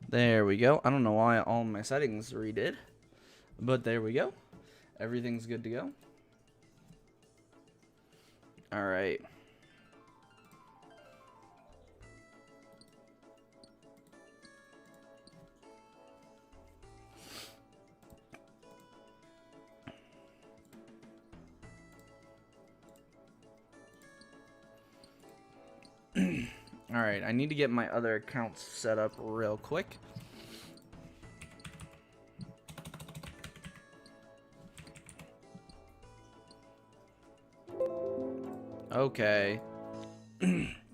There we go. I don't know why all my settings redid, but there we go. Everything's good to go. All right. Alright, I need to get my other accounts set up real quick. Okay.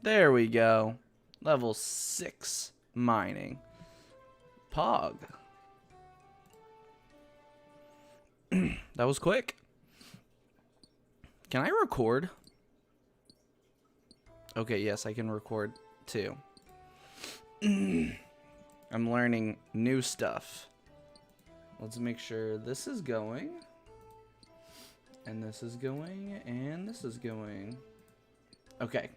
There we go. Level 6 mining. Pog. That was quick. Can I record? Okay, yes, I can record too. I'm learning new stuff. Let's make sure this is going. And this is going. And this is going. Okay.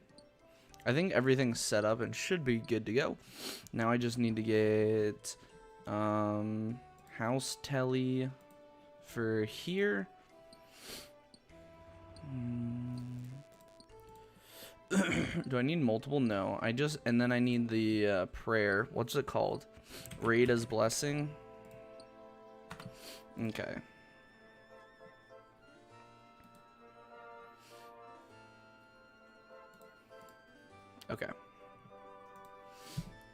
I think everything's set up and should be good to go. Now I just need to get house telly for here. Do I need multiple? No. And then I need the prayer. What's it called? Rada's blessing. Okay. Okay.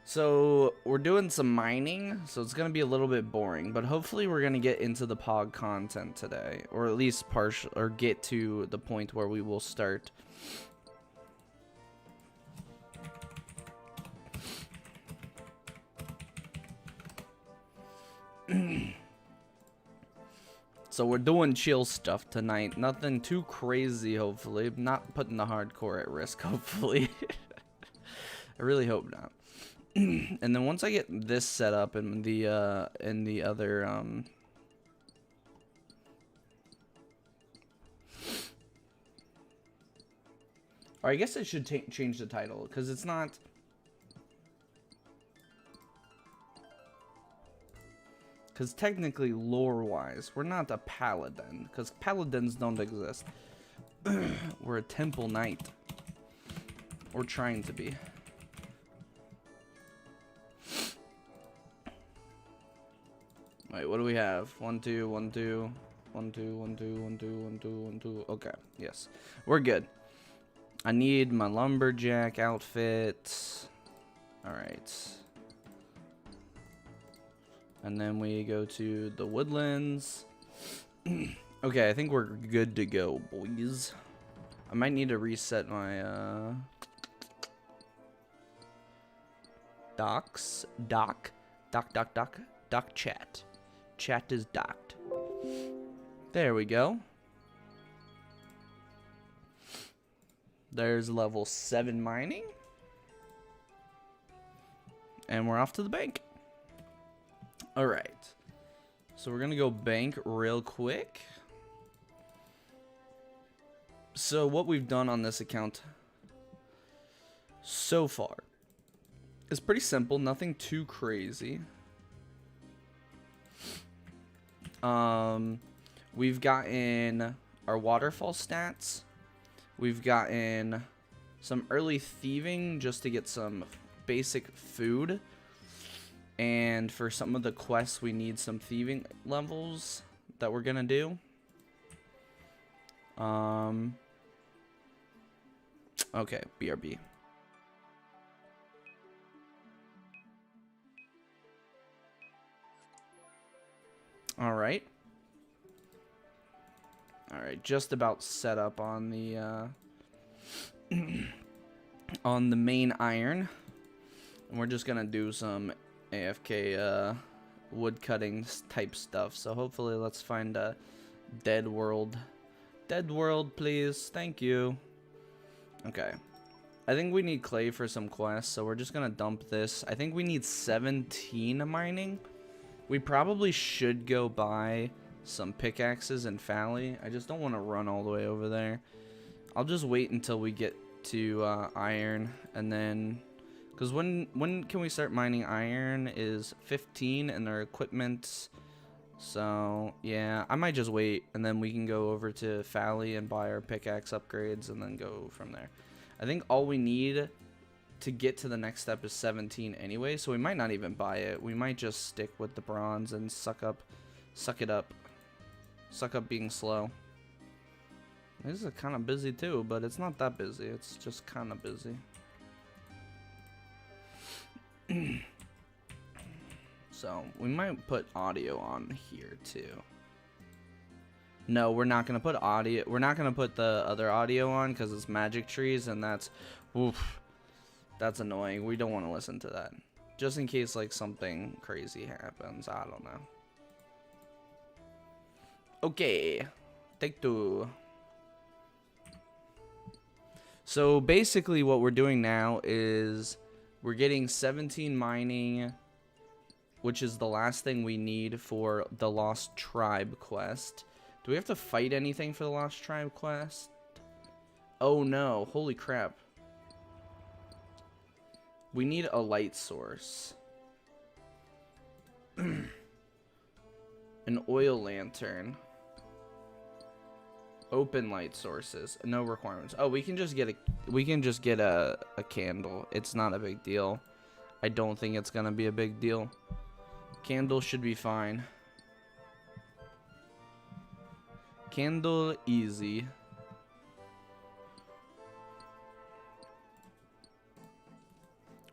So we're doing some mining, so it's gonna be a little bit boring, but hopefully we're gonna get into the POG content today, or at least get to the point where we will start. So we're doing chill stuff tonight. Nothing too crazy, hopefully. Not putting the hardcore at risk, hopefully. I really hope not. And then once I get this set up and the other or I guess I should change the title, because it's not. Because technically, lore-wise, we're not a paladin. Because paladins don't exist. We're a Temple Knight. We're trying to be. Wait, what do we have? 1, 2, 1, 2. 1, 2, 1, 2, 1, 2, 1, 2, 1, 2. Okay, yes. We're good. I need my lumberjack outfit. Alright. And then we go to the woodlands. Okay, I think we're good to go, boys. I might need to reset my dock chat. Chat is docked. There we go. There's level 7 mining. And we're off to the bank. Alright. So we're gonna go bank real quick. So what we've done on this account so far is pretty simple, nothing too crazy. We've gotten our waterfall stats. We've gotten some early thieving just to get some basic food. And for some of the quests, we need some thieving levels that we're gonna do. Okay, BRB. Alright. Alright, just about set up on the on the main iron. And we're just gonna do some AFK wood cutting type stuff. So hopefully let's find a dead world. Dead world, please. Thank you. Okay. I think we need clay for some quests, so we're just gonna dump this. I think we need 17 mining. We probably should go buy some pickaxes in Fally. I just don't want to run all the way over there. I'll just wait until we get to iron, and then Because when can we start mining iron is 15 and our equipment. So yeah, I might just wait and then we can go over to Fally and buy our pickaxe upgrades and then go from there. I think all we need to get to the next step is 17 anyway, so we might not even buy it. We might just stick with the bronze and suck it up being slow. This is kind of busy too, but it's not that busy. It's just kind of busy. So we might put audio on here too. No, we're not gonna put audio. We're not gonna put the other audio on because it's magic trees, and that's, oof, that's annoying. We don't want to listen to that, just in case like something crazy happens. I don't know. Okay, take two. So basically, what we're doing now is we're getting 17 mining, which is the last thing we need for the Lost Tribe quest. Do we have to fight anything for the Lost Tribe quest? Oh no, holy crap. We need a light source. An oil lantern. Open light sources. No requirements. Oh, we can just get a candle. It's not a big deal. I don't think it's gonna be a big deal. Candle should be fine. Candle easy.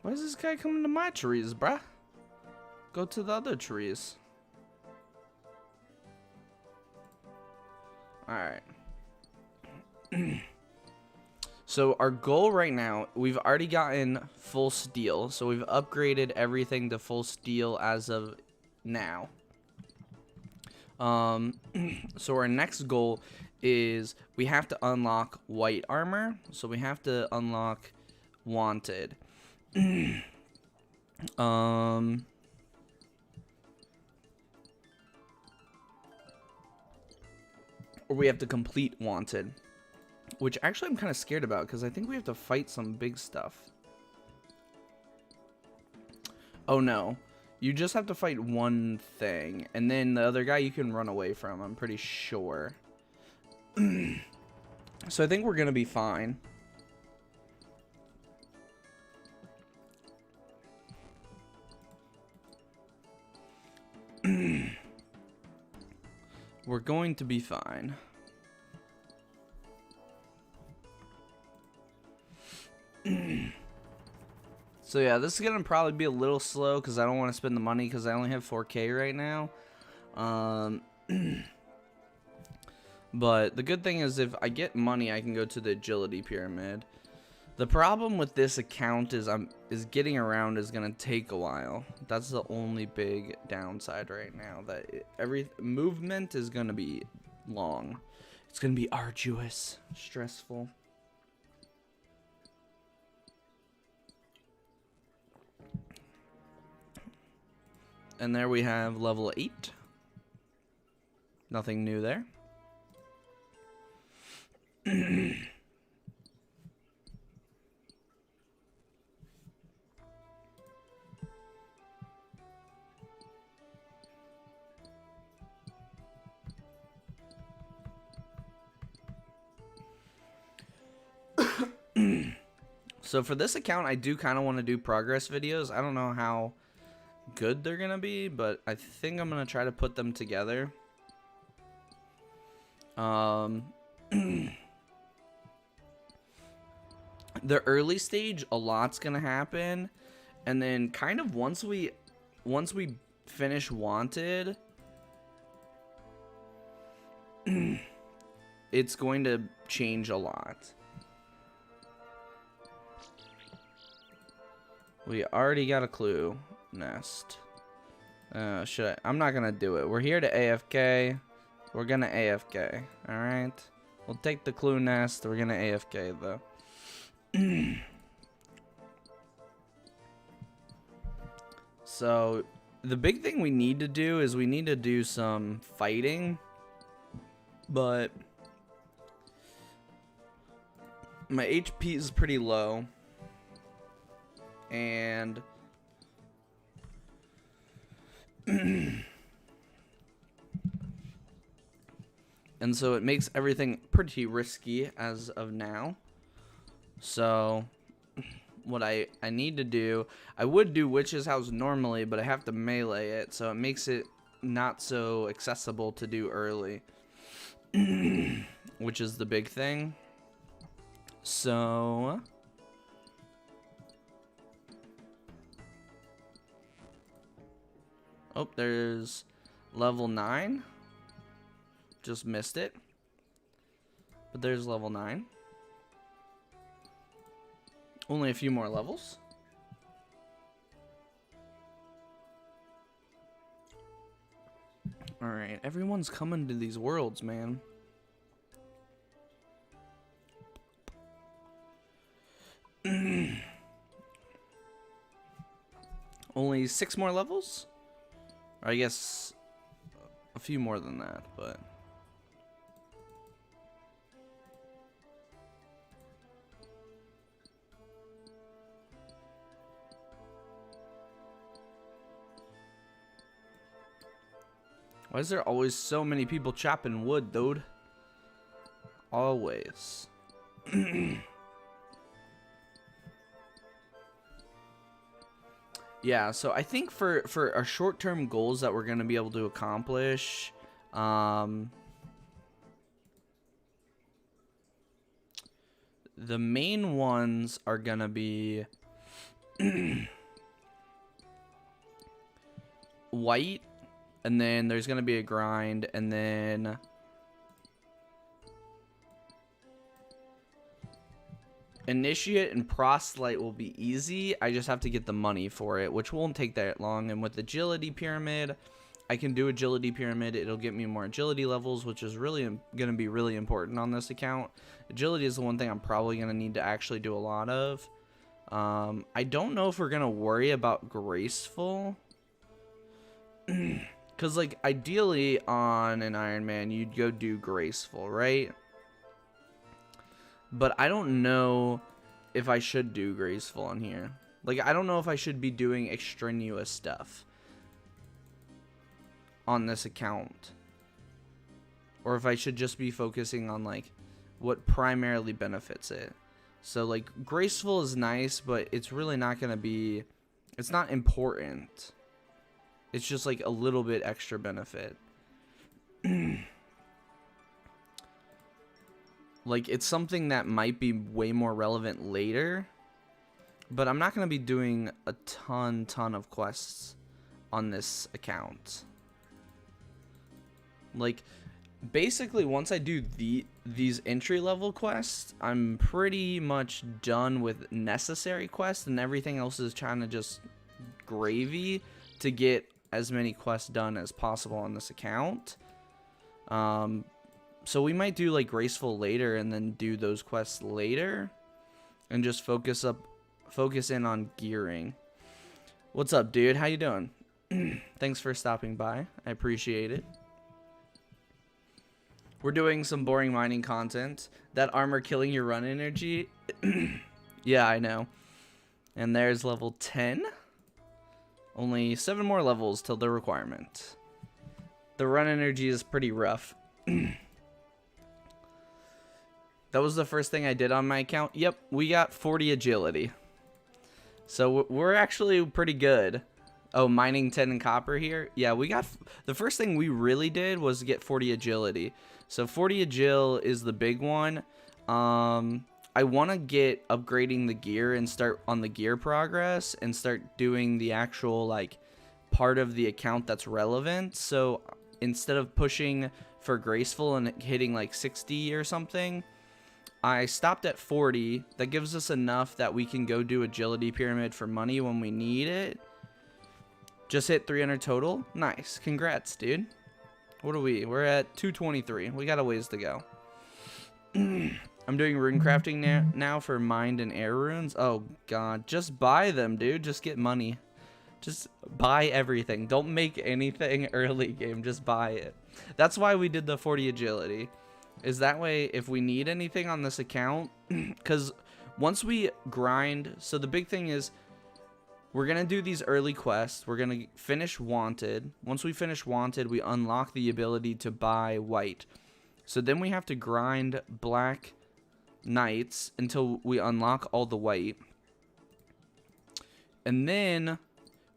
Why is this guy coming to my trees, bruh? Go to the other trees. Alright. So our goal right now, we've already gotten full steel. So we've upgraded everything to full steel as of now. So our next goal is we have to unlock white armor. So we have to unlock wanted. Or we have to complete wanted, which actually I'm kind of scared about because I think we have to fight some big stuff. Oh no, you just have to fight one thing, and then the other guy you can run away from, I'm pretty sure. So I think we're gonna be fine. We're going to be fine. So yeah, this is gonna probably be a little slow because I don't want to spend the money because I only have 4K right now. But the good thing is if I get money, I can go to the agility pyramid. The problem with this account is getting around is gonna take a while. That's the only big downside right now. That every movement is gonna be long. It's gonna be arduous, stressful. And there we have level 8. Nothing new there. So for this account, I do kind of want to do progress videos. I don't know how good they're gonna be, but I think I'm gonna try to put them together. The early stage, a lot's gonna happen, and then kind of once we finish wanted, it's going to change a lot. We already got a clue nest. I'm not gonna do it. We're here to AFK. We're gonna AFK. Alright? We'll take the clue nest. We're gonna AFK though. So, the big thing we need to do is we need to do some fighting. But my HP is pretty low. And and so it makes everything pretty risky as of now. So what I need to do, I would do Witch's House normally, but I have to melee it, so it makes it not so accessible to do early, which is the big thing. So oh, there's level 9. Just missed it. But there's level 9. Only a few more levels. Alright, everyone's coming to these worlds, man. Only 6 more levels? Or I guess a few more than that, but why is there always so many people chopping wood, dude? Always. Yeah, so I think for our short-term goals that we're going to be able to accomplish, the main ones are going to be white, and then there's going to be a grind, and then initiate and proselyte will be easy. I just have to get the money for it, which won't take that long. And with agility pyramid, I can do agility pyramid. It'll get me more agility levels, which is really going to be really important on this account. Agility is the one thing I'm probably going to need to actually do a lot of. I don't know if we're going to worry about graceful. Because, like, ideally on an Iron Man, you'd go do graceful, right? But I don't know if I should do graceful on here. Like, I don't know if I should be doing extraneous stuff on this account. Or if I should just be focusing on, like, what primarily benefits it. So, like, graceful is nice, but it's really not going to be... It's not important. It's just, like, a little bit extra benefit. Like, it's something that might be way more relevant later. But I'm not going to be doing a ton of quests on this account. Like, basically, once I do these entry-level quests, I'm pretty much done with necessary quests. And everything else is trying to just gravy to get as many quests done as possible on this account. So we might do like graceful later and then do those quests later and just focus in on gearing. What's up, dude? How you doing? Thanks for stopping by. I appreciate it. We're doing some boring mining content. That armor killing your run energy. Yeah, I know. And there's level 10. Only 7 more levels till the requirement. The run energy is pretty rough. That was the first thing I did on my account. Yep, we got 40 agility. So we're actually pretty good. Oh, mining 10 and copper here. Yeah, we got... The first thing we really did was get 40 agility. So 40 agil is the big one. I want to get upgrading the gear and start on the gear progress and start doing the actual, like, part of the account that's relevant. So instead of pushing for graceful and hitting, like, 60 or something... I stopped at 40. That gives us enough that we can go do agility pyramid for money when we need it. Just hit 300 total. Nice. Congrats, dude. What are we? We're at 223. We got a ways to go. I'm doing rune crafting now for mind and air runes. Oh, God. Just buy them, dude. Just get money. Just buy everything. Don't make anything early game. Just buy it. That's why we did the 40 agility. Is that way if we need anything on this account, because once we grind, so the big thing is we're going to do these early quests. We're going to finish Wanted. Once we finish Wanted, we unlock the ability to buy white. So then we have to grind Black Knights until we unlock all the white. And then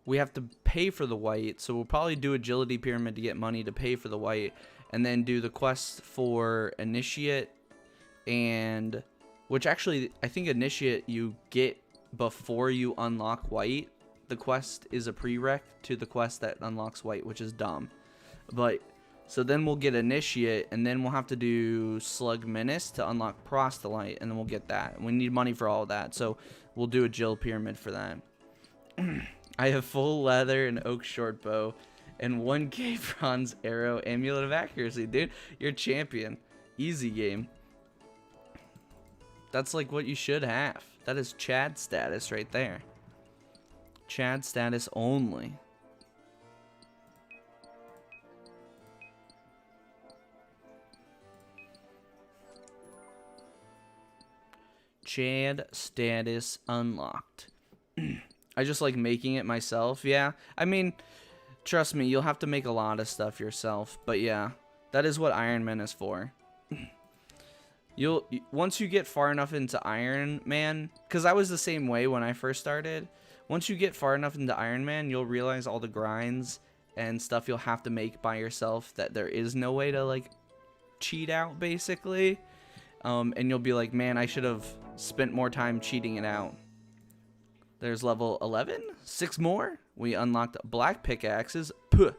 we have to pay for the white. So we'll probably do Agility Pyramid to get money to pay for the white. And then do the quest for Initiate. And which actually, I think Initiate you get before you unlock white. The quest is a prereq to the quest that unlocks white, which is dumb. But so then we'll get Initiate, and then we'll have to do Slug Menace to unlock Proselyte, and then we'll get that. We need money for all that, so we'll do a Jill Pyramid for that. I have full leather and oak short bow and 1k bronze arrow amulet of accuracy, dude. You're a champion. Easy game. That's like what you should have. That is Chad status right there. Chad status only. Chad status unlocked. I just like making it myself. Yeah, I mean, trust me, you'll have to make a lot of stuff yourself. But yeah, that is what Iron Man is for. Once you get far enough into Iron Man, because I was the same way when I first started. Once you get far enough into Iron Man, you'll realize all the grinds and stuff you'll have to make by yourself, that there is no way to like cheat out basically. And you'll be like, man, I should have spent more time cheating it out. There's level 11, 6 more. We unlocked black pickaxes. Puh.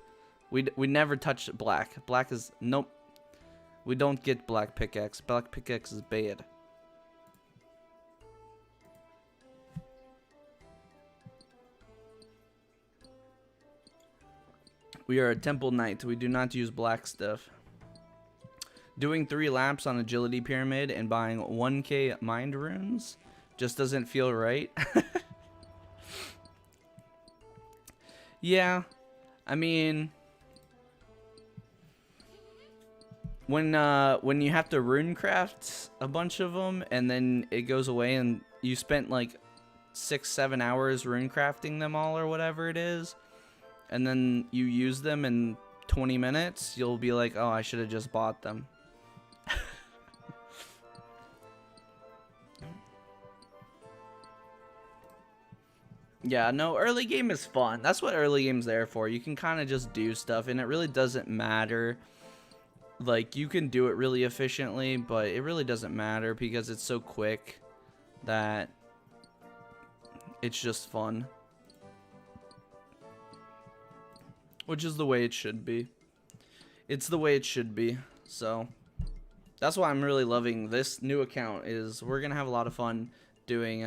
We never touched black. Black is nope. We don't get black pickaxe. Black pickaxe is bad. We are a Temple Knight. We do not use black stuff. Doing 3 laps on Agility Pyramid and buying 1k Mind Runes just doesn't feel right. Yeah, I mean, when you have to rune craft a bunch of them and then it goes away and you spent like 6-7 hours rune crafting them all or whatever it is, and then you use them in 20 minutes, you'll be like, oh, I should have just bought them. Yeah, no, early game is fun. That's what early game's there for. You can kind of just do stuff, and it really doesn't matter. Like, you can do it really efficiently, but it really doesn't matter because it's so quick that it's just fun. Which is the way it should be. It's the way it should be. So, that's why I'm really loving this new account, is we're going to have a lot of fun doing,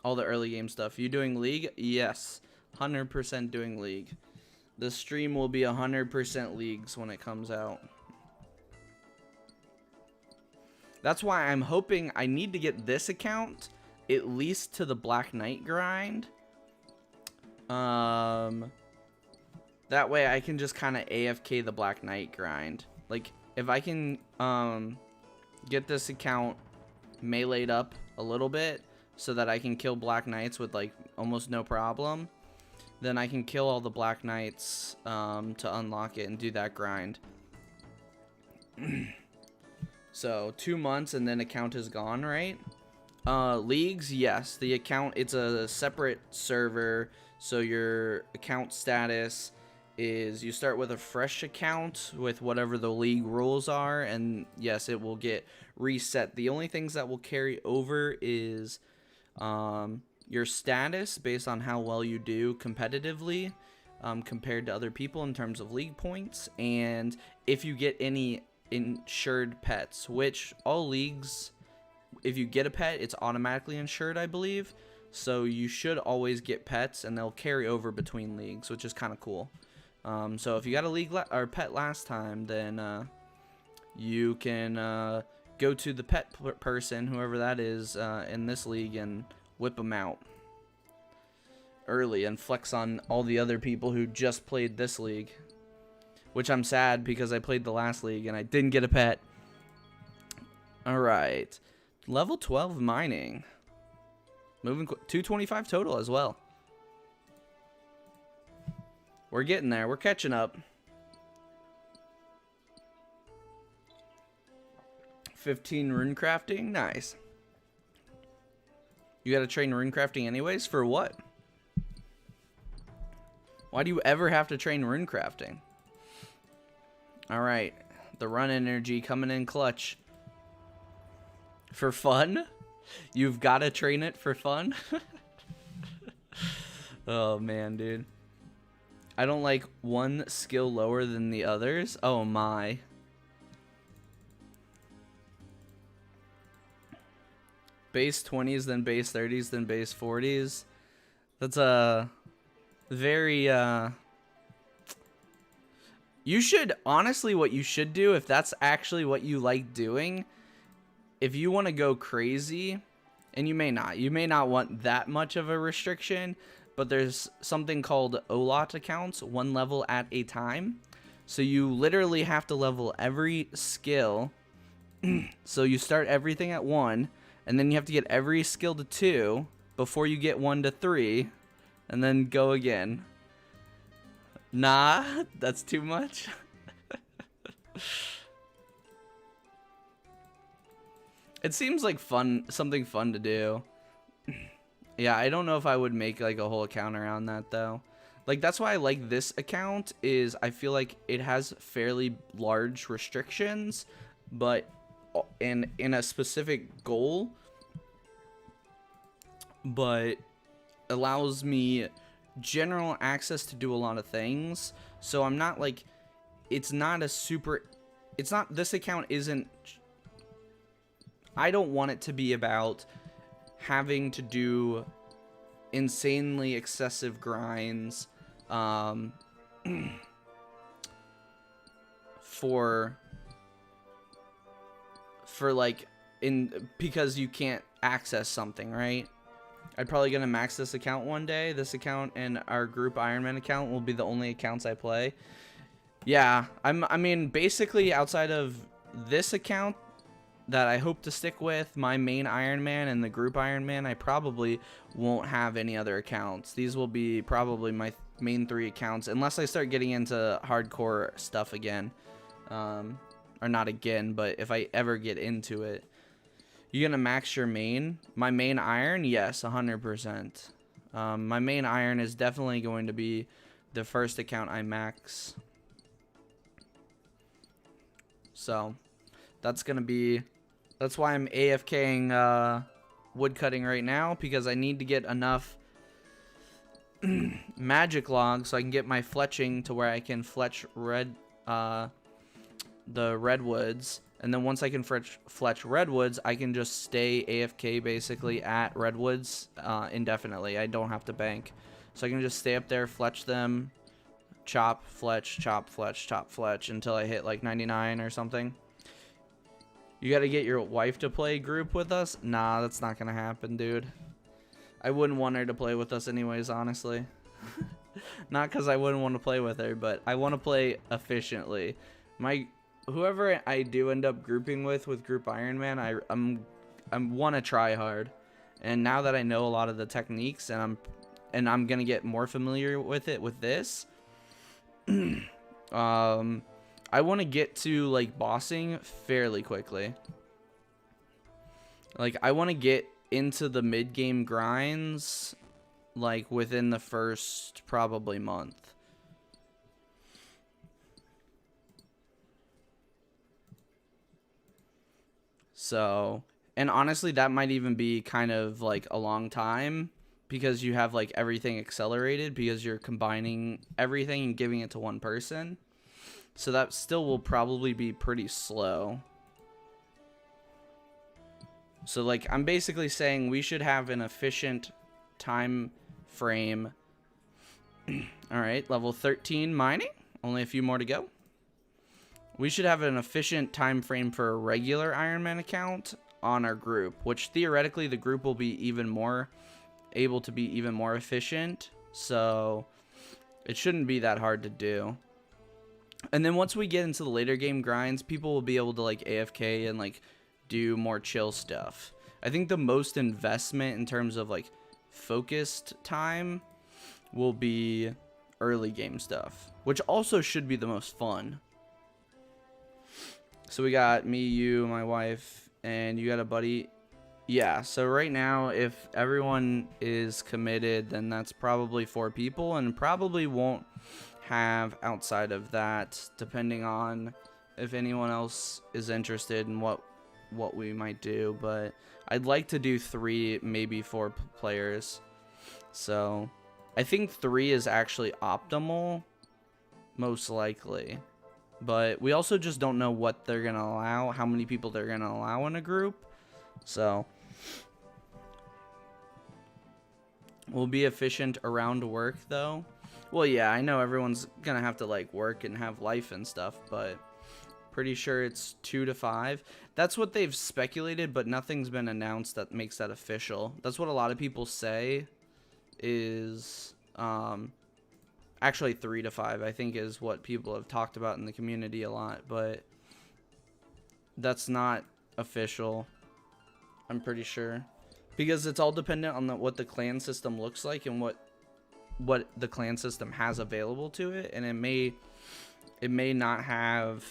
all the early game stuff. You doing League? Yes. 100% doing League. The stream will be 100% Leagues when it comes out. That's why I'm hoping I need to get this account at least to the Black Knight grind. That way I can just kind of AFK the Black Knight grind. Like, if I can get this account meleeed up a little bit, so that I can kill Black Knights with like almost no problem, then I can kill all the Black Knights to unlock it and do that grind. So 2 months and then account is gone, right? Leagues, yes, the account, it's a separate server, so your account status is you start with a fresh account with whatever the league rules are, and yes, it will get reset. The only things that will carry over is your status based on how well you do competitively compared to other people in terms of league points, and if you get any insured pets, which all leagues, if you get a pet, it's automatically insured, I believe, so you should always get pets and they'll carry over between leagues, which is kind of cool. So if you got a league or pet last time, then you can go to the pet person, whoever that is, in this league, and whip them out early and flex on all the other people who just played this league. Which I'm sad because I played the last league and I didn't get a pet. Alright. Level 12 mining. Moving 225 total as well. We're getting there. We're catching up. 15 rune crafting. Nice. You got to train rune crafting anyways? For what? Why do you ever have to train rune crafting? Alright. The run energy coming in clutch. For fun? You've got to train it for fun? Oh, man, dude. I don't like one skill lower than the others. Oh, my. Base 20s, then base 30s, then base 40s. That's a very, You should, honestly, what you should do, if that's actually what you like doing, if you want to go crazy, and you may not want that much of a restriction, but there's something called OLOT accounts, 1 level at a time. So you literally have to level every skill. So you start everything at 1, and then you have to get every skill to 2 before you get 1 to 3, and then go again. Nah, that's too much. It seems like something fun to do. Yeah, I don't know if I would make like a whole account around that though. Like that's why I like this account, is I feel like it has fairly large restrictions, but in a specific goal, but allows me general access to do a lot of things. So I'm not like, this account isn't, I don't want it to be about having to do insanely excessive grinds for like because you can't access something, right? I'm probably gonna max this account one day. This account and our group Ironman account will be the only accounts I play. Yeah, I mean basically outside of this account that I hope to stick with, my main Ironman and the group Ironman, I probably won't have any other accounts. These will be probably my main 3 accounts, unless I start getting into hardcore stuff again. Or not again, but if I ever get into it. You're gonna max your main? My main iron? Yes, 100%. My main iron is definitely going to be the first account I max. So, that's why I'm AFKing woodcutting right now, because I need to get enough magic logs so I can get my fletching to where I can fletch the redwoods. And then once I can fletch redwoods, I can just stay AFK basically at redwoods indefinitely. I don't have to bank. So I can just stay up there, fletch them, chop, fletch, chop, fletch, chop, fletch until I hit like 99 or something. You gotta get your wife to play group with us? Nah, that's not gonna happen, dude. I wouldn't want her to play with us anyways, honestly. Not because I wouldn't want to play with her, but I want to play efficiently. Whoever I do end up grouping with Group Ironman, I want to try hard. And now that I know a lot of the techniques and I'm gonna get more familiar with it with this, I want to get to like bossing fairly quickly. Like I want to get into the mid-game grinds like within the first probably month. So, and honestly that might even be kind of like a long time, because you have like everything accelerated because you're combining everything and giving it to one person. So that still will probably be pretty slow. So like I'm basically saying we should have an efficient time frame. All right, level 13 mining, only a few more to go. We should have an efficient time frame for a regular Ironman account on our group, which theoretically the group will be even more able to be even more efficient. So it shouldn't be that hard to do. And then once we get into the later game grinds, people will be able to like AFK and like do more chill stuff. I think the most investment in terms of like focused time will be early game stuff, which also should be the most fun. So we got me, you, my wife, and you got a buddy. Yeah, so right now, if everyone is committed, then that's probably 4 people, and probably won't have outside of that, depending on if anyone else is interested in what we might do. But I'd like to do 3, maybe 4 players. So I think 3 is actually optimal, most likely. But we also just don't know what they're going to allow, how many people they're going to allow in a group. So we'll be efficient around work, though. Well, yeah, I know everyone's going to have to, like, work and have life and stuff, but pretty sure it's 2 to 5. That's what they've speculated, but nothing's been announced that makes that official. That's what a lot of people say is, actually 3 to 5, I think, is what people have talked about in the community a lot, but that's not official, I'm pretty sure, because it's all dependent on what the clan system looks like and what the clan system has available to it, and it may not have,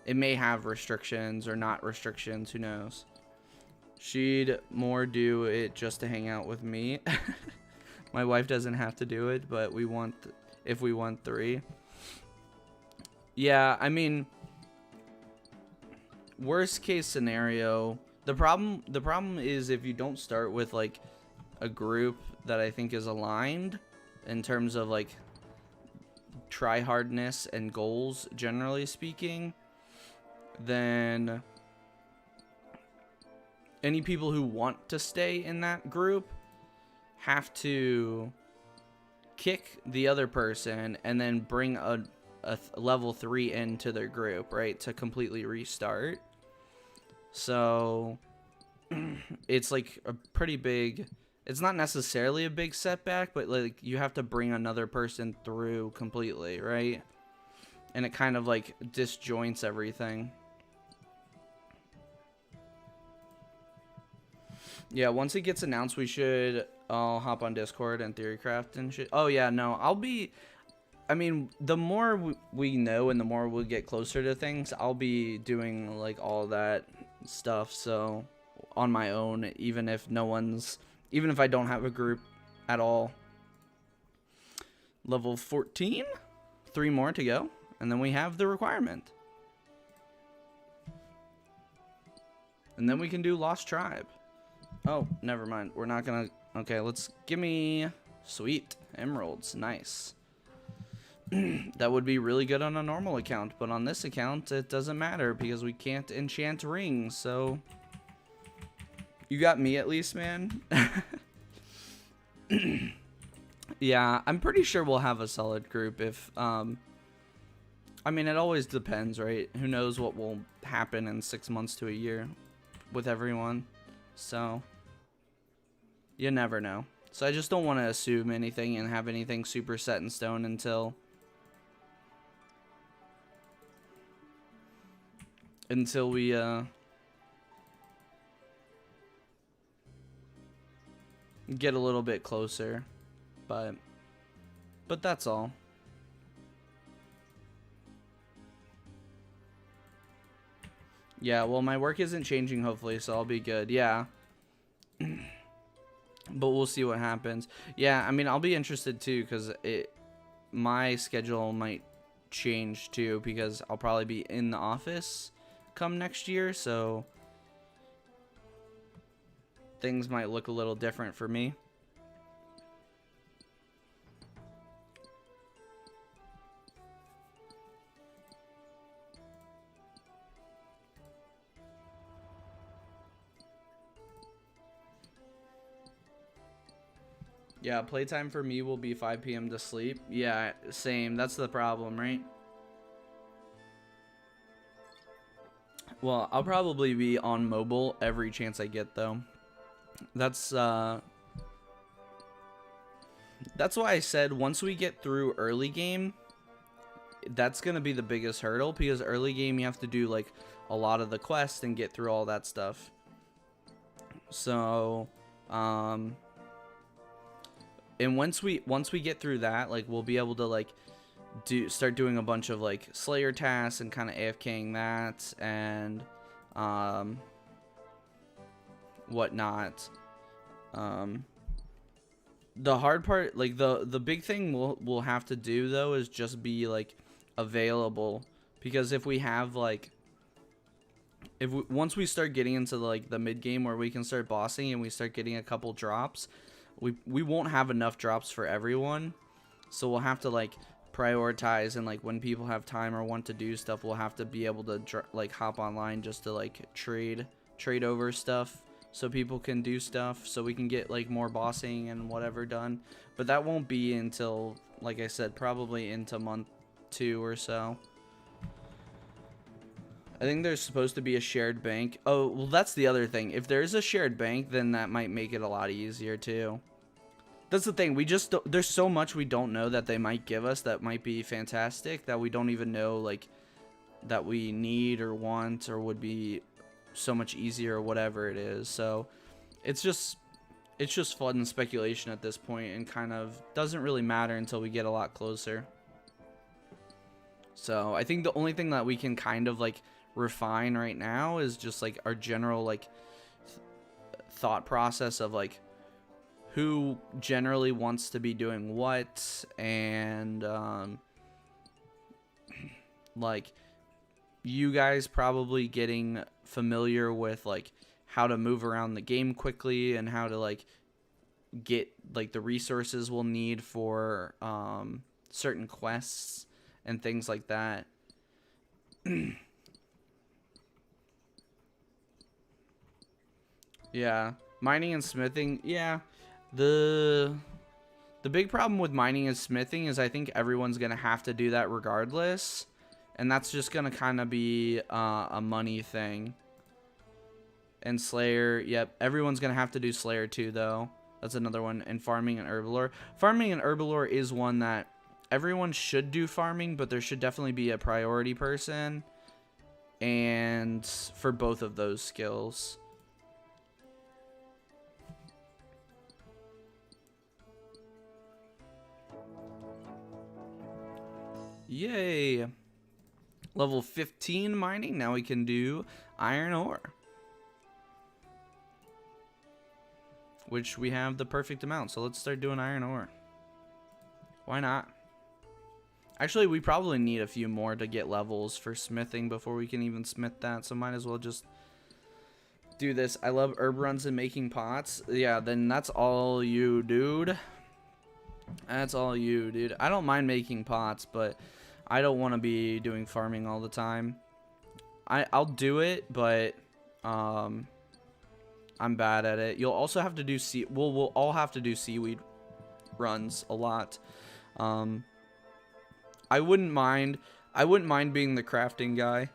it may have restrictions or not restrictions, who knows. She'd more do it just to hang out with me. My wife doesn't have to do it, but if we want 3. Yeah, I mean, worst case scenario, the problem is if you don't start with like a group that I think is aligned in terms of like try hardness and goals, generally speaking, then any people who want to stay in that group have to kick the other person and then bring a level 3 into their group, right, to completely restart. So it's like a pretty big, it's not necessarily a big setback, but like you have to bring another person through completely, right? And it kind of like disjoints everything. Yeah, once it gets announced, we should all hop on Discord and Theorycraft and shit. Oh yeah, no, I mean, the more we know and the more we get closer to things, I'll be doing like all that stuff, so on my own, even if I don't have a group at all. Level 14, 3 more to go, and then we have the requirement. And then we can do Lost Tribe. Oh, never mind. We're not gonna... Okay, give me... Sweet. Emeralds. Nice. That would be really good on a normal account, but on this account, it doesn't matter because we can't enchant rings, so... You got me at least, man. Yeah, I'm pretty sure we'll have a solid group if... I mean, it always depends, right? Who knows what will happen in 6 months to a year with everyone. So, you never know. So I just don't want to assume anything and have anything super set in stone until we get a little bit closer. But that's all. Yeah, well, my work isn't changing, hopefully, so I'll be good. Yeah. But we'll see what happens. Yeah, I mean, I'll be interested, too, because my schedule might change, too, because I'll probably be in the office come next year, so things might look a little different for me. Yeah, playtime for me will be 5 p.m. to sleep. Yeah, same. That's the problem, right? Well, I'll probably be on mobile every chance I get, though. That's why I said once we get through early game, that's going to be the biggest hurdle, because early game you have to do like a lot of the quests and get through all that stuff. So, and once we get through that, like, we'll be able to like start doing a bunch of like Slayer tasks and kind of AFKing that and whatnot. The hard part, like the big thing we'll have to do though is just be like available, because if we have like once we start getting into like the mid game where we can start bossing and we start getting a couple drops, we won't have enough drops for everyone, so we'll have to like prioritize, and like when people have time or want to do stuff, we'll have to be able to like hop online just to like trade over stuff so people can do stuff, so we can get like more bossing and whatever done. But that won't be until, like I said, probably into month 2 or so. I think there's supposed to be a shared bank. Oh, well, that's the other thing. If there is a shared bank, then that might make it a lot easier too. That's the thing. We just there's so much we don't know that they might give us that might be fantastic, that we don't even know like that we need or want or would be so much easier or whatever it is. So it's just fun speculation at this point, and kind of doesn't really matter until we get a lot closer. So I think the only thing that we can kind of like refine right now is just like our general like thought process of like who generally wants to be doing what, and like you guys probably getting familiar with like how to move around the game quickly and how to like get like the resources we'll need for certain quests and things like that. Yeah, mining and smithing, yeah. The big problem with mining and smithing is I think everyone's gonna have to do that regardless, and that's just gonna kind of be a money thing. And Slayer, yep, everyone's gonna have to do Slayer too, though. That's another one. And farming and herbalore. Farming and herbalore is one that everyone should do farming, but there should definitely be a priority person, and for both of those skills. Yay! Level 15 mining. Now we can do iron ore, which we have the perfect amount. So let's start doing iron ore. Why not? Actually, we probably need a few more to get levels for smithing before we can even smith that. So might as well just do this. I love herb runs and making pots. Yeah, then that's all you, dude. That's all you, dude. I don't mind making pots, but I don't want to be doing farming all the time. I'll do it, but I'm bad at it. You'll also have to do we'll all have to do seaweed runs a lot. I wouldn't mind being the crafting guy.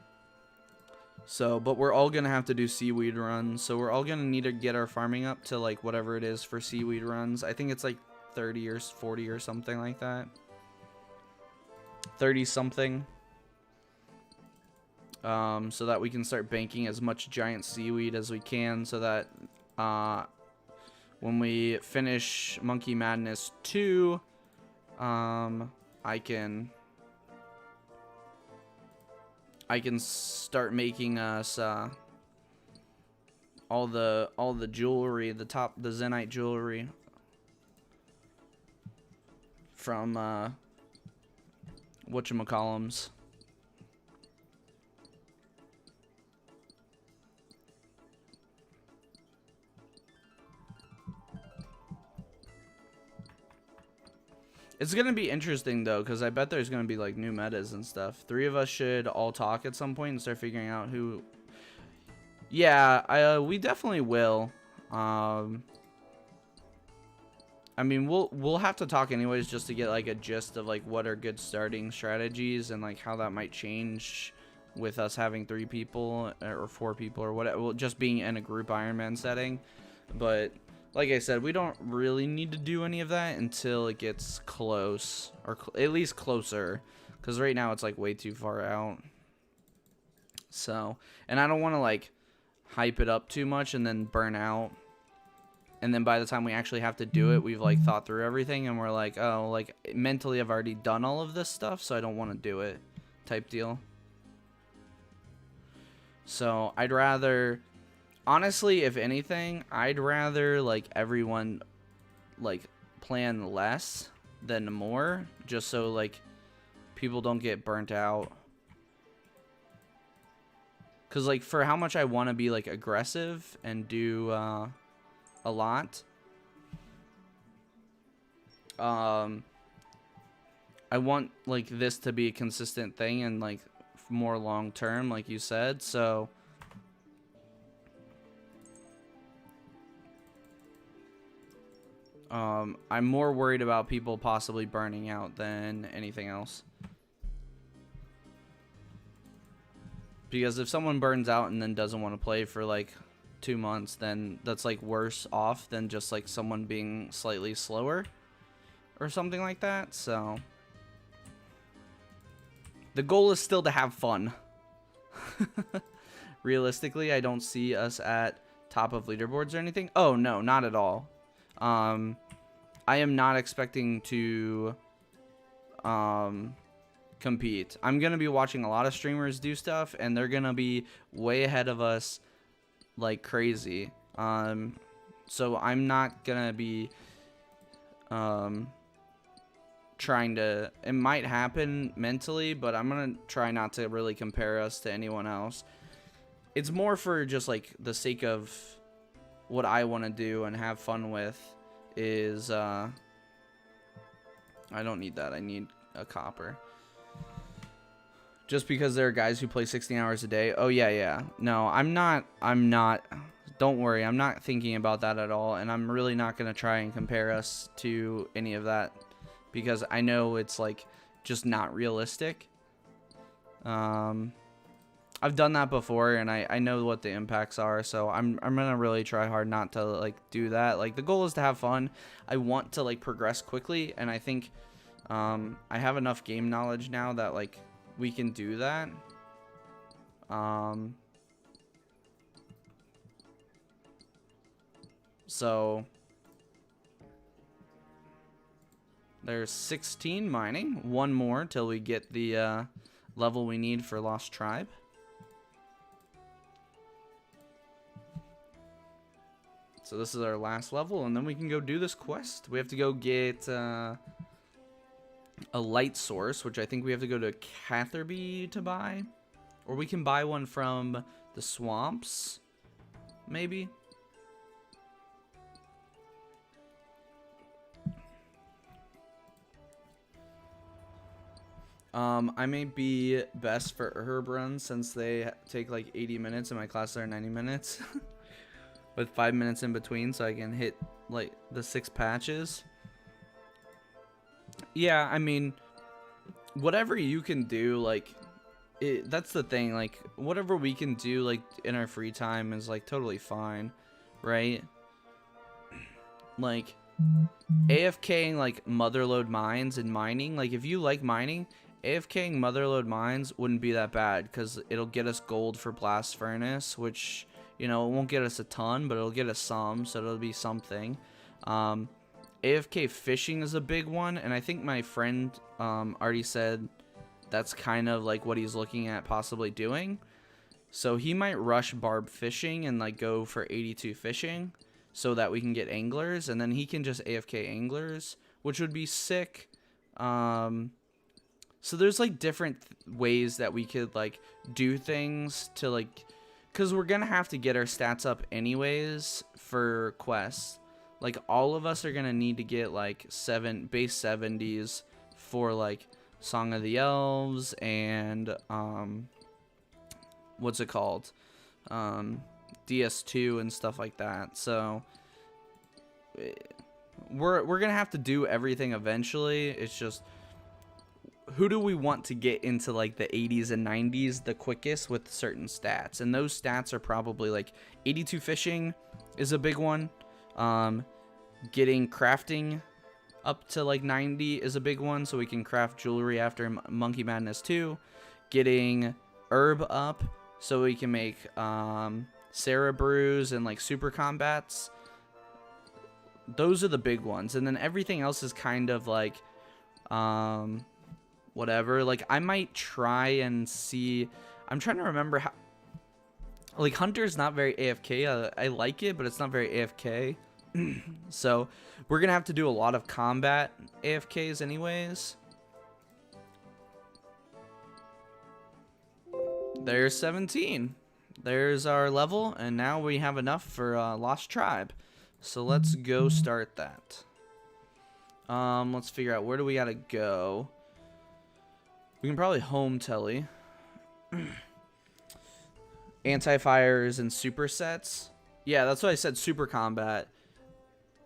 So, but we're all gonna have to do seaweed runs. So we're all gonna need to get our farming up to like whatever it is for seaweed runs. I think it's like 30 or 40 or something like that. 30 something. So that we can start banking as much giant seaweed as we can, so that when we finish Monkey Madness 2, I can start making us all the jewelry, the Zenite jewelry from whatchamacallums. It's gonna be interesting though, because I bet there's gonna be like new metas and stuff. 3 of us should all talk at some point and start figuring out who. Yeah, we definitely will. I mean, we'll have to talk anyways, just to get like a gist of like what are good starting strategies and like how that might change with us having 3 people or 4 people or whatever, well, just being in a group Iron Man setting. But like I said, we don't really need to do any of that until it gets close, or at least closer, because right now it's like way too far out. So, and I don't want to like hype it up too much and then burn out. And then by the time we actually have to do it, we've like thought through everything and we're like, oh, like mentally I've already done all of this stuff, so I don't want to do it type deal. So I'd rather, honestly, if anything, I'd rather like everyone like plan less than more, just so like people don't get burnt out. Cause like for how much I want to be like aggressive and do a lot, I want like this to be a consistent thing and like more long term, like you said. So I'm more worried about people possibly burning out than anything else. Because if someone burns out and then doesn't want to play for like 2 months, then that's like worse off than just like someone being slightly slower or something like that. So the goal is still to have fun. Realistically, I don't see us at top of leaderboards or anything. Oh no, not at all. I am not expecting to compete. I'm gonna be watching a lot of streamers do stuff, and they're gonna be way ahead of us like crazy. So I'm not gonna be trying to, it might happen mentally, but I'm gonna try not to really compare us to anyone else. It's more for just like the sake of what I want to do and have fun with is I don't need that. I need a copper. Just because there are guys who play 16 hours a day. Oh yeah. No, I'm not. Don't worry. I'm not thinking about that at all. And I'm really not going to try and compare us to any of that, because I know it's like just not realistic. I've done that before, and I know what the impacts are, so I'm gonna really try hard not to like do that. Like the goal is to have fun. I want to like progress quickly, and I think I have enough game knowledge now that like we can do that. So there's 16 mining, one more till we get the level we need for Lost Tribe. So this is our last level, and then we can go do this quest. We have to go get a light source, which I think we have to go to Catherby to buy. Or we can buy one from the swamps, maybe. I may be best for herb runs since they take like 80 minutes and my classes are 90 minutes. With 5 minutes in between, so I can hit like the 6 patches. Yeah, I mean, whatever you can do, like, that's the thing. Like, whatever we can do, like, in our free time is like totally fine, right? Like, AFKing like motherlode mines and mining. Like, if you like mining, AFKing motherlode mines wouldn't be that bad because it'll get us gold for blast furnace, which, you know, it won't get us a ton, but it'll get us some, so it'll be something. AFK fishing is a big one, and I think my friend already said that's kind of like what he's looking at possibly doing. So he might rush barb fishing and like go for 82 fishing so that we can get anglers, and then he can just AFK anglers, which would be sick. So there's like different ways that we could like do things to like, because we're going to have to get our stats up anyways for quests. Like, all of us are going to need to get, like, base 70s for, like, Song of the Elves and, what's it called? DS2 and stuff like that. So, we're going to have to do everything eventually. It's just, who do we want to get into like the 80s and 90s the quickest with certain stats? And those stats are probably like 82 fishing is a big one. Getting crafting up to like 90 is a big one, so we can craft jewelry after Monkey Madness 2. Getting herb up so we can make Sarah Brews and like super combats. Those are the big ones, and then everything else is kind of like whatever. Like I might try and see. I'm trying to remember how. Like Hunter's not very AFK. I like it, but it's not very AFK. So we're gonna have to do a lot of combat AFKs anyways. There's 17. There's our level, and now we have enough for Lost Tribe. So let's go start that. Let's figure out where do we gotta go. We can probably home telly. Anti-fires and supersets. Yeah, that's why I said super combat.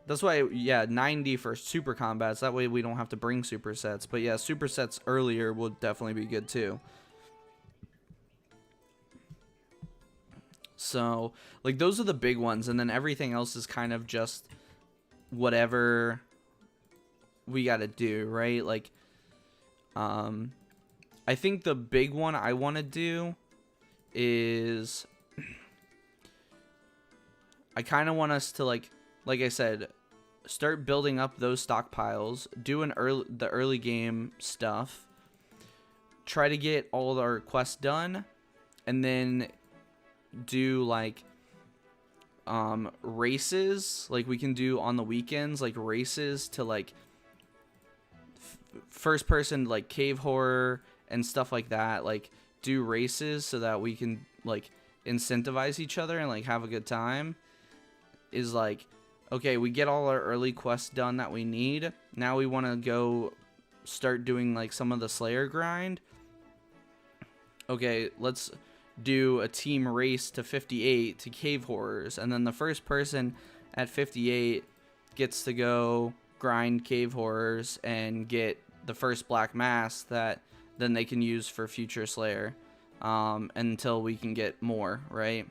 That's why, yeah, 90 for super combats. That way we don't have to bring supersets. But yeah, supersets earlier will definitely be good too. So, like, those are the big ones. And then everything else is kind of just whatever we got to do, right? Like, I think the big one I want to do is I kind of want us to, like I said, start building up those stockpiles, do the early game stuff, try to get all our quests done, and then do like races. Like we can do on the weekends, like races to like first person like cave horror and stuff like that. Like do races so that we can like incentivize each other and like have a good time. Is like, okay, we get all our early quests done that we need. Now we want to go start doing like some of the Slayer grind. Okay, let's do a team race to 58 to cave horrors, and then the first person at 58 gets to go grind cave horrors and get the first black mass that then they can use for future Slayer until we can get more, right?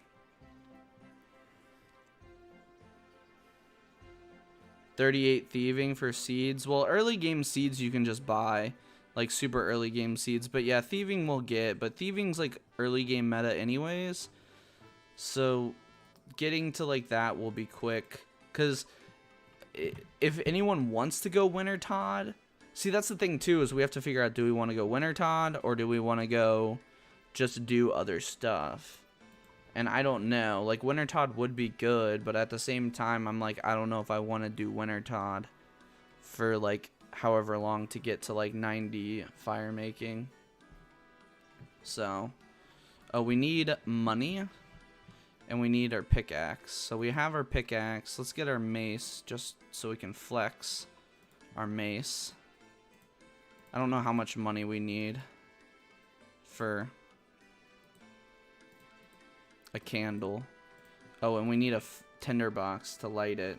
38 thieving for seeds. Well, early game seeds you can just buy, like super early game seeds. But yeah, thieving we'll get, but thieving's like early game meta anyways. So getting to like that will be quick. Because if anyone wants to go Winter Todd, see that's the thing too, is we have to figure out, do we want to go Winter Todd or do we want to go just do other stuff? And I don't know, like Winter Todd would be good, but at the same time, I'm like, I don't know if I want to do Winter Todd for like however long to get to like 90 fire making. So, oh, we need money and we need our pickaxe. So we have our pickaxe. Let's get our mace just so we can flex our mace. I don't know how much money we need for a candle. Oh, and we need a tinderbox to light it.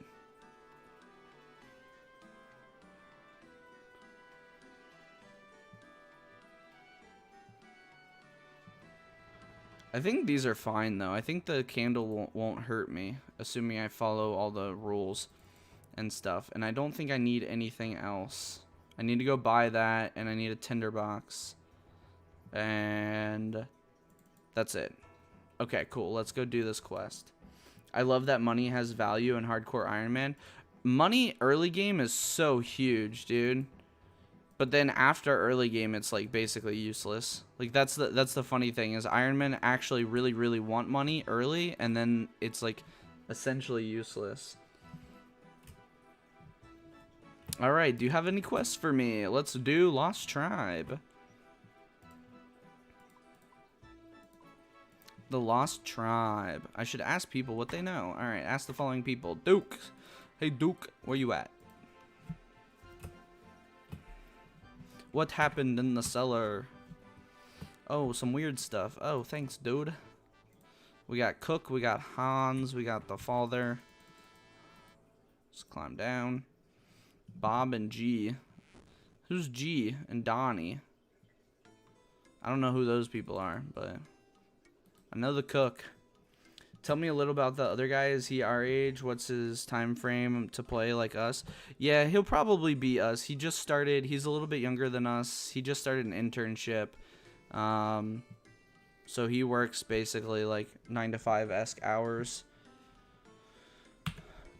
I think these are fine though. I think the candle won't hurt me, assuming I follow all the rules and stuff. And I don't think I need anything else. I need to go buy that, and I need a tinderbox. And that's it. Okay, cool. Let's go do this quest. I love that money has value in Hardcore Iron Man. Money early game is so huge, dude. But then after early game, it's like basically useless. Like that's the funny thing, is Iron Man actually really want money early, and then it's like essentially useless. All right, do you have any quests for me? Let's do Lost Tribe. The Lost Tribe. I should ask people what they know. Alright, ask the following people. Duke. Hey, Duke, where you at? What happened in the cellar? Oh, some weird stuff. Oh, thanks, dude. We got Cook, we got Hans, we got the father. Let's climb down. Bob and G. Who's G and Donnie? I don't know who those people are, but I know the cook. Tell me a little about the other guy. Is he our age? What's his time frame to play like us? Yeah, he'll probably be us. He just started. He's a little bit younger than us. He just started an internship. So he works basically like 9 to 5-esque hours.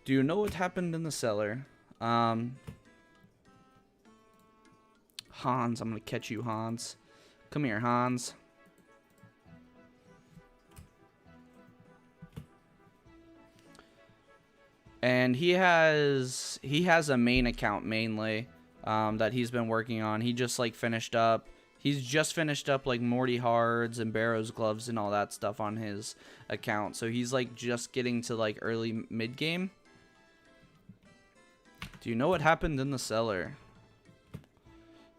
Do you know what happened in the cellar? Hans, I'm gonna catch you, Hans. Come here, Hans. And he has a main account mainly that he's been working on. He just like finished up. He's just finished up like Morty Hards and Barrow's Gloves and all that stuff on his account. So he's like just getting to like early mid game. Do you know what happened in the cellar?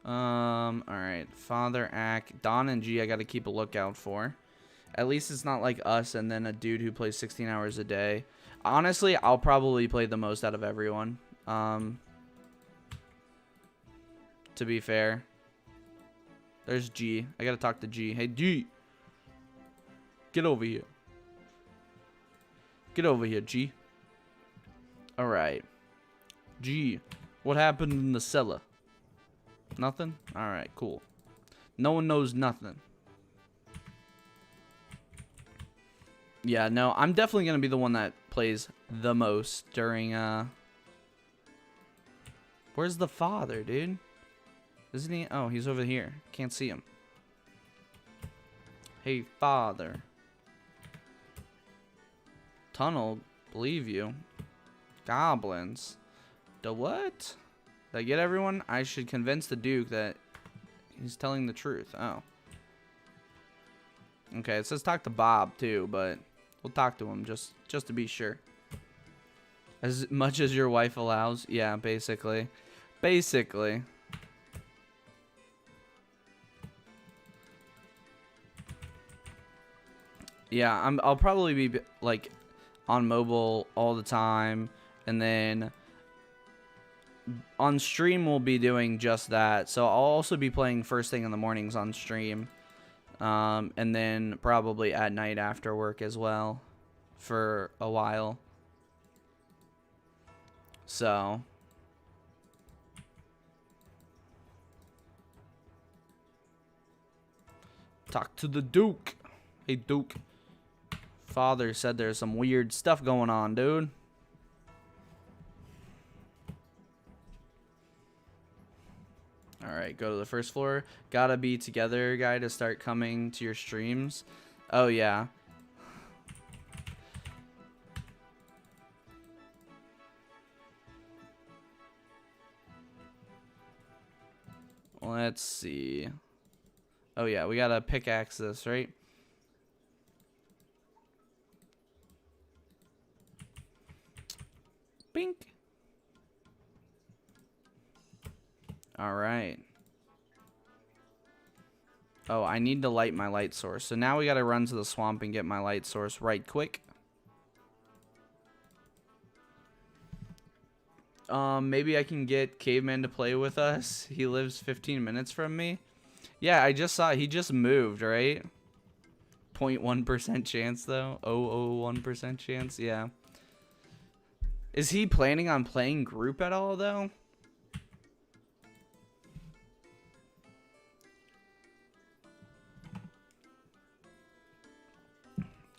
Alright. Father Ack. Don and G I gotta keep a lookout for. At least it's not like us and then a dude who plays 16 hours a day. Honestly, I'll probably play the most out of everyone. To be fair. There's G. I gotta talk to G. Hey, G. Get over here. Get over here, G. Alright. G. What happened in the cellar? Nothing? Alright, cool. No one knows nothing. Yeah, no, I'm definitely gonna be the one that plays the most during, Where's the father, dude? Isn't he? Oh, he's over here. Can't see him. Hey, father. Tunnel, believe you. Goblins. The what? Did I get everyone? I should convince the Duke that he's telling the truth. Oh. Okay, it says talk to Bob too, but we'll talk to him just to be sure. As much as your wife allows. Yeah, basically. Basically. Yeah, I'll probably be like on mobile all the time, and then on stream we'll be doing just that. So I'll also be playing first thing in the mornings on stream, and then probably at night after work as well for a while. So talk to the Duke. Hey, Duke. Father said there's some weird stuff going on, dude. Alright, go to the first floor. Gotta be together, guy, to start coming to your streams. Oh, yeah. Let's see. Oh, yeah, we gotta pickaxe this, right? Bink. Alright. Oh, I need to light my light source. So now we gotta run to the swamp and get my light source right quick. Maybe I can get Caveman to play with us. He lives 15 minutes from me. Yeah, I just saw he just moved, right? 0.1% chance though. 0.001% chance, yeah. Is he planning on playing group at all though?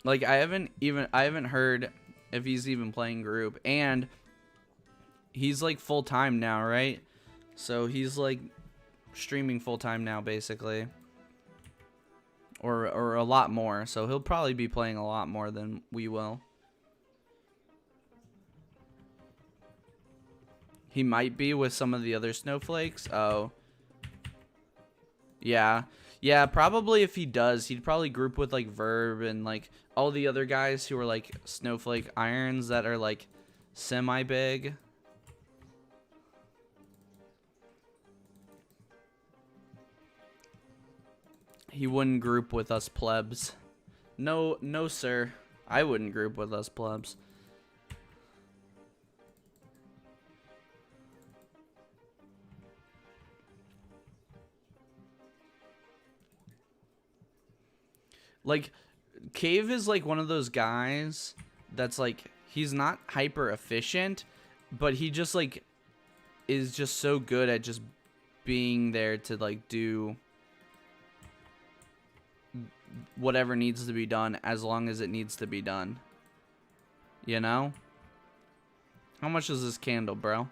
Like I haven't heard if he's even playing group, and he's like full time now, right? So he's like streaming full time now basically. Or a lot more. So he'll probably be playing a lot more than we will. He might be with some of the other snowflakes. Oh. Yeah. Yeah, probably if he does, he'd probably group with like Verb and like all the other guys who are like snowflake irons that are like semi-big. He wouldn't group with us plebs. No, no, sir. I wouldn't group with us plebs. Like, Cave is like one of those guys that's like, he's not hyper efficient, but he just like is just so good at just being there to like do whatever needs to be done as long as it needs to be done. You know? How much is this candle, bro?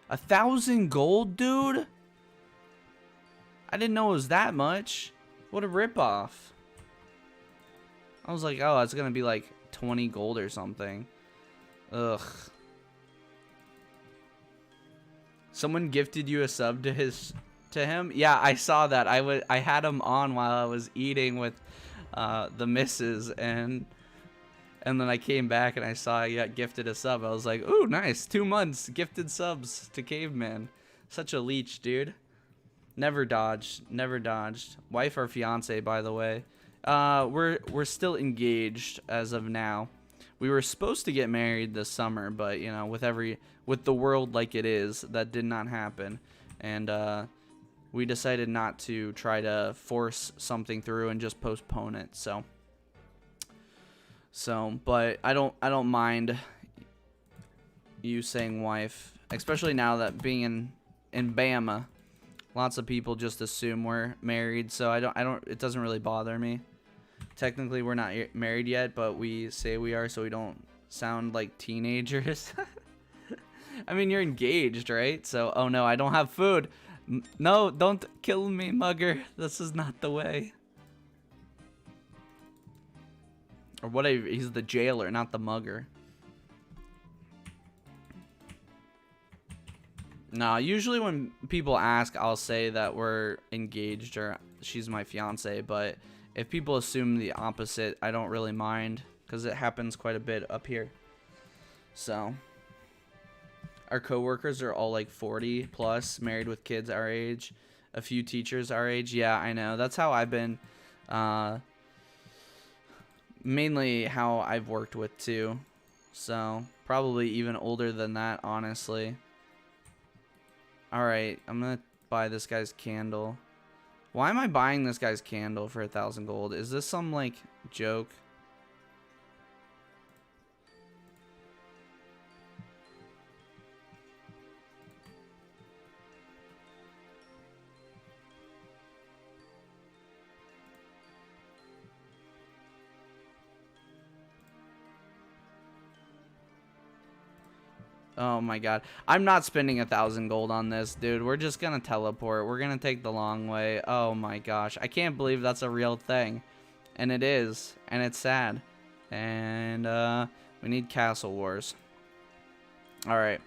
1,000 gold, dude? I didn't know it was that much. What a ripoff. I was like, oh, it's gonna be like 20 gold or something. Ugh. Someone gifted you a sub to him? Yeah, I saw that. I had him on while I was eating with the missus, and then I came back and I saw I got gifted a sub. I was like, ooh, nice. 2 months gifted subs to Caveman. Such a leech, dude. Never dodged. Never dodged. Wife or fiance, by the way. We're still engaged as of now. We were supposed to get married this summer, but you know, with the world like it is, that did not happen. And we decided not to try to force something through and just postpone it. So, but I don't mind you saying wife, especially now that being in Bama, lots of people just assume we're married. So it doesn't really bother me. Technically, we're not married yet, but we say we are so we don't sound like teenagers. I mean, you're engaged, right? So, oh no, I don't have food. No, don't kill me, mugger. This is not the way. Or whatever, he's the jailer, not the mugger. Nah, usually when people ask, I'll say that we're engaged or she's my fiance, but if people assume the opposite, I don't really mind, because it happens quite a bit up here. So, our coworkers are all like 40 plus, married with kids our age. A few teachers our age. Yeah, I know. That's how I've been. Mainly how I've worked with too. So, probably even older than that, honestly. Alright, I'm gonna buy this guy's candle. Why am I buying this guy's candle for 1,000 gold? Is this some, like, joke? Oh my god. I'm not spending 1,000 gold on this, dude. We're just gonna teleport. We're gonna take the long way. Oh my gosh. I can't believe that's a real thing. And it is. And it's sad. And, we need Castle Wars. Alright.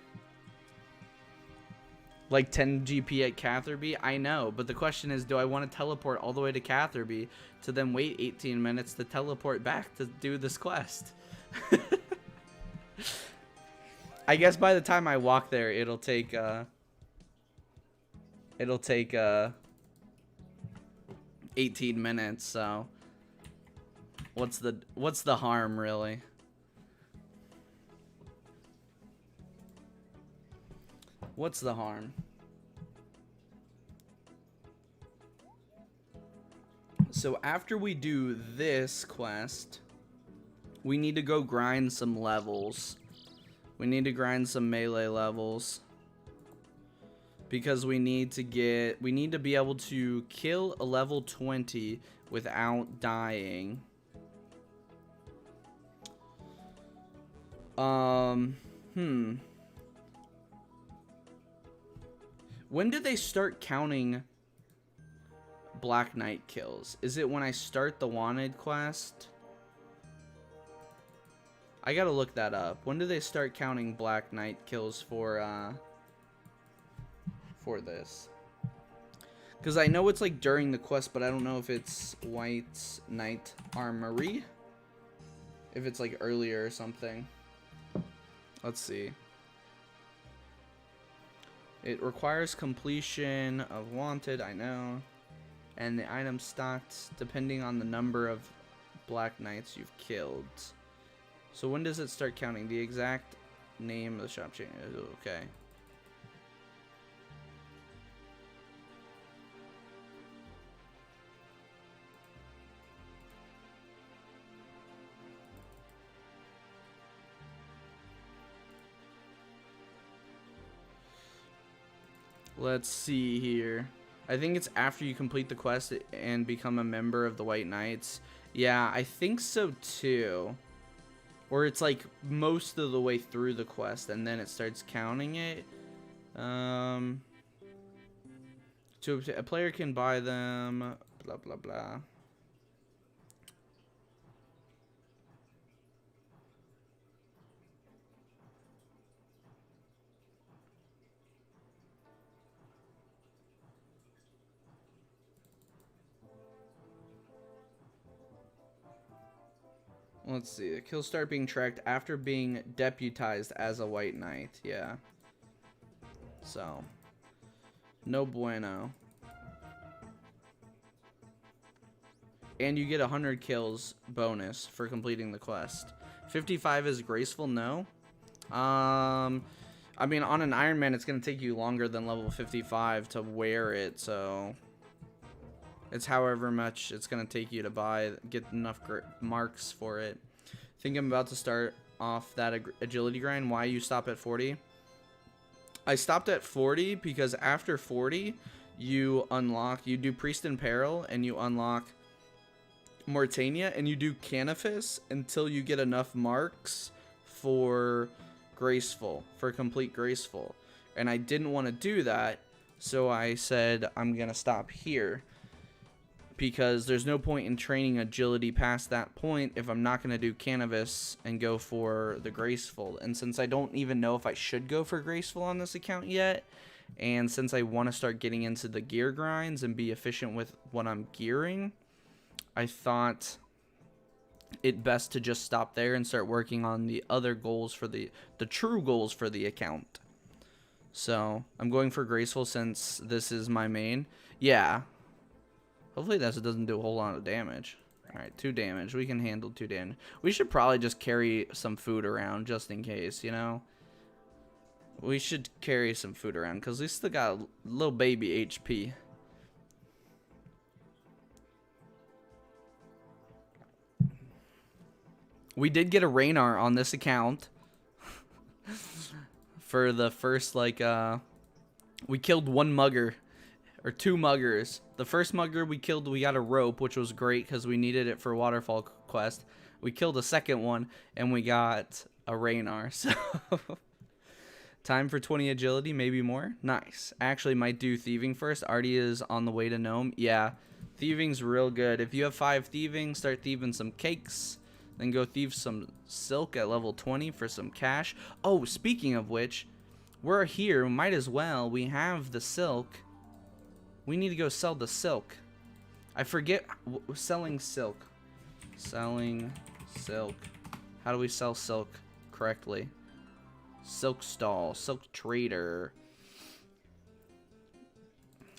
Like 10 GP at Catherby? I know. But the question is, do I want to teleport all the way to Catherby to then wait 18 minutes to teleport back to do this quest? I guess by the time I walk there, it'll take 18 minutes, so what's the harm, really? What's the harm? So after we do this quest, we need to go grind some levels. We need to grind some melee levels, because we need to be able to kill a level 20 without dying. When do they start counting Black Knight kills? Is it when I start the wanted quest? I gotta look that up. When do they start counting Black Knight kills for this? Because I know it's like during the quest, but I don't know if it's White Knight Armory. If it's like earlier or something. Let's see. It requires completion of wanted, I know. And the item stocked depending on the number of Black Knights you've killed. So when does it start counting? The exact name of the shop chain. Okay. Let's see here. I think it's after you complete the quest and become a member of the White Knights. Yeah, I think so too. Or it's like most of the way through the quest and then it starts counting it. So a player can buy them, blah, blah, blah. Let's see. The kills start being tracked after being deputized as a White Knight. Yeah. So, no bueno. And you get 100 kills bonus for completing the quest. 55 is graceful, no. I mean, on an Iron Man, it's going to take you longer than level 55 to wear it, so it's however much it's going to take you to get enough marks for it. I think I'm about to start off that agility grind. Why you stop at 40? I stopped at 40 because after 40, you do Priest in Peril, and you unlock Mortania, and you do Canifis until you get enough marks for Graceful, for complete Graceful. And I didn't want to do that, so I said I'm going to stop here. Because there's no point in training agility past that point if I'm not going to do Canvas and go for the Graceful. And since I don't even know if I should go for Graceful on this account yet, and since I want to start getting into the gear grinds and be efficient with what I'm gearing, I thought it best to just stop there and start working on the other goals for the true goals for the account. So I'm going for Graceful since this is my main. Yeah. Hopefully that doesn't do a whole lot of damage. Alright, 2 damage. We can handle 2 damage. We should probably just carry some food around just in case, you know? We should carry some food around because we still got a little baby HP. We did get a Raynar on this account. For the first, like, we killed 1 mugger. Or 2 muggers. The first mugger we killed, we got a rope, which was great because we needed it for Waterfall quest. We killed a second one, and we got a Raynar. So, time for 20 agility, maybe more. Nice. Actually, might do thieving first. Artie is on the way to Gnome. Yeah, thieving's real good. If you have 5 thieving, start thieving some cakes. Then go thieve some silk at level 20 for some cash. Oh, speaking of which, we're here. Might as well. We have the silk. We need to go sell the silk. I forget selling silk. Selling silk. How do we sell silk correctly? Silk stall. Silk trader.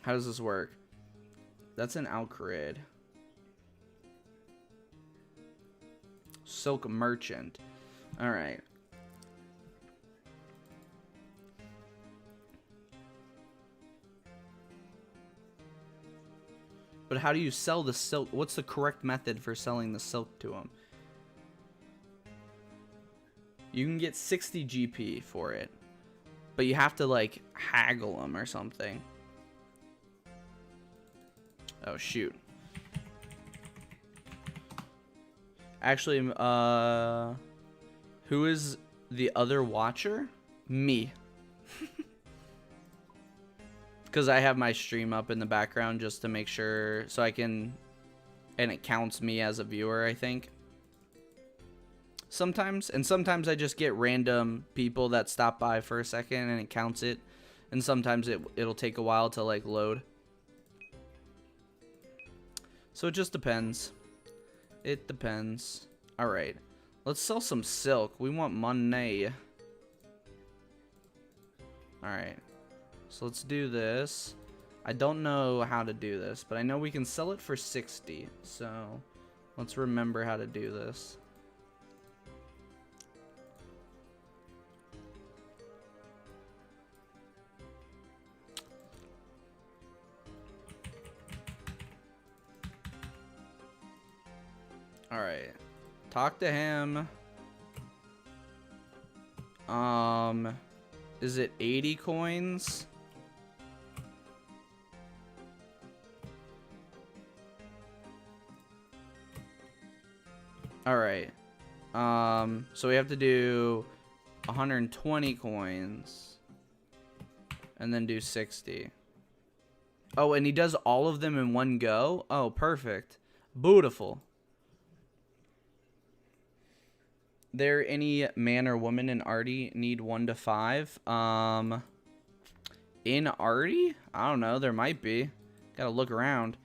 How does this work? That's an Alcarid. Silk merchant. Alright. But how do you sell the silk? What's the correct method for selling the silk to him? You can get 60 GP for it. But you have to, like, haggle them or something. Oh, shoot. Actually, who is the other watcher? Me. Because I have my stream up in the background just to make sure, so I can, and it counts me as a viewer, I think. Sometimes, and sometimes I just get random people that stop by for a second and it counts it. And sometimes it'll take a while to, like, load. So it just depends. It depends. Alright, let's sell some silk. We want money. Alright. So let's do this. I don't know how to do this, but I know we can sell it for 60. So let's remember how to do this. Alright. Talk to him. Is it 80 coins? All right. So we have to do 120 coins and then do 60. Oh, and he does all of them in one go? Oh, perfect. Beautiful. There any man or woman in Artie need 1 to 5? In Artie? I don't know. There might be. Gotta look around.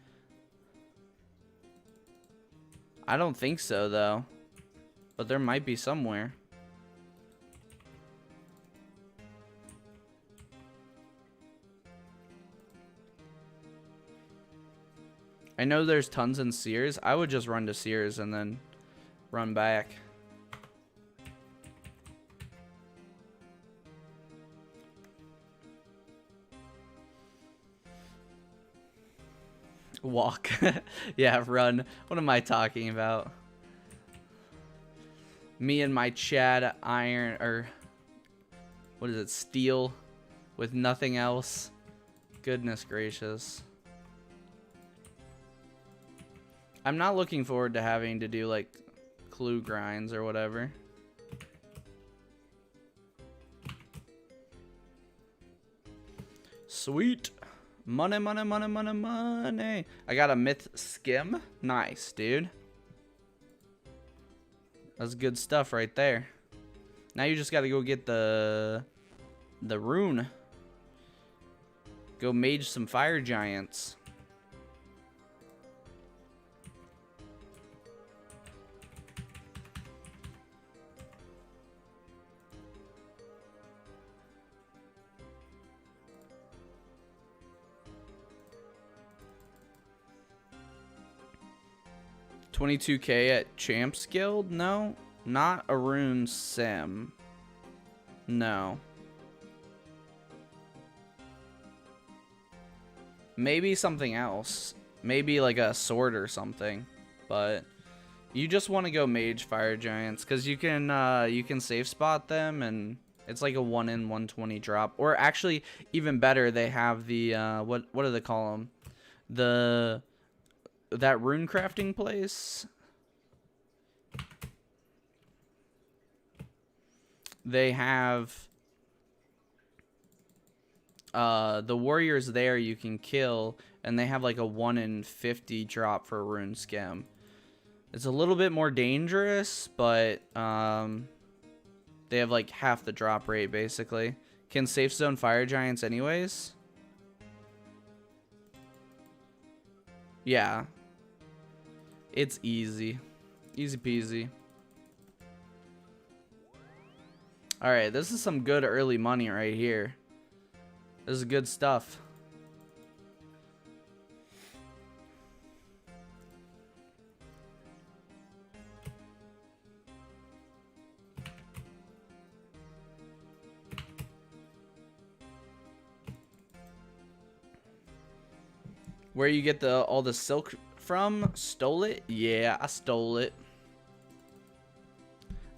I don't think so, though. But there might be somewhere. I know there's tons in Sears. I would just run to Sears and then run back. Walk. Yeah, run. What am I talking about? Me and my Chad iron, or what is it, steel with nothing else. Goodness gracious. I'm not looking forward to having to do like clue grinds or whatever. Sweet. Money, money, money, money, money. I got a myth skim. Nice, dude. That's good stuff right there. Now you just got to go get the rune. Go mage some fire giants. $22K at Champs Guild? No, not a rune sim. No. Maybe something else. Maybe like a sword or something. But you just want to go mage fire giants because you can safe spot them and it's like a 1 in 120 drop. Or actually, even better, they have the what do they call them? That rune crafting place. They have the warriors there you can kill, and they have like a 1 in 50 drop for a rune skim. It's a little bit more dangerous, but they have like half the drop rate basically. Can safe zone fire giants anyways? Yeah. It's easy. Easy peasy. Alright, this is some good early money right here. This is good stuff. Where you get all the silk from? Stole it? Yeah, I stole it.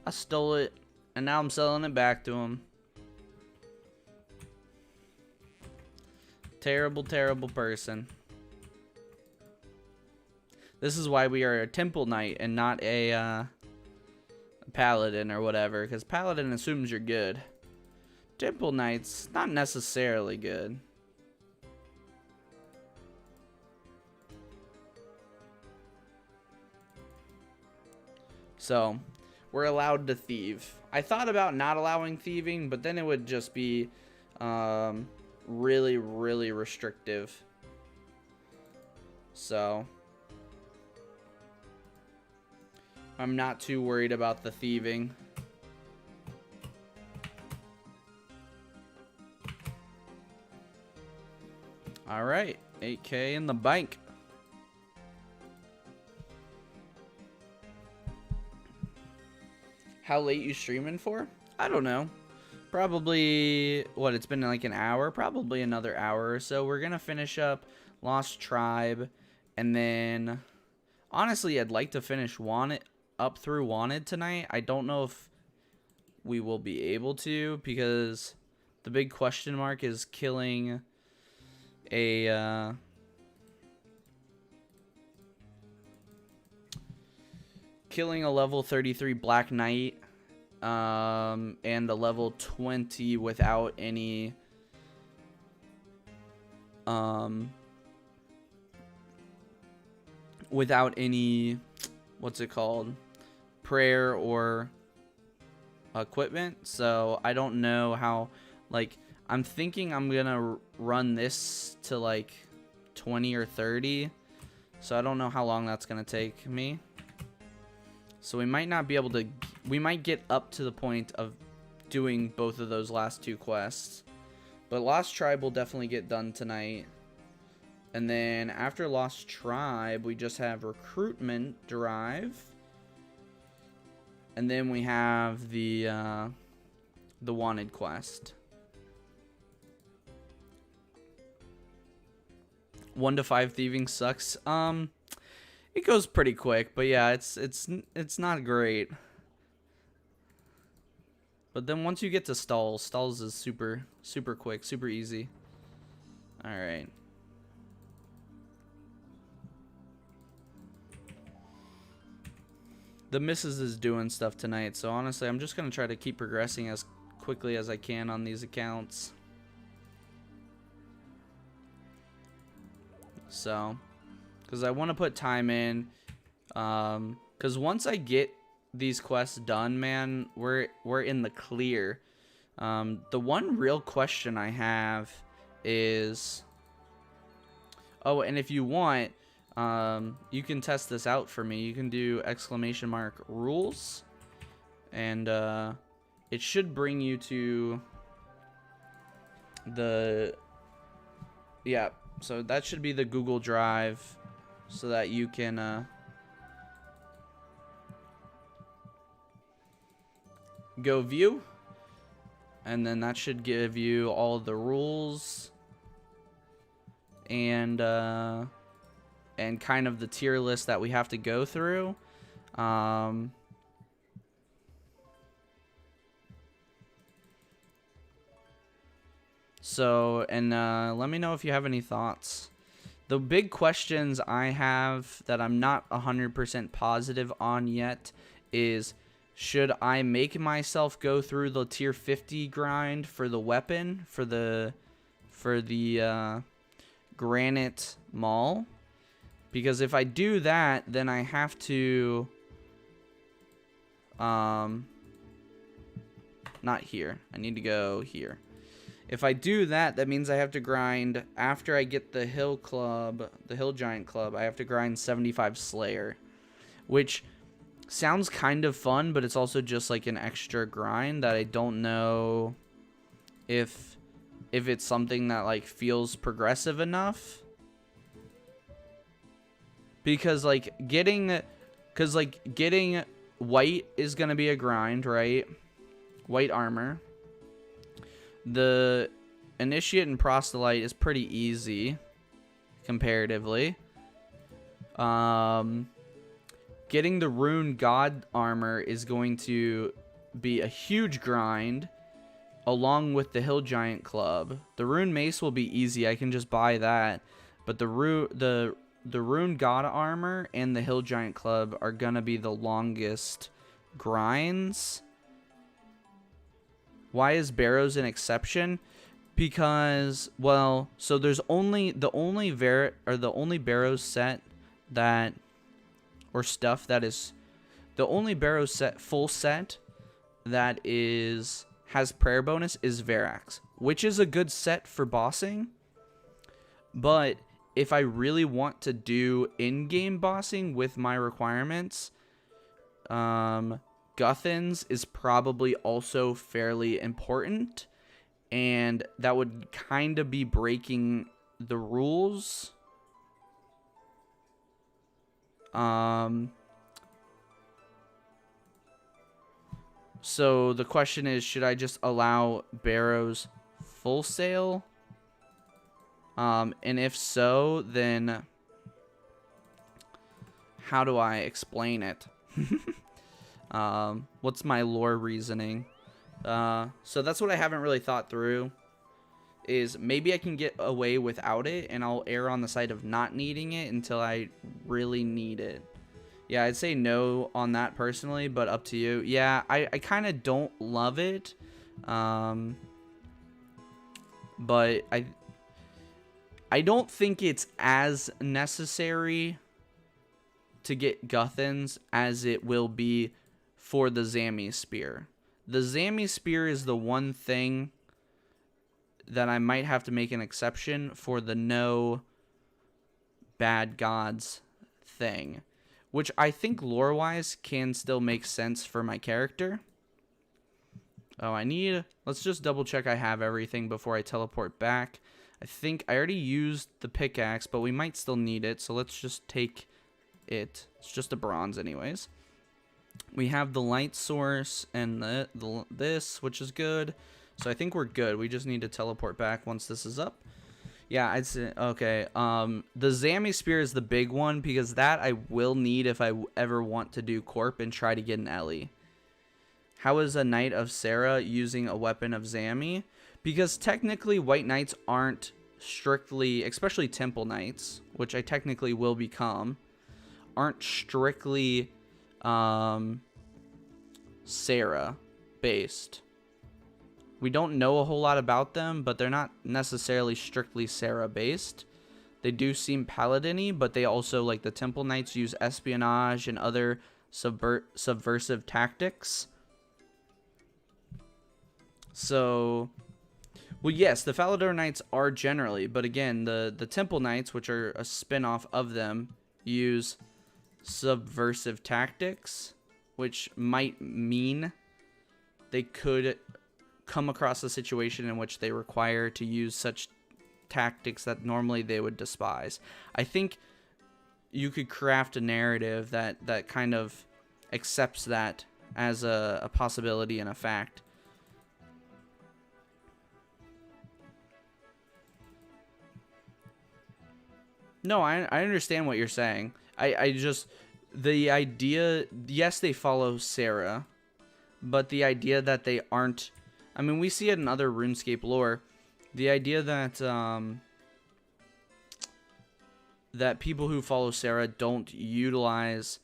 I stole it, and now I'm selling it back to him. Terrible, terrible person. This is why we are a Temple Knight and not a Paladin or whatever, because Paladin assumes you're good. Temple Knight's not necessarily good. So, we're allowed to thieve. I thought about not allowing thieving, but then it would just be really, really restrictive. So, I'm not too worried about the thieving. All right, 8K in the bank. How late you streaming for? I don't know. Probably, what, it's been like an hour? Probably another hour or so. We're going to finish up Lost Tribe. And then, honestly, I'd like to finish Wanted up through Wanted tonight. I don't know if we will be able to, because the big question mark is killing a... killing a level 33 Black Knight and a level 20 without any what's it called, prayer or equipment. So I don't know how, like, I'm thinking I'm gonna run this to like 20 or 30, so I don't know how long that's gonna take me. So we might not be able to, we might get up to the point of doing both of those last 2 quests, but Lost Tribe will definitely get done tonight. And then after Lost Tribe, we just have Recruitment Drive. And then we have the Wanted quest. 1 to 5 thieving sucks. It goes pretty quick, but yeah, it's not great. But then once you get to Stalls is super quick, super easy. All right. The missus is doing stuff tonight, so honestly, I'm just going to try to keep progressing as quickly as I can on these accounts. So, because I want to put time in, because once I get these quests done, man, we're in the clear. The one real question I have is, oh, and if you want, you can test this out for me. You can do !rules, and it should bring you to the, yeah, so that should be the Google Drive, so that you can go view, and then that should give you all the rules and kind of the tier list that we have to go through. So, and let me know if you have any thoughts. The big questions I have that I'm not 100% positive on yet is, should I make myself go through the tier 50 grind for the weapon, for the Granite Maul? Because if I do that, then I have to, not here. I need to go here. If I do that, that means I have to grind, after I get the Hill Club, the Hill Giant Club, I have to grind 75 Slayer, which sounds kind of fun, but it's also just like an extra grind that I don't know if it's something that like feels progressive enough. Because getting white is gonna be a grind, right? White armor. The Initiate and Proselyte is pretty easy comparatively. Getting the Rune God armor is going to be a huge grind, along with the Hill Giant Club. The Rune Mace will be easy. I can just buy that. But the Rune God armor and the Hill Giant Club are going to be the longest grinds. Why is Barrows an exception? Because, well, so there's only the only Barrows set that, or stuff that is, the only Barrows set, full set that has prayer bonus is Verax, which is a good set for bossing. But if I really want to do in-game bossing with my requirements, Guthans is probably also fairly important, and that would kind of be breaking the rules. So the question is, should I just allow Barrows full sale? And if so, then how do I explain it? What's my lore reasoning? So that's what I haven't really thought through, is maybe I can get away without it, and I'll err on the side of not needing it until I really need it. Yeah, I'd say no on that personally, but up to you. Yeah, I kind of don't love it. But I don't think it's as necessary to get Guthans as it will be for the Zammy Spear. The Zammy Spear is the one thing that I might have to make an exception for the no bad gods thing, which I think lore-wise can still make sense for my character. Oh, let's just double check I have everything before I teleport back. I think I already used the pickaxe, but we might still need it, so let's just take it. It's just a bronze anyways. We have the light source and this, which is good. So I think we're good. We just need to teleport back once this is up. Yeah, I'd say, okay. The Zammy Spear is the big one because that I will need if I ever want to do Corp and try to get an Ellie. How is a Knight of Sarah using a weapon of Zammy? Because technically White Knights aren't strictly, especially Temple Knights, which I technically will become, aren't strictly Sarah based. We don't know a whole lot about them, but they're not necessarily strictly Sarah based. They do seem paladin-y, but they also, like the Temple Knights, use espionage and other subversive tactics. So, well, yes, the Falador Knights are generally, but again, the Temple Knights, which are a spin-off of them, use subversive tactics, which might mean they could come across a situation in which they require to use such tactics that normally they would despise. I think you could craft a narrative that kind of accepts that as a possibility and a fact. No, I understand what you're saying. I just, the idea, yes, they follow Sarah, but the idea that they aren't, I mean, we see it in other RuneScape lore. The idea that that people who follow Sarah don't utilize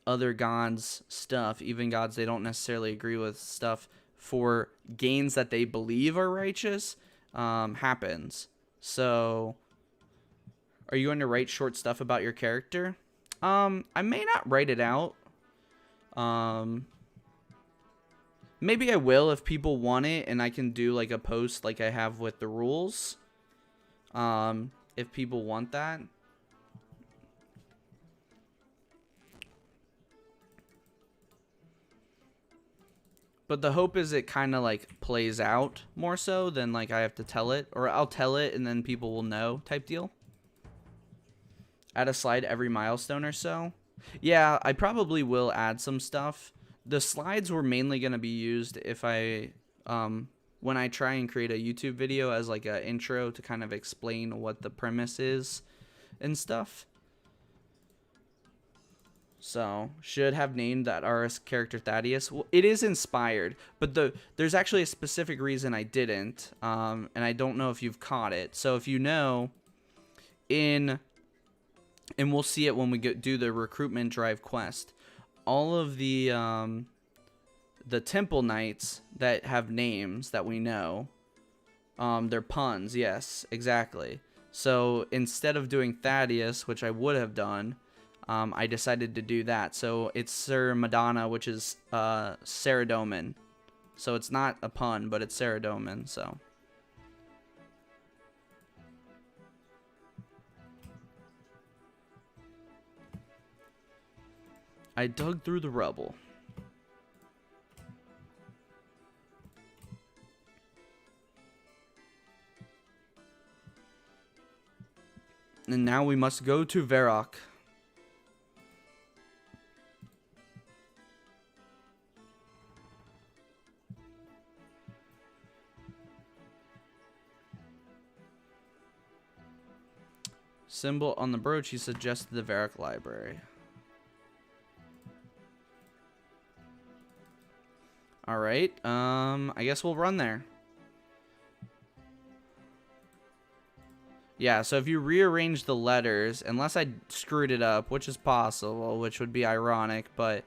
other gods' stuff, even gods they don't necessarily agree with stuff, for gains that they believe are righteous, happens. So, are you going to write short stuff about your character? I may not write it out. Maybe I will if people want it, and I can do like a post like I have with the rules. If people want that. But the hope is it kind of like plays out more so than like I have to tell it, or I'll tell it and then people will know type deal. Add a slide every milestone or so. Yeah, I probably will add some stuff. The slides were mainly going to be used if I, when I try and create a YouTube video as like an intro to kind of explain what the premise is and stuff. So, should have named that RS character Thaddeus. Well, it is inspired, but there's actually a specific reason I didn't, and I don't know if you've caught it. So, if you know, and we'll see it when we do the recruitment drive quest, all of the Temple Knights that have names that we know, they're puns, yes, exactly. So, instead of doing Thaddeus, which I would have done, I decided to do that. So it's Sir Madonna, which is Saradomin. So it's not a pun, but it's Saradomin. So I dug through the rubble. And now we must go to Varrock. Symbol on the brooch, he suggested the Varrock Library. Alright, I guess we'll run there. Yeah, so if you rearrange the letters, unless I screwed it up, which is possible, which would be ironic, but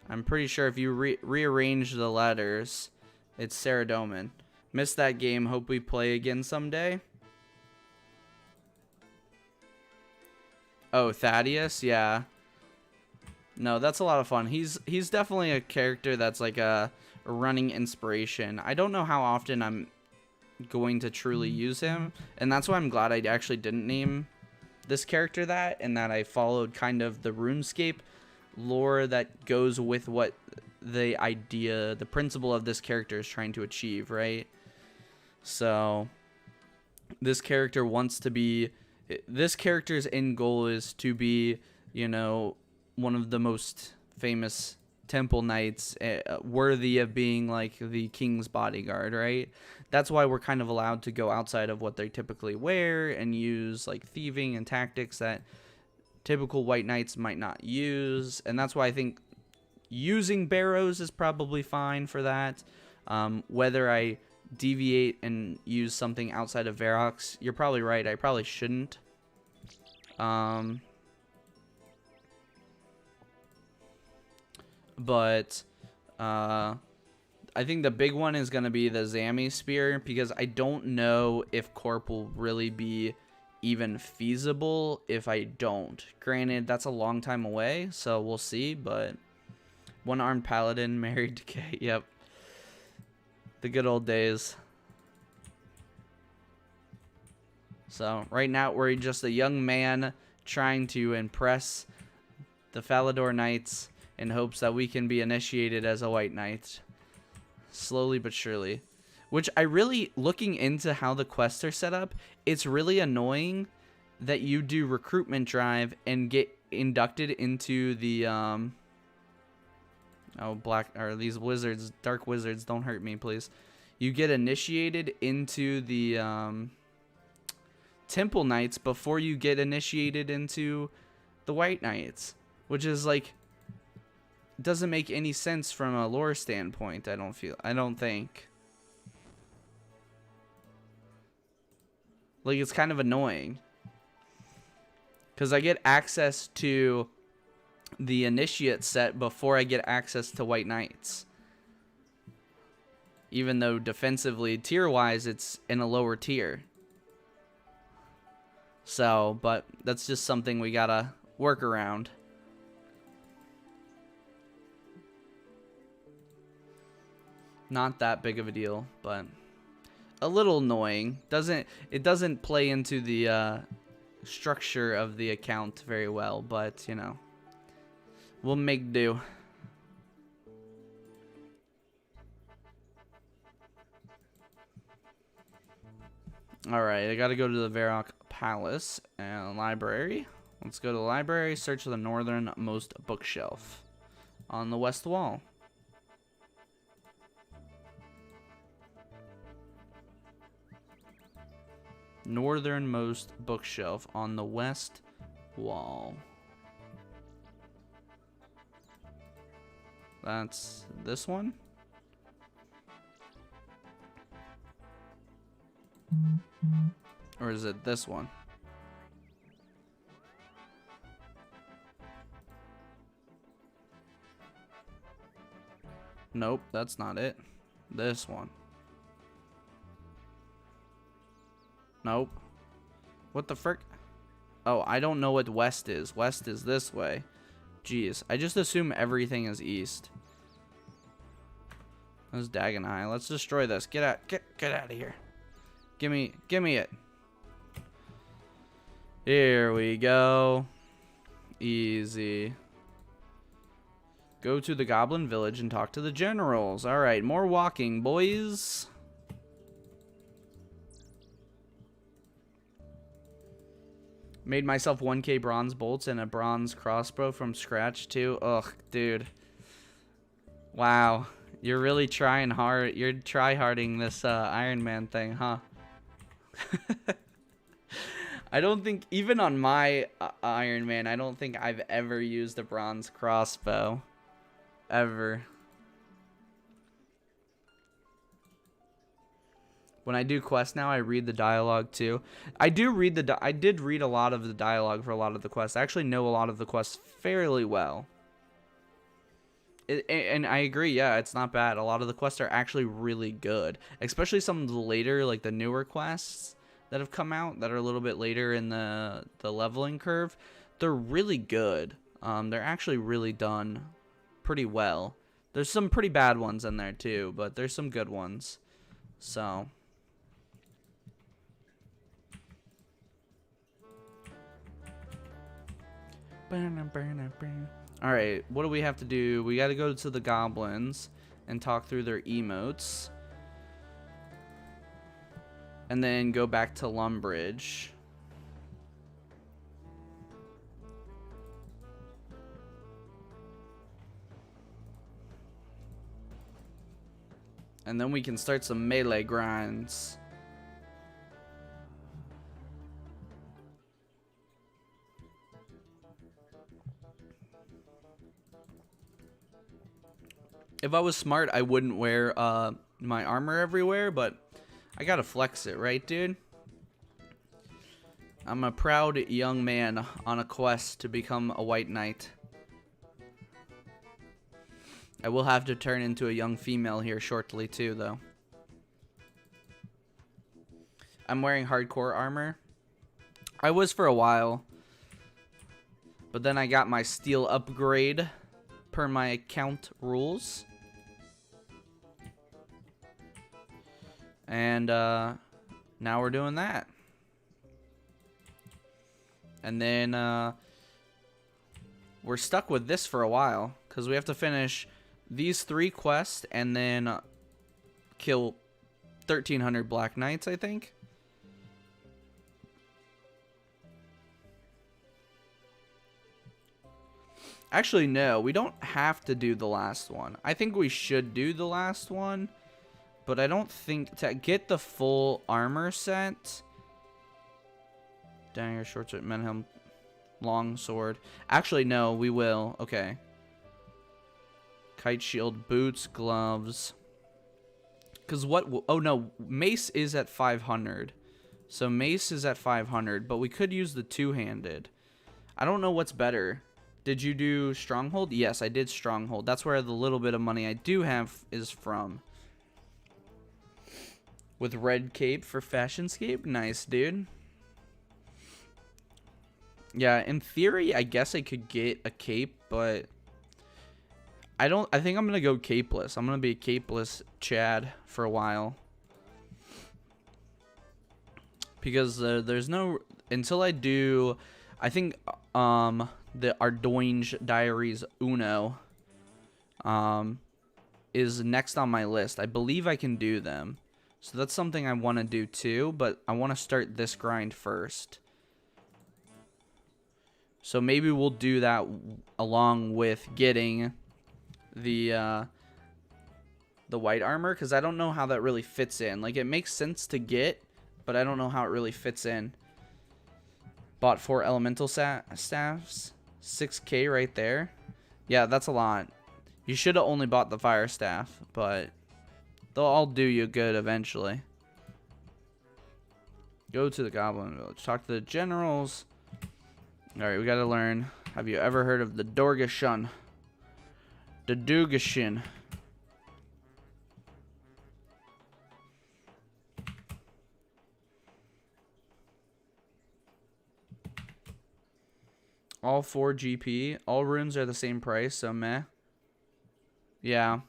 I'm pretty sure if you rearrange the letters, it's Saradomin. Missed that game. Hope we play again someday. Oh, Thaddeus? Yeah. No, that's a lot of fun. He's definitely a character that's like a running inspiration. I don't know how often I'm going to truly use him, and that's why I'm glad I actually didn't name this character that, and that I followed kind of the RuneScape lore that goes with what the idea, the principle of this character is trying to achieve, right? So this character wants to be, this character's end goal is to be, you know, one of the most famous Temple Knights, worthy of being like the king's bodyguard, right? That's why we're kind of allowed to go outside of what they typically wear and use like thieving and tactics that typical white knights might not use. And that's why I think using barrows is probably fine for that. Whether I deviate and use something outside of Varrox, you're probably right. I probably shouldn't. But I think the big one is going to be the Zami Spear, because I don't know if Corp will really be even feasible if I don't. Granted, that's a long time away, so we'll see, but one-armed paladin married to Kay. Yep. The good old days. So, right now, we're just a young man trying to impress the Falador Knights in hopes that we can be initiated as a white knight. Slowly but surely. Which I really, looking into how the quests are set up, it's really annoying that you do recruitment drive and get inducted into the, oh, these wizards, dark wizards, don't hurt me, please. You get initiated into the, Temple Knights before you get initiated into the White Knights, which is like, doesn't make any sense from a lore standpoint. I don't think. Like, it's kind of annoying, because I get access to the initiate set before I get access to White Knights, even though defensively, tier wise, it's in a lower tier. So, but that's just something we gotta work around. Not that big of a deal, but a little annoying. It doesn't play into the structure of the account very well, but you know, we'll make do. Alright, I gotta go to the Varrock Palace and Library. Let's go to the library, search the northernmost bookshelf on the west wall. Northernmost bookshelf on the west wall. That's this one? Or is it this one? Nope, that's not it. This one. Nope. What the frick? Oh, I don't know what west is. West is this way. Jeez, I just assume everything is east. That's Dagon Eye. Let's destroy this. Get out of here. Give me it. Here we go. Easy. Go to the Goblin Village and talk to the generals. Alright, more walking, boys. Made myself 1k bronze bolts and a bronze crossbow from scratch, too. Ugh, dude. Wow. You're really trying hard. You're try-harding this Iron Man thing, huh? I don't think, even on my Iron Man, I don't think I've ever used a bronze crossbow. Ever. When I do quests now, I read the dialogue too. I did read a lot of the dialogue for a lot of the quests. I actually know a lot of the quests fairly well. And I agree, yeah, it's not bad. A lot of the quests are actually really good, especially some of the later, like the newer quests that have come out that are a little bit later in the leveling curve. They're really good. They're actually really done pretty well. There's some pretty bad ones in there too, but there's some good ones. So alright, what do we have to do? We gotta go to the goblins and talk through their emotes. And then go back to Lumbridge. And then we can start some melee grinds. If I was smart, I wouldn't wear my armor everywhere, but I gotta flex it, right, dude? I'm a proud young man on a quest to become a white knight. I will have to turn into a young female here shortly, too, though. I'm wearing hardcore armor. I was for a while. But then I got my steel upgrade per my account rules. And now we're doing that. And then we're stuck with this for a while because we have to finish these 3 quests and then kill 1,300 Black Knights, I think. Actually, no, we don't have to do the last one. I think we should do the last one, but I don't think to get the full armor set. Dagger, short sword, menhelm, long sword. Actually, no, we will. Okay. Kite shield, boots, gloves. Because what? Oh no, mace is at 500. So mace is at 500, but we could use the two-handed. I don't know what's better. Did you do stronghold? Yes, I did stronghold. That's where the little bit of money I do have is from. With red cape for fashionscape. Nice, dude. Yeah, in theory, I guess I could get a cape, but I think I'm gonna go capeless. I'm gonna be a capeless Chad for a while. Because there's no, until I do, I think the Ardoinge Diaries Uno is next on my list. I believe I can do them. So that's something I want to do too, but I want to start this grind first. So maybe we'll do that along with getting the white armor, because I don't know how that really fits in. Like, it makes sense to get, but I don't know how it really fits in. Bought 4 elemental staffs. 6K right there. Yeah, that's a lot. You should have only bought the fire staff, but they'll all do you good eventually. Go to the Goblin Village. Talk to the generals. Alright, we gotta learn. Have you ever heard of the Dorgashun? The Dugashin. All 4 GP. All runes are the same price, so meh. Yeah.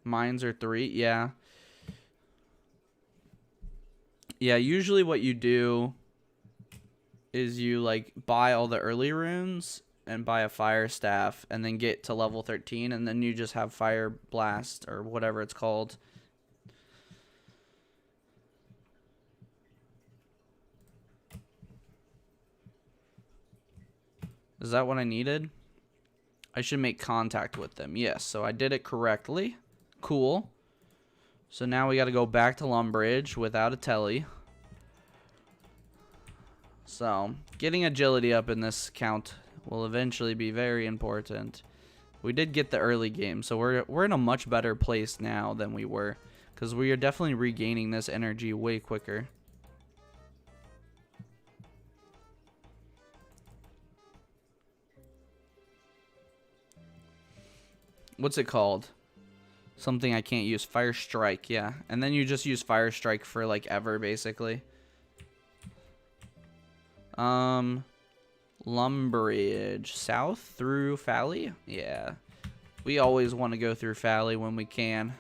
Mines are 3. Yeah. Yeah, usually what you do is you, like, buy all the early runes and buy a fire staff and then get to level 13, and then you just have fire blast or whatever it's called. Is that what I needed? I should make contact with them. Yes, so I did it correctly. Cool. So now we got to go back to Lumbridge without a telly. So, getting agility up in this count will eventually be very important. We did get the early game, so we're in a much better place now than we were. because we are definitely regaining this energy way quicker. What's it called? Something I can't use. Fire Strike, yeah. And then you just use Fire Strike for like ever, basically. Lumbridge. South through Fally? Yeah. We always want to go through Fally when we can.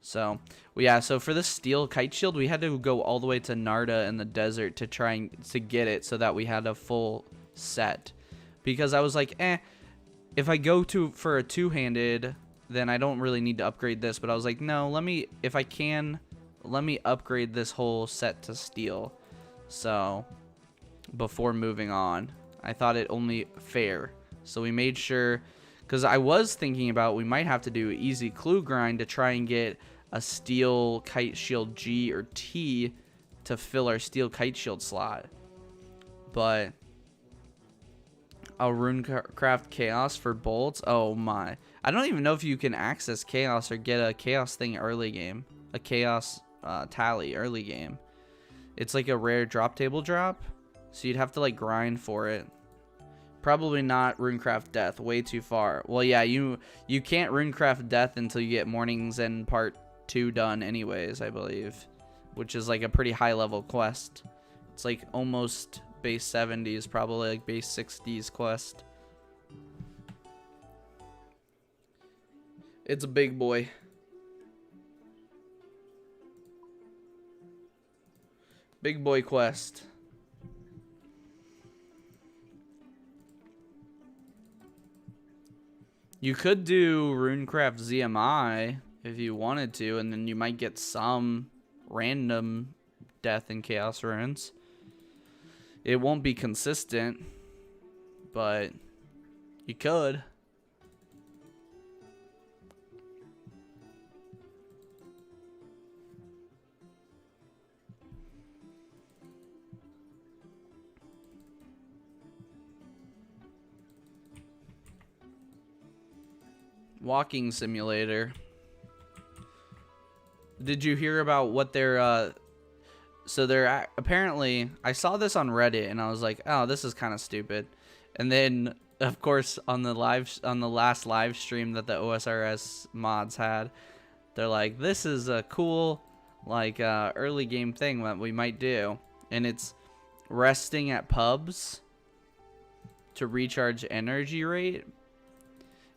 So, yeah, so for this steel kite shield, we had to go all the way to Narda in the desert to try to get it so that we had a full set. Because I was like, if I go for a two-handed, then I don't really need to upgrade this. But I was like, no, if I can, let me upgrade this whole set to steel. So, before moving on, I thought it only fair. So we made sure, because I was thinking about we might have to do easy clue grind to try and get a steel kite shield G or T to fill our steel kite shield slot. But a runecraft chaos for bolts. Oh my. I don't even know if you can access chaos or get a chaos thing early game. A chaos tally early game. It's like a rare drop table drop. So you'd have to like grind for it. Probably not runecraft death. Way too far. Well, yeah, you can't runecraft death until you get Morning's End Part 2 done anyways, I believe. Which is like a pretty high level quest. It's like almost base 70s, probably like base 60s quest. It's a big boy. Big boy quest. You could do Runecraft ZMI if you wanted to, and then you might get some random death in Chaos Runes. It won't be consistent, but you could. Walking simulator. Did you hear about what they're so they're apparently, I saw this on Reddit and I was like, oh, this is kind of stupid. And then of course on the last live stream that the OSRS mods had, they're like, this is a cool like early game thing that we might do, and it's resting at pubs to recharge energy rate.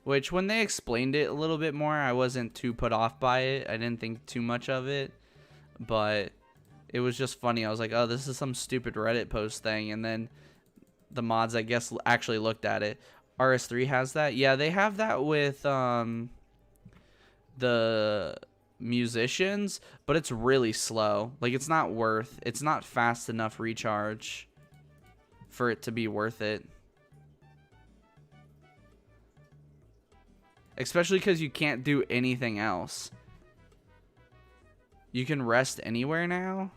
Which, when they explained it a little bit more, I wasn't too put off by it. I didn't think too much of it. But it was just funny. I was like, oh, this is some stupid Reddit post thing. And then the mods, I guess, actually looked at it. RS3 has that? Yeah, they have that with the musicians. But it's really slow. Like, it's not fast enough recharge for it to be worth it. Especially because you can't do anything else. You can rest anywhere now?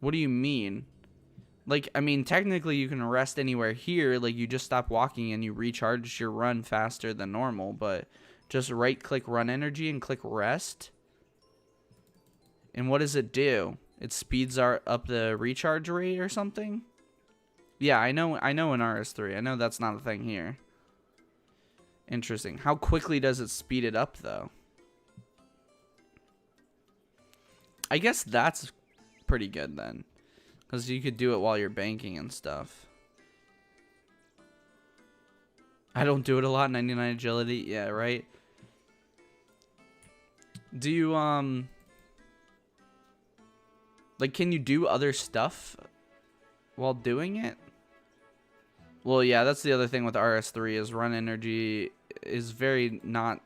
What do you mean? Like, I mean, technically you can rest anywhere here. Like, you just stop walking and you recharge your run faster than normal. But just right-click run energy and click rest. And what does it do? It speeds up the recharge rate or something? Yeah, I know in RS3. I know that's not a thing here. Interesting. How quickly does it speed it up, though? I guess that's pretty good, then. Because you could do it while you're banking and stuff. I don't do it a lot. 99 agility. Yeah, right? Do you, like, can you do other stuff while doing it? Well, yeah, that's the other thing with RS3 is run energy is very not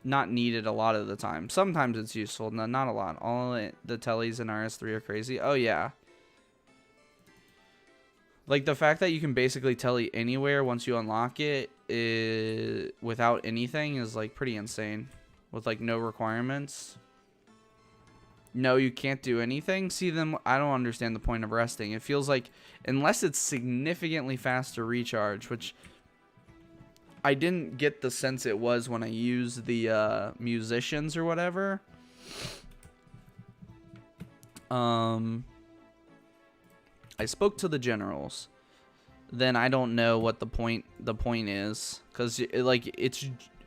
needed a lot of the time. Sometimes it's useful, not a lot. All the tellies in RS3 are crazy. Oh, yeah. Like, the fact that you can basically telly anywhere once you unlock it without anything is, like, pretty insane. With, like, no requirements. No, you can't do anything. See, then I don't understand the point of resting. It feels like, unless it's significantly faster recharge, which I didn't get the sense it was when I used the musicians or whatever. I spoke to the generals. Then I don't know what the point is, because like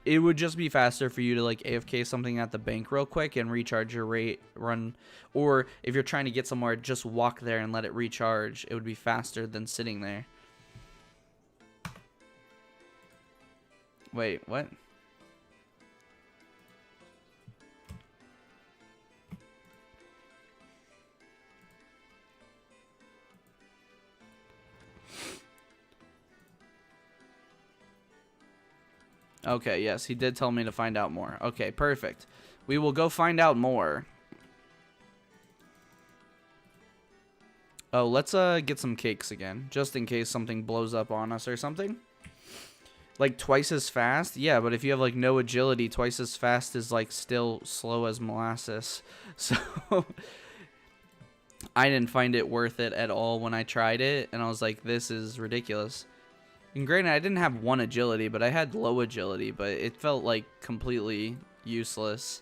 it would just be faster for you to like AFK something at the bank real quick and recharge your run, or if you're trying to get somewhere, just walk there and let it recharge. It would be faster than sitting there. Wait, what? Okay, yes, he did tell me to find out more. Okay, perfect. We will go find out more. Oh, let's get some cakes again, just in case something blows up on us or something. Like twice as fast? Yeah, but if you have like no agility, twice as fast is like still slow as molasses. So I didn't find it worth it at all when I tried it, and I was like, this is ridiculous. And granted, I didn't have 1 agility, but I had low agility, but it felt like completely useless.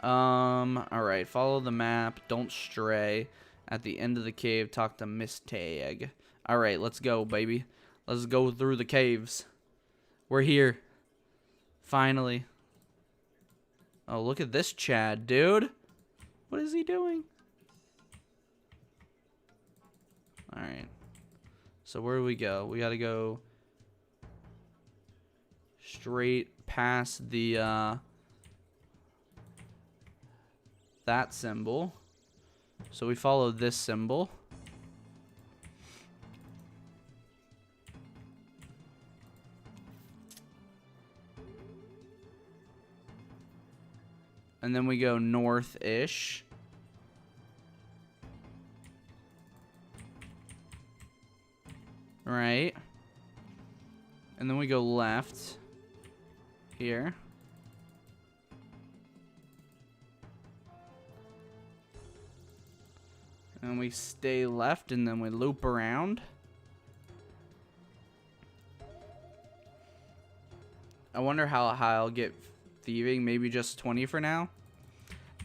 Alright, follow the map, don't stray. At the end of the cave, talk to Miss Tag. Alright, let's go, baby. Let's go through the caves. We're here. Finally. Oh, look at this Chad, dude. What is he doing? Alright. So where do we go? We gotta go straight past the, that symbol. So we follow this symbol. And then we go north-ish. Right. And then we go left. Here. And we stay left, and then we loop around. I wonder how I'll get thieving. Maybe just 20 for now.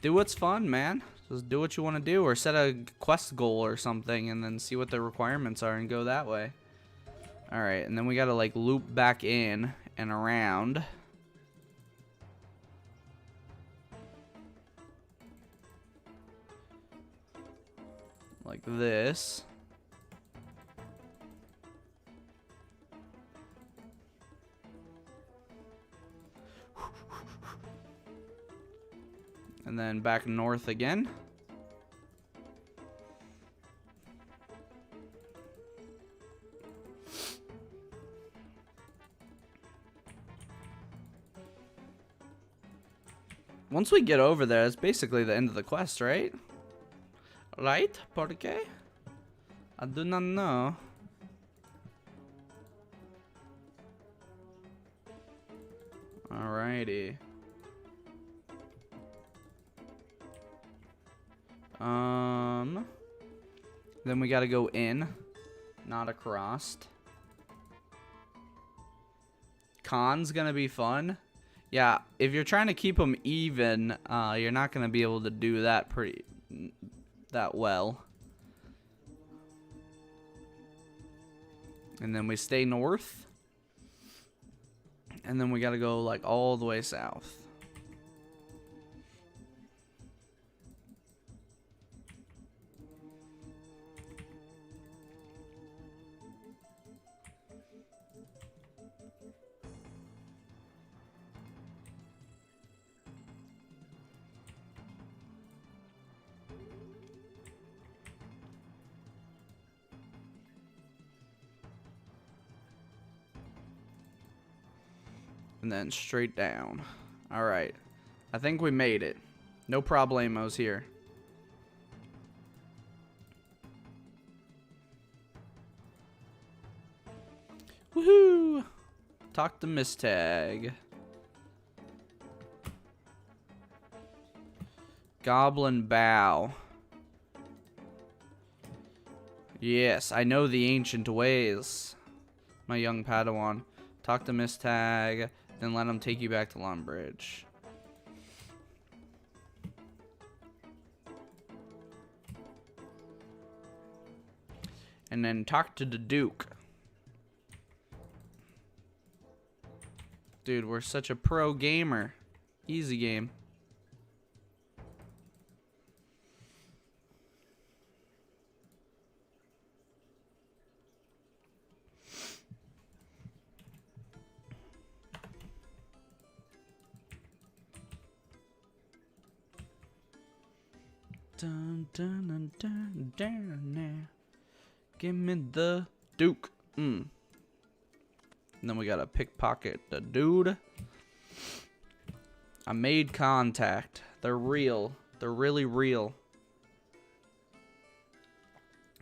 Do what's fun, man. Just do what you want to do, or set a quest goal or something, and then see what the requirements are and go that way. Alright, and then we gotta like loop back in and around. Like this. And then back north again. Once we get over there, it's basically the end of the quest, right? Right? Porque? I do not know. Alrighty. Then we gotta go in, not across. Con's gonna be fun. Yeah, if you're trying to keep them even, you're not gonna be able to do that that well. And then we stay north. And then we gotta go like all the way south. And then straight down. Alright. I think we made it. No problemos here. Woohoo! Talk to Miss Tag. Goblin Bow. Yes, I know the ancient ways. My young Padawan. Talk to Miss Tag, then let him take you back to Lumbridge. And then talk to the Duke. Dude, we're such a pro gamer. Easy game. Dun, dun, dun, dun, dun, dun. Give me the Duke. And then we gotta pickpocket the dude. I made contact. They're real. They're really real.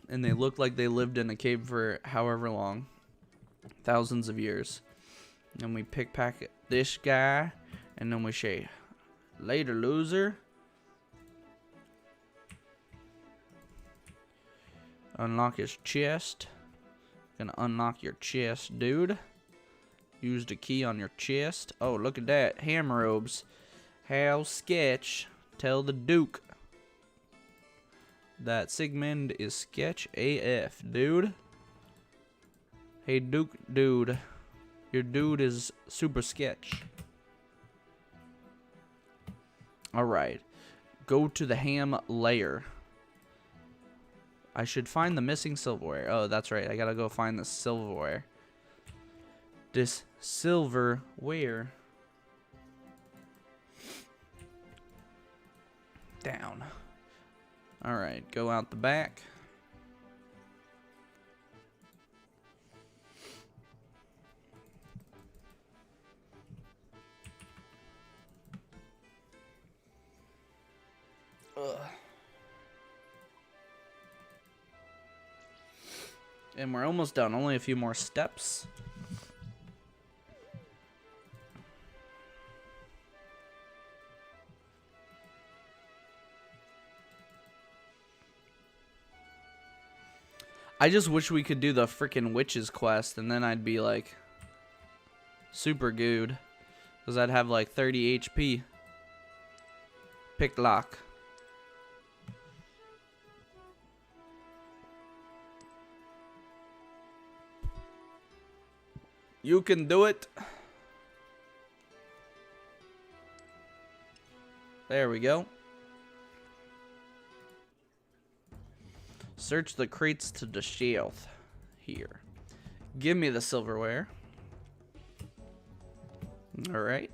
And they look like they lived in a cave for however long. Thousands of years. And we pickpocket this guy. And then we say, later, loser. Unlock his chest. Gonna unlock your chest, dude. Use the key on your chest. Oh, look at that. Hammer robes. How sketch. Tell the Duke that Sigmund is sketch AF, dude. Hey, Duke, dude. Your dude is super sketch. Alright. Go to the ham lair. I should find the missing silverware. Oh, that's right. I gotta go find the silverware. This silverware. Down. Alright, go out the back. Ugh. And we're almost done. Only a few more steps. I just wish we could do the freaking witches quest, and then I'd be like super good, because I'd have like 30 HP. Pick lock. You can do it. There we go. Search the crates to the shelf. Here. Give me the silverware. Alright.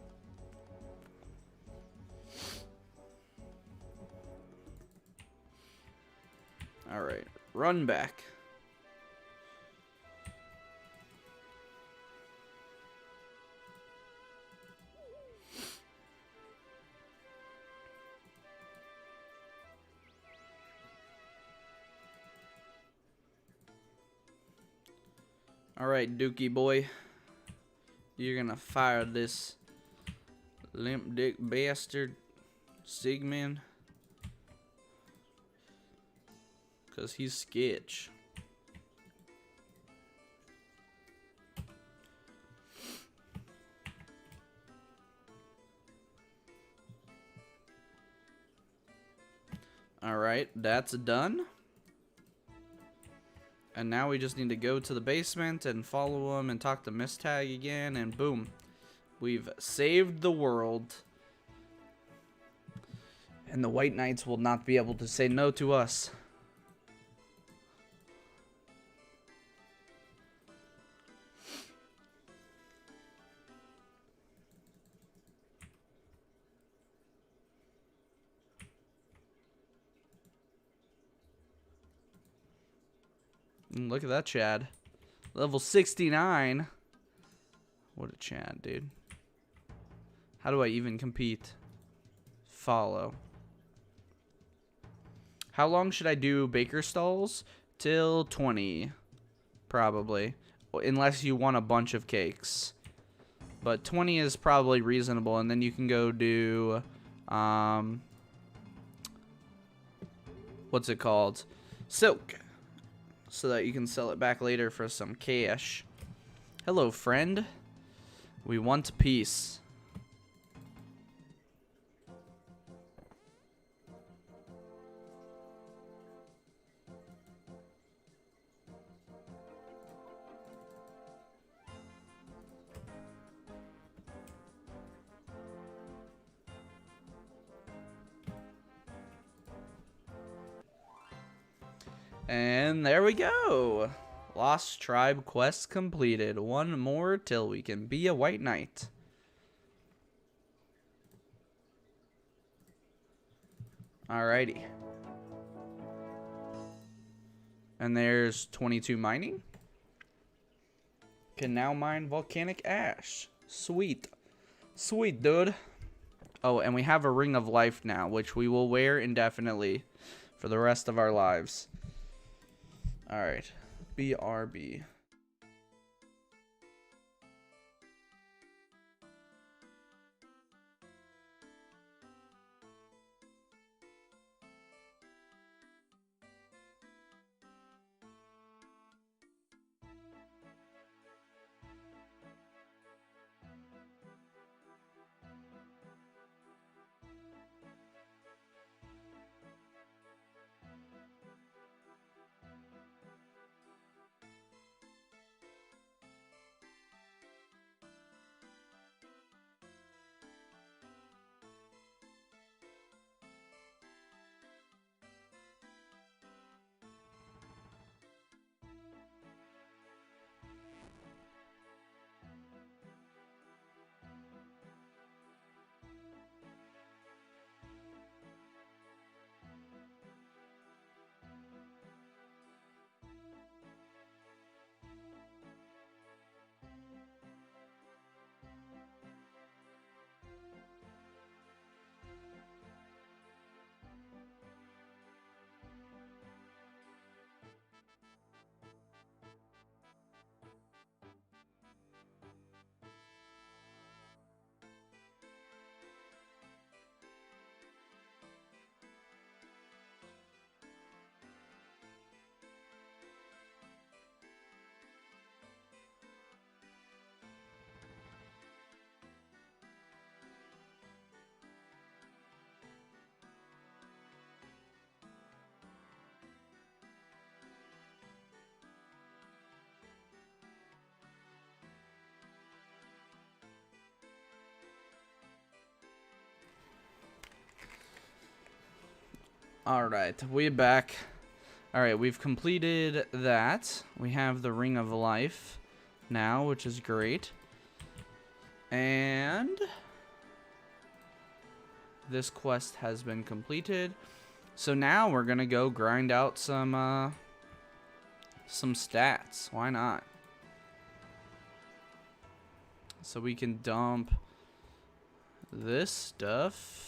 Alright. Run back. Alright, Dookie boy. You're gonna fire this limp dick bastard Sigmund. 'Cause he's sketch. Alright, that's done. And now we just need to go to the basement and follow him and talk to Miss Tag again, and boom. We've saved the world. And the White Knights will not be able to say no to us. And look at that Chad. Level 69. What a Chad, dude. How do I even compete? Follow. How long should I do baker stalls? Till 20. Probably. Unless you want a bunch of cakes. But 20 is probably reasonable. And then you can go do... what's it called? Silk. so that you can sell it back later for some cash. Hello, friend. We want peace. And there we go. Lost Tribe quest completed. One more till we can be a white knight. Alrighty. And there's 22 mining. Can now mine volcanic ash. Sweet. Sweet, dude. Oh, and we have a Ring of Life now, which we will wear indefinitely for the rest of our lives. Alright. BRB. Alright, we're back. Alright, we've completed that. We have the Ring of Life now, which is great. And this quest has been completed. So now we're gonna go grind out some stats. Why not? So we can dump this stuff.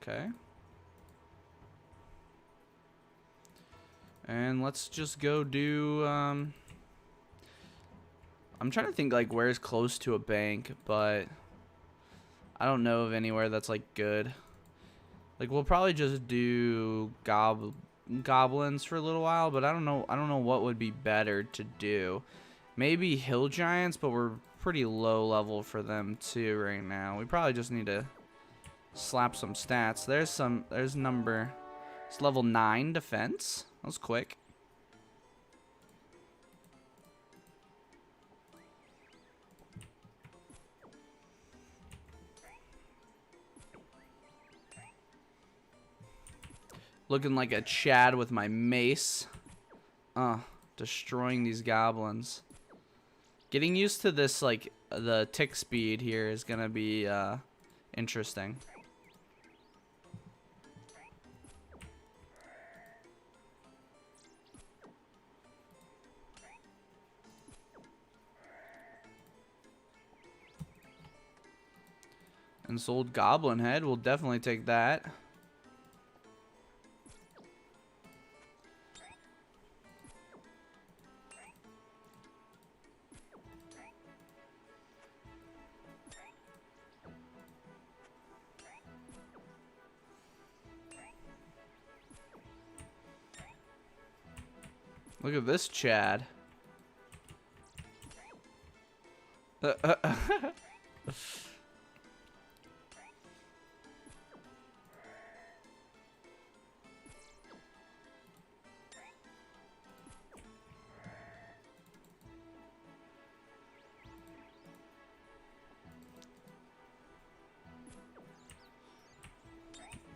Okay. And let's just go do, I'm trying to think, like, where's close to a bank, but I don't know of anywhere that's, like, good. Like, we'll probably just do goblins for a little while, but I don't know what would be better to do. Maybe hill giants, but we're pretty low level for them too right now. We probably just need to slap some stats. There's number. It's level 9 defense. That was quick. Looking like a Chad with my mace. Destroying these goblins. Getting used to this, like, the tick speed here is gonna be, interesting. And sold goblin head, we'll definitely take that. Look at this Chad.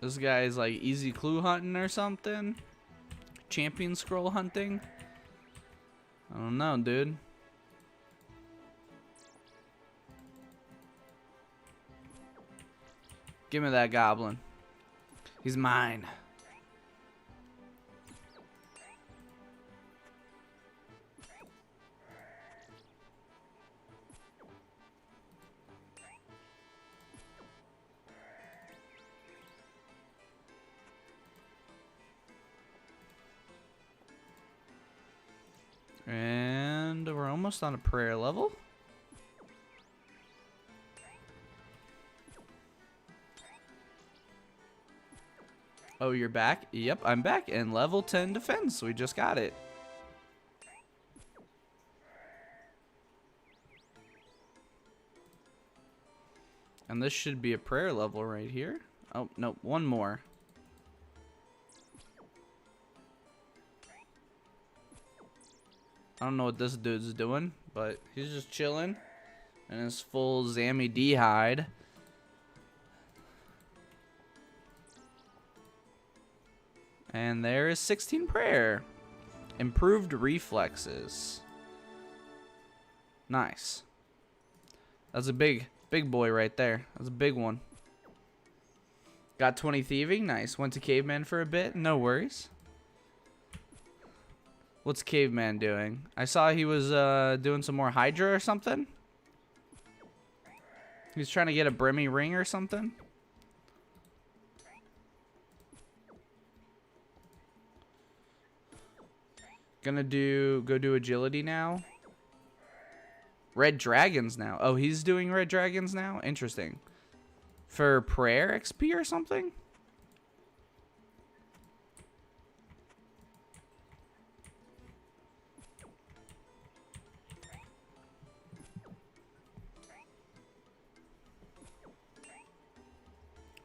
This guy's like easy clue hunting or something. Champion scroll hunting. I don't know, dude. Give me that goblin. He's mine. And we're almost on a prayer level. Oh, you're back? Yep, I'm back. And level 10 defense. We just got it. And this should be a prayer level right here. Oh, no, one more. I don't know what this dude's doing, but he's just chilling in his full Zammy D hide. And there is 16 prayer. Improved reflexes. Nice. That's a big boy right there. That's a big one. Got 20 thieving. Nice. Went to caveman for a bit. No worries. What's caveman doing? I saw he was doing some more hydra or something. He's trying to get a brimmy ring or something. Gonna go do agility now. Red dragons now. Oh, he's doing red dragons now? Interesting. For prayer XP or something?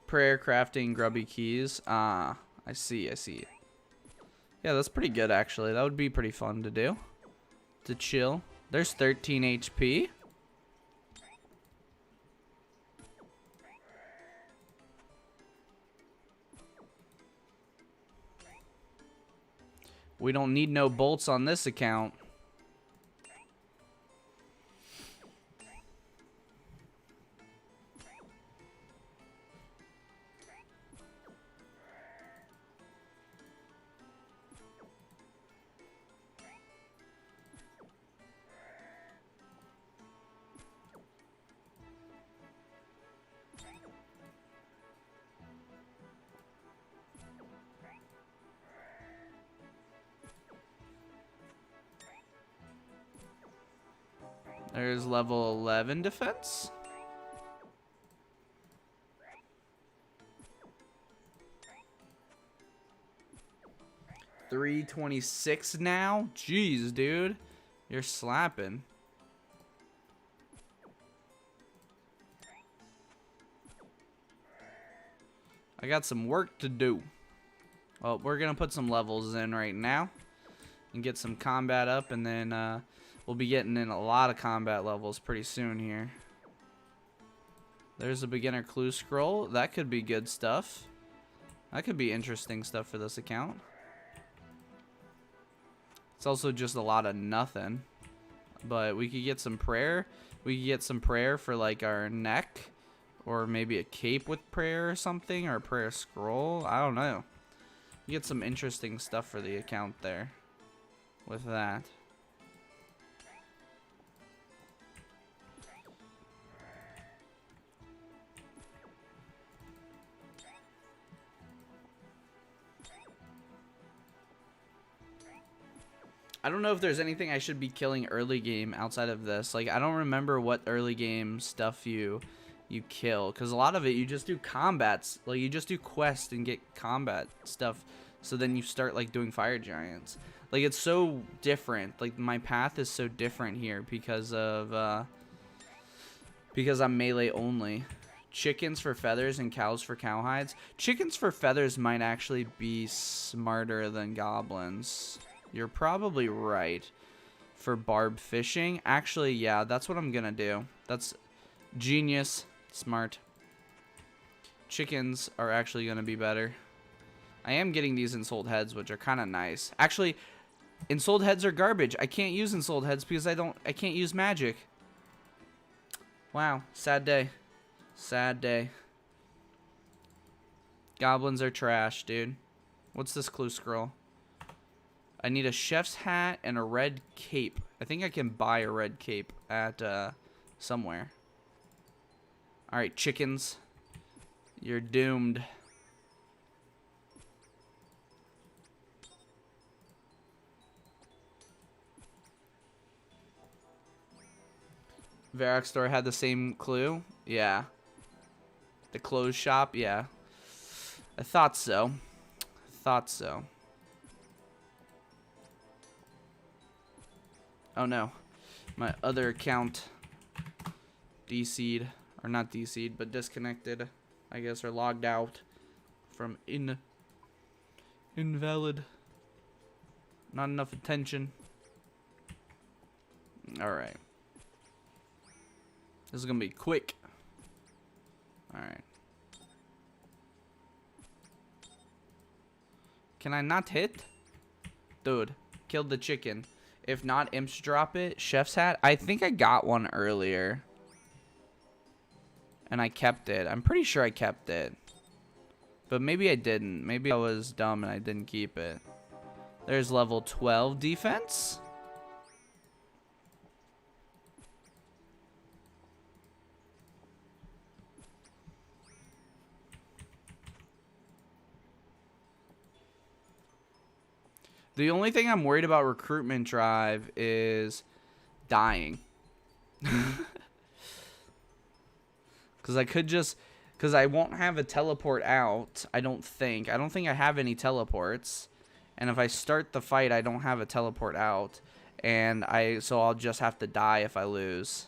Prayer crafting grubby keys. Ah, I see. Yeah, that's pretty good actually. That would be pretty fun to do. To chill. There's 13 HP. We don't need no bolts on this account. There's level 11 defense. $326 now? Jeez, dude. You're slapping. I got some work to do. Well, we're going to put some levels in right now and get some combat up, and then we'll be getting in a lot of combat levels pretty soon here. There's a beginner clue scroll. That could be good stuff. That could be interesting stuff for this account. It's also just a lot of nothing. But we could get some prayer. We could get some prayer for like our neck. Or maybe a cape with prayer or something. Or a prayer scroll. I don't know. You get some interesting stuff for the account there. With that. I don't know if there's anything I should be killing early game outside of this. Like, I don't remember what early game stuff you kill. Because a lot of it, you just do combats. Like, you just do quests and get combat stuff. So then you start, like, doing fire giants. Like, it's so different. Like, my path is so different here because I'm melee only. Chickens for feathers and cows for cowhides. Chickens for feathers might actually be smarter than goblins. You're probably right. For barb fishing, actually, yeah, that's what I'm gonna do. That's genius. Smart. Chickens are actually gonna be better. I am getting these ensouled heads, which are kind of nice. Actually, ensouled heads are garbage. I can't use ensouled heads because I can't use magic. Wow, sad day. Sad day. Goblins are trash, dude. What's this clue scroll? I need a chef's hat and a red cape. I think I can buy a red cape at somewhere. Alright, chickens. You're doomed. Varrock store had the same clue? Yeah. The clothes shop? Yeah. I thought so. Thought so. Oh no. My other account DC'd. Or not DC'd, but disconnected. I guess, or logged out from invalid. Not enough attention. Alright. This is gonna be quick. Alright. Can I not hit? Dude, killed the chicken. If not, imps drop it. Chef's hat. I think I got one earlier. And I kept it. I'm pretty sure I kept it. But maybe I didn't. Maybe I was dumb and I didn't keep it. There's level 12 defense. The only thing I'm worried about recruitment drive is dying. Because I could just... Because I won't have a teleport out, I don't think. I don't think I have any teleports. And if I start the fight, I don't have a teleport out. And so I'll just have to die if I lose.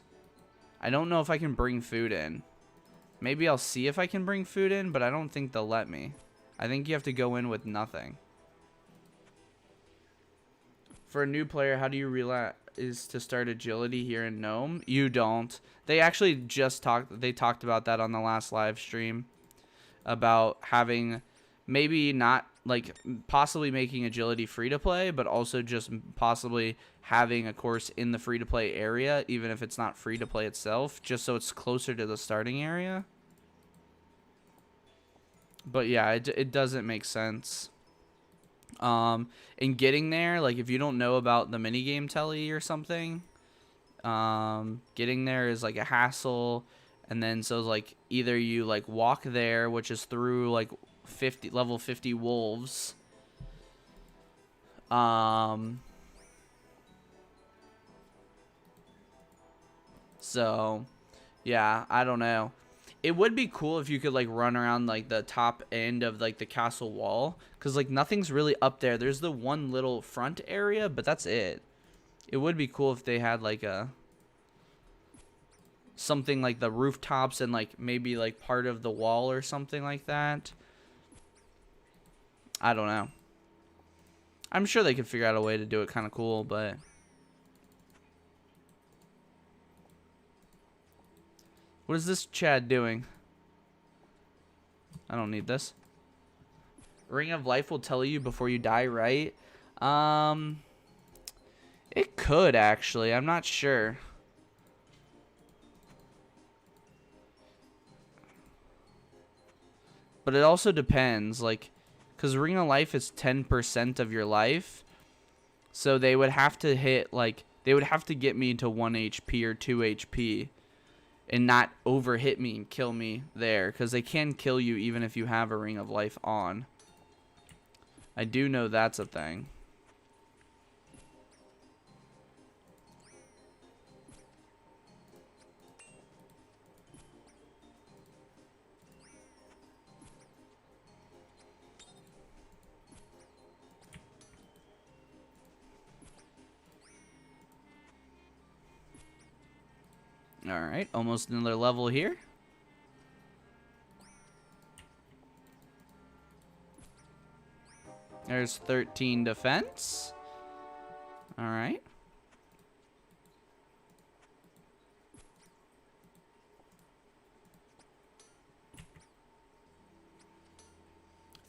I don't know if I can bring food in. Maybe I'll see if I can bring food in, but I don't think they'll let me. I think you have to go in with nothing. For a new player, how do you realize to start agility here in Gnome? You don't. They actually just talked about that on the last live stream. About having, maybe not, like, possibly making agility free to play, but also just possibly having a course in the free to play area, even if it's not free to play itself, just so it's closer to the starting area. But yeah, it doesn't make sense. In getting there, like, if you don't know about the minigame telly or something, getting there is like a hassle. And then so like either you like walk there, which is through like level 50 wolves. So yeah, I don't know. It would be cool if you could like run around like the top end of like the castle wall, because like nothing's really up there. There's the one little front area, but that's it. It would be cool if they had like something like the rooftops and like maybe like part of the wall or something like that. I don't know. I'm sure they could figure out a way to do it kind of cool, but what is this Chad doing? I don't need this. Ring of Life will tell you before you die, right? It could actually. I'm not sure. But it also depends, like, because Ring of Life is 10% of your life. So they would have to hit, like, they would have to get me to 1 HP or 2 HP. And not overhit me and kill me there. Because they can kill you even if you have a Ring of Life on. I do know that's a thing. Alright, almost another level here. There's 13 defense. Alright.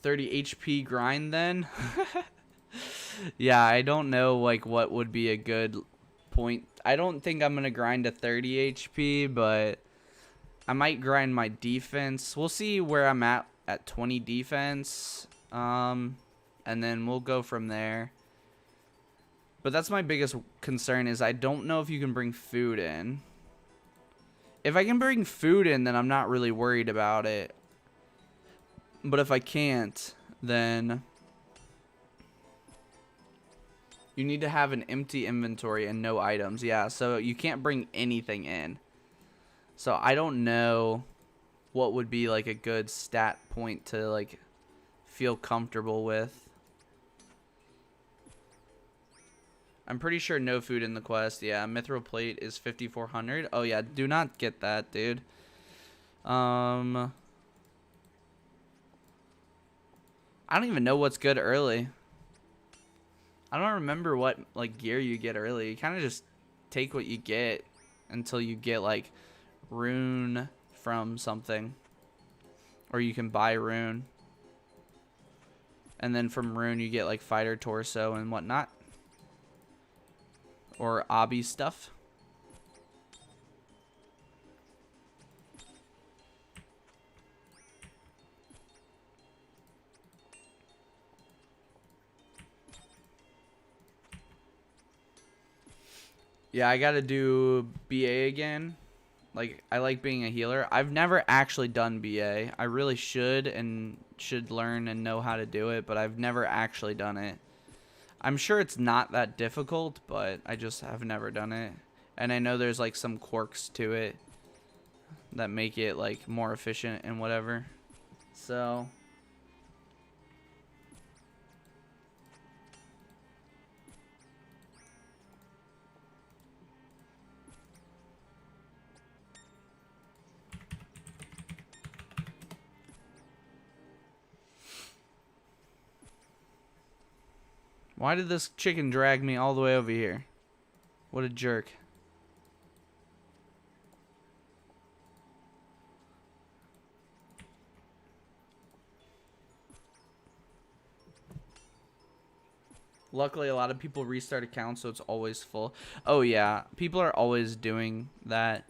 $30 HP grind then. Yeah, I don't know like what would be a good point. I don't think I'm gonna grind to 30 HP, but I might grind my defense. We'll see where I'm at 20 defense. And then we'll go from there. But that's my biggest concern is I don't know if you can bring food in. If I can bring food in, then I'm not really worried about it. But if I can't, then you need to have an empty inventory and no items. Yeah, so you can't bring anything in. So I don't know what would be like a good stat point to like feel comfortable with. I'm pretty sure no food in the quest. Yeah, mithril plate is 5,400. Oh yeah, do not get that, dude. I don't even know what's good early. I don't remember what like gear you get early. You kind of just take what you get until you get like rune from something, or you can buy rune, and then from rune you get like fighter torso and whatnot, or obby stuff. Yeah, I gotta do BA again. Like, I like being a healer. I've never actually done BA. I really should and should learn and know how to do it, but I've never actually done it. I'm sure it's not that difficult, but I just have never done it. And I know there's like some quirks to it that make it like more efficient and whatever. So why did this chicken drag me all the way over here? What a jerk. Luckily, a lot of people restart accounts, so it's always full. Oh, yeah. People are always doing that.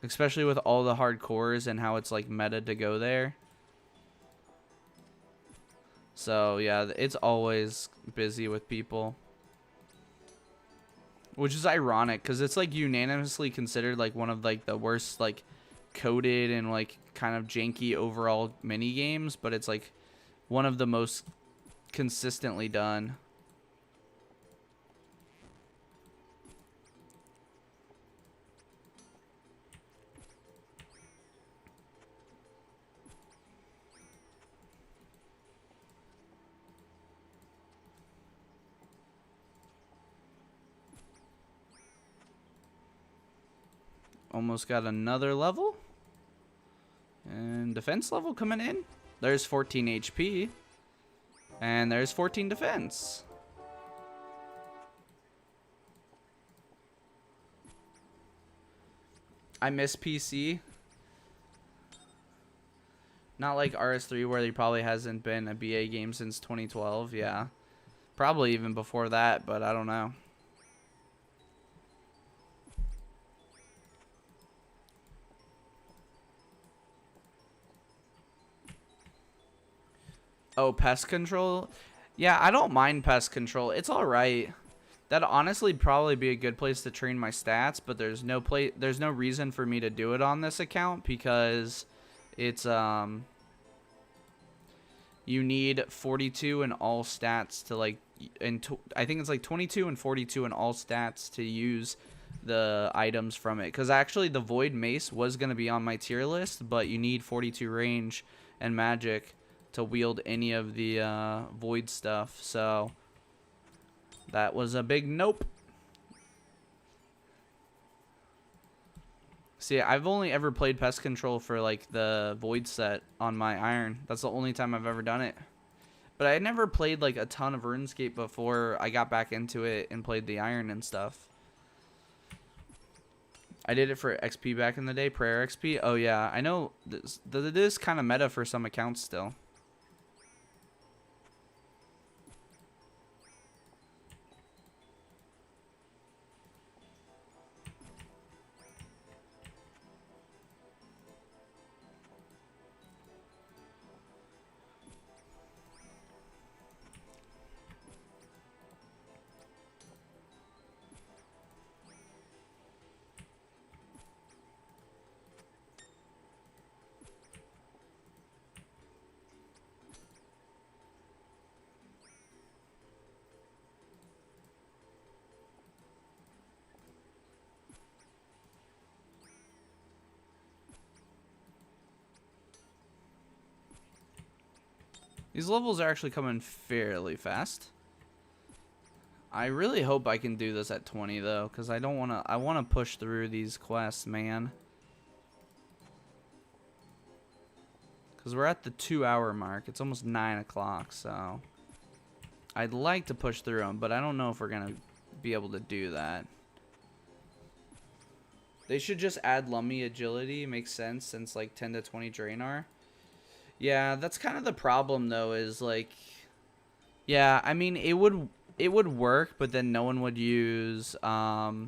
Especially with all the hardcores and how it's, like, meta to go there. So, yeah, it's always busy with people. Which is ironic, because it's, like, unanimously considered, like, one of, like, the worst, like, coded and, like, kind of janky overall mini games. But it's, like, one of the most consistently done. Almost got another level. And defense level coming in. There's 14 HP. And there's 14 defense. I miss PC. Not like RS3 where there probably hasn't been a BA game since 2012. Yeah. Probably even before that, but I don't know. Oh, pest control? Yeah, I don't mind pest control. It's alright. That'd honestly probably be a good place to train my stats, but there's no reason for me to do it on this account because it's you need 42 in all stats to like I think it's like 22 and 42 in all stats to use the items from it, cuz actually the void mace was going to be on my tier list, but you need 42 range and magic to wield any of the void stuff. So that was a big nope. See, I've only ever played pest control for like the void set on my iron. That's the only time I've ever done it. But I never played like a ton of RuneScape before I got back into it and played the iron and stuff. I did it for XP back in the day, prayer XP. Oh yeah, I know this kind of meta for some accounts still. These levels are actually coming fairly fast. I really hope I can do this at 20 though, because I don't want to. I want to push through these quests, man. Because we're at the 2-hour mark. It's almost 9 o'clock, so I'd like to push through them, but I don't know if we're gonna be able to do that. They should just add Lummy agility. Makes sense since like 10 to 20 Draenor. Yeah, that's kind of the problem though. Is like, yeah, I mean it would work, but then no one would use the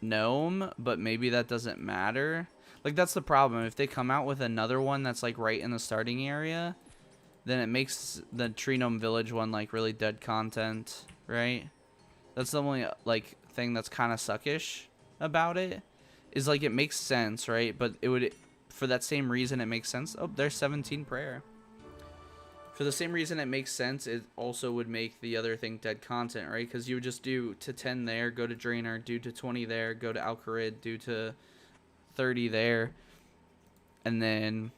gnome. But maybe that doesn't matter. Like that's the problem. If they come out with another one that's like right in the starting area, then it makes the Tree Gnome Village one like really dead content, right? That's the only like thing that's kind of suckish about it. Is like it makes sense, right? But it would, for that same reason, it makes sense. Oh, there's 17 prayer. For the same reason it makes sense, it also would make the other thing dead content, right? Because you would just do to 10 there, go to Draenor, do to 20 there, go to Alcarid, do to 30 there, and then,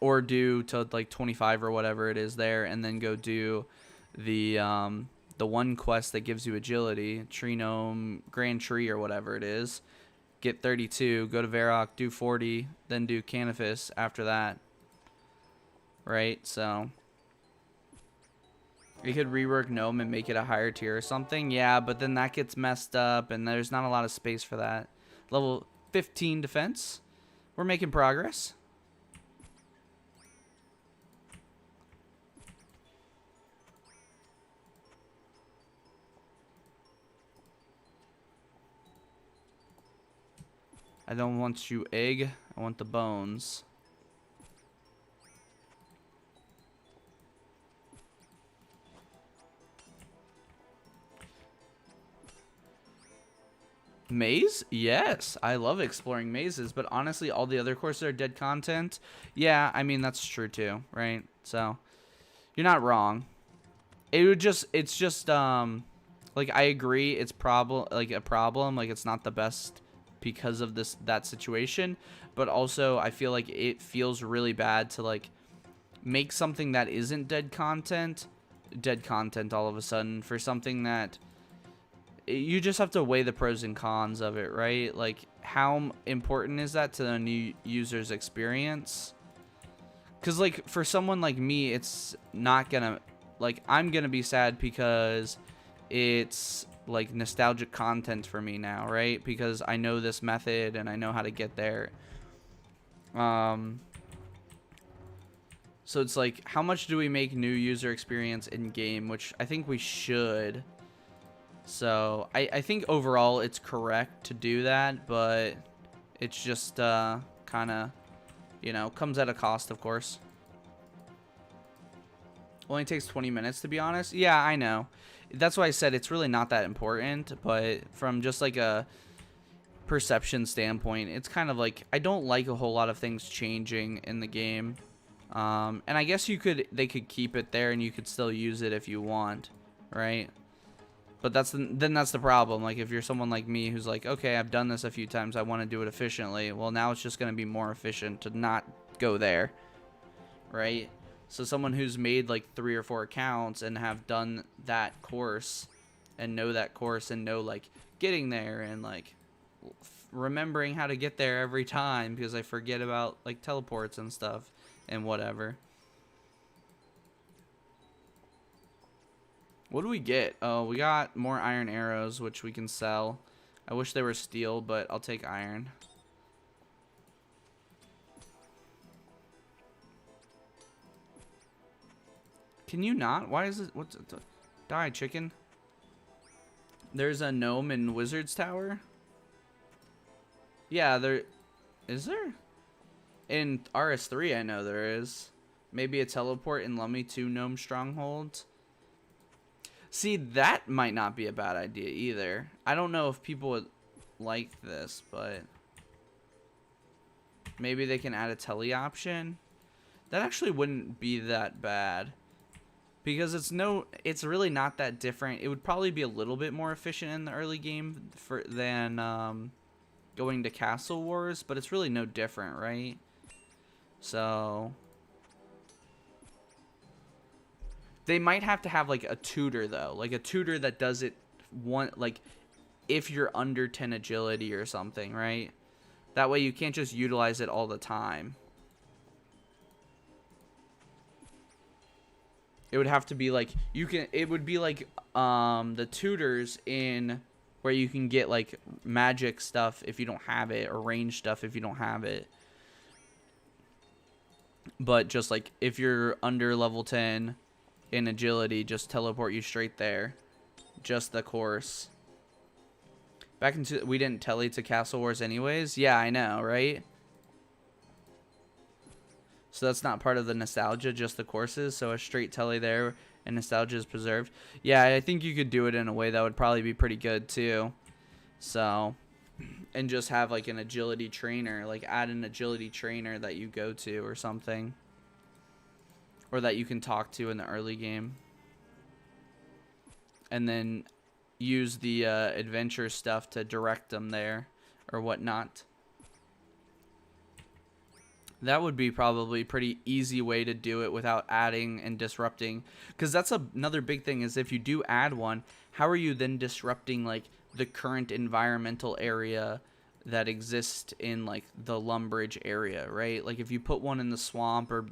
or do to like 25 or whatever it is there, and then go do the one quest that gives you agility, Tree Gnome, Grand Tree or whatever it is, get 32, go to Varrock, do 40, then do Canifis after that, right? So you could rework Gnome and make it a higher tier or something, yeah, but then that gets messed up, and there's not a lot of space for that. Level 15 defense. We're making progress. I don't want you egg. I want the bones. Maze? Yes, I love exploring mazes, but honestly, all the other courses are dead content. Yeah, I mean, that's true too, right? So, you're not wrong. It's just, like, I agree, it's a problem, like, it's not the best because of that situation, but also, I feel like it feels really bad to, like, make something that isn't dead content all of a sudden for something that you just have to weigh the pros and cons of it, right? Like, how important is that to the new user's experience? Because, like, for someone like me, it's not gonna, like, I'm gonna be sad because it's, like, nostalgic content for me now, right? Because I know this method and I know how to get there. So it's like, how much do we make new user experience in game? Which I think we should. So I think overall it's correct to do that, but it's just kind of, you know, comes at a cost, of course. Only takes 20 minutes, to be honest. Yeah, I know. That's why I said it's really not that important, but from just like a perception standpoint, it's kind of like, I don't like a whole lot of things changing in the game. And I guess they could keep it there and you could still use it if you want, right? But then that's the problem. Like, if you're someone like me who's like, okay, I've done this a few times, I want to do it efficiently. Well, now it's just going to be more efficient to not go there, right? So someone who's made like 3 or 4 accounts and have done that course and know that course and know like getting there and like remembering how to get there every time, because I forget about like teleports and stuff and whatever. What do we get? Oh, we got more iron arrows, which we can sell. I wish they were steel, but I'll take iron. Can you not? Why is it? What's it? Die, chicken. There's a gnome in Wizard's Tower. Yeah, there is there. In RS3, I know there is. Maybe a teleport in Lummy 2 gnome strongholds. See, that might not be a bad idea either. I don't know if people would like this, but maybe they can add a tele option. That actually wouldn't be that bad, because it's really not that different. It would probably be a little bit more efficient in the early game than going to Castle Wars, but it's really no different, right? So they might have to have like a tutor though, like a tutor that does it like if you're under 10 agility or something, right? That way you can't just utilize it all the time. It would have to be like it would be like the tutors in where you can get like magic stuff if you don't have it, or range stuff if you don't have it. But just like if you're under level 10 in agility, just teleport you straight there. Just the course. Back into we didn't tele to Castle Wars anyways. Yeah, I know, right? So that's not part of the nostalgia, just the courses. So a straight tele there and nostalgia is preserved. Yeah, I think you could do it in a way that would probably be pretty good too. So, and just have like an agility trainer, like add an agility trainer that you go to or something, or that you can talk to in the early game, and then use the adventure stuff to direct them there or whatnot. That would be probably a pretty easy way to do it without adding and disrupting, because that's another big thing, is if you do add one, how are you then disrupting like the current environmental area that exists in like the Lumbridge area, right? Like if you put one in the swamp or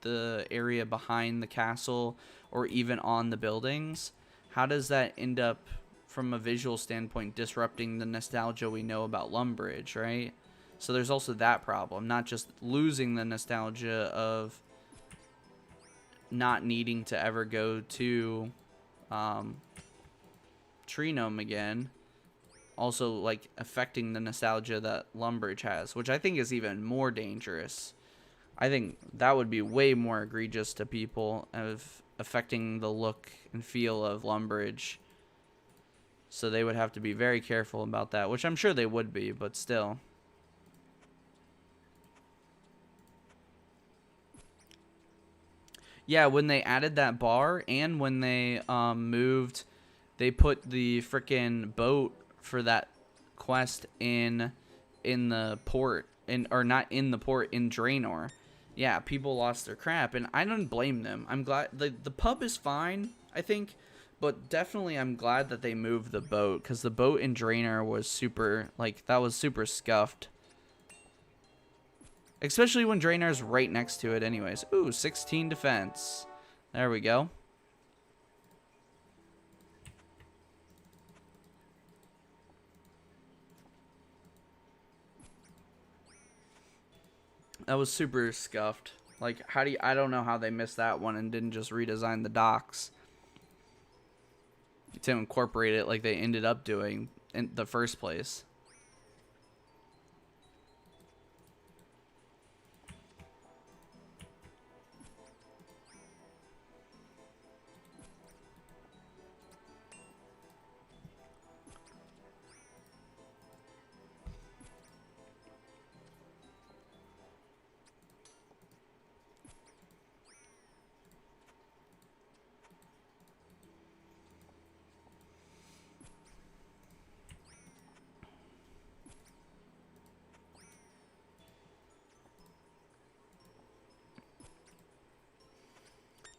the area behind the castle or even on the buildings, how does that end up from a visual standpoint disrupting the nostalgia we know about Lumbridge, right? So there's also that problem, not just losing the nostalgia of not needing to ever go to Tree Gnome again, also like affecting the nostalgia that Lumbridge has, which I think is even more dangerous. I think that would be way more egregious to people, of affecting the look and feel of Lumbridge. So they would have to be very careful about that, which I'm sure they would be, but still. Yeah, when they added that bar and when they moved, they put the frickin' boat for that quest in the port, or not in the port, in Draenor. Yeah, people lost their crap, and I don't blame them. I'm glad the pub is fine, I think, but definitely I'm glad that they moved the boat, because the boat in Draenor was super, like, that was super scuffed. Especially when Draenor's right next to it anyways. Ooh, 16 defense. There we go. That was super scuffed. Like, I don't know how they missed that one and didn't just redesign the docks to incorporate it like they ended up doing in the first place.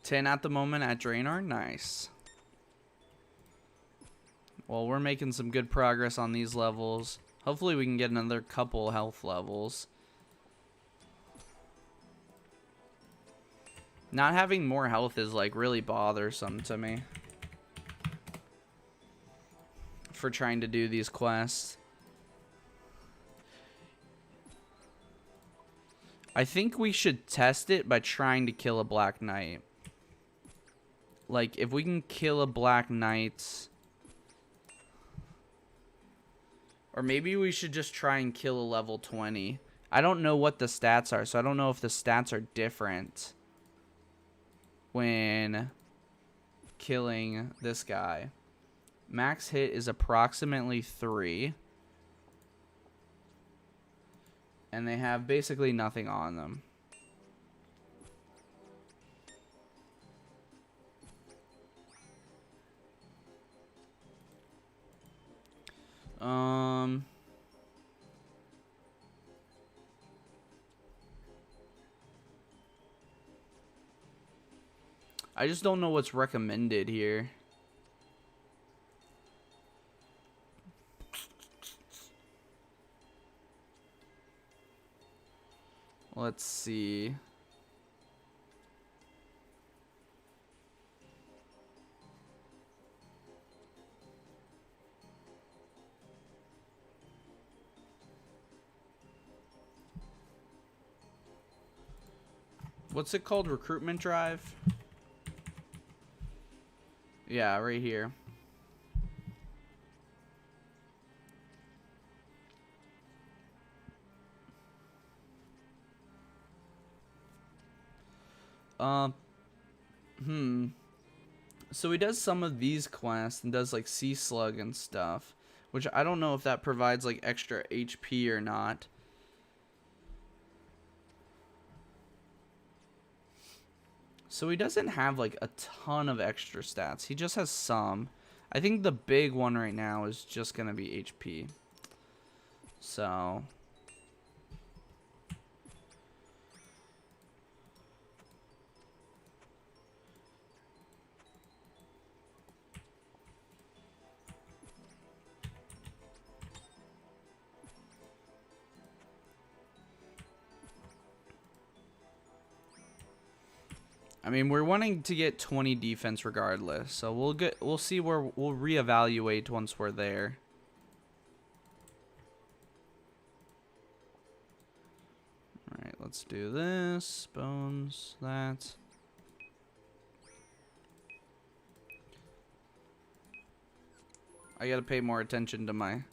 Ten at the moment at Draenor. Nice. Well, we're making some good progress on these levels. Hopefully we can get another couple health levels. Not having more health is like really bothersome to me for trying to do these quests. I think we should test it by trying to kill a Black Knight. Like, if we can kill a Black Knight... Or maybe we should just try and kill a level 20. I don't know what the stats are, so I don't know if the stats are different when killing this guy. Max hit is approximately 3. And they have basically nothing on them. I just don't know what's recommended here. Let's see. What's it called? Recruitment drive? Yeah, right here. So he does some of these quests and does like Sea Slug and stuff, which I don't know if that provides like extra HP or not. So he doesn't have like a ton of extra stats. He just has some. I think the big one right now is just gonna be HP. So I mean, we're wanting to get 20 defense regardless, so we'll see where we'll reevaluate once we're there. All right, let's do this. Bones, that. I gotta pay more attention to my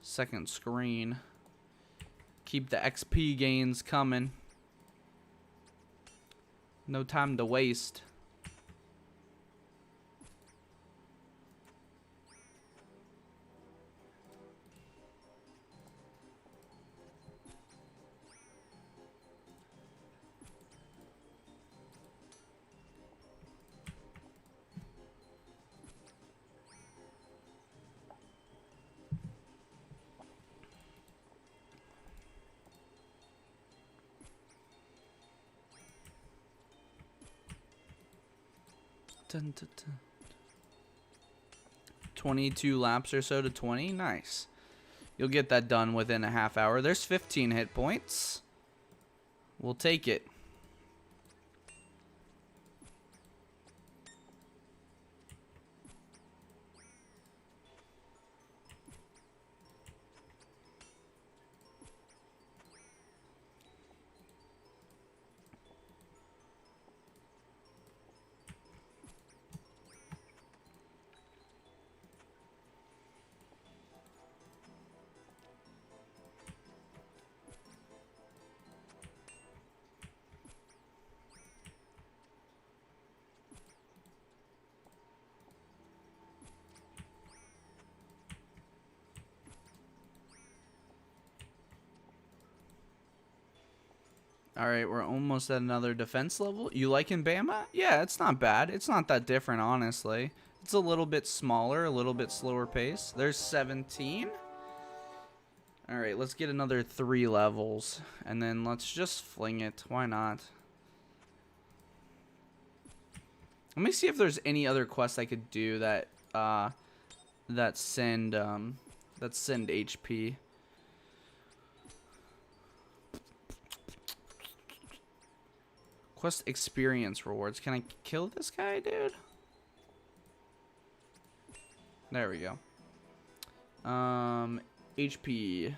second screen. Keep the XP gains coming. No time to waste. Dun, dun, dun. 22 laps or so to 20. Nice. You'll get that done within a half hour. There's 15 hit points. We'll take it. Alright, we're almost at another defense level. You liking Bama? Yeah, it's not bad. It's not that different, honestly. It's a little bit smaller, a little bit slower pace. There's 17. Alright, let's get another 3 levels. And then let's just fling it. Why not? Let me see if there's any other quests I could do that that send HP. Quest experience rewards. Can I kill this guy, dude? There we go. HP.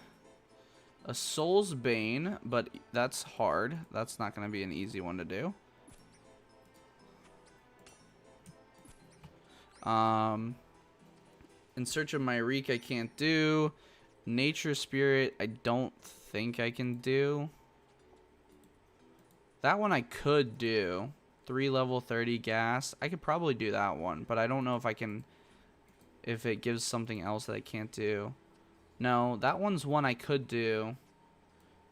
A Soul's Bane, but that's hard. That's not going to be an easy one to do. In Search of Myrique, I can't do. Nature Spirit, I don't think I can do. That one I could do. 3 level 30 gas. I could probably do that one, but I don't know if I can... if it gives something else that I can't do. No, that one's one I could do.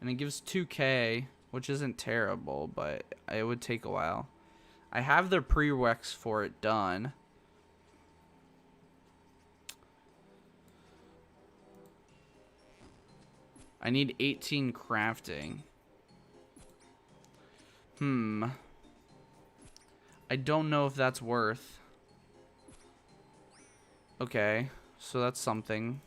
And it gives 2k, which isn't terrible, but it would take a while. I have the prereqs for it done. I need 18 crafting. I don't know if that's worth. Okay, so that's something.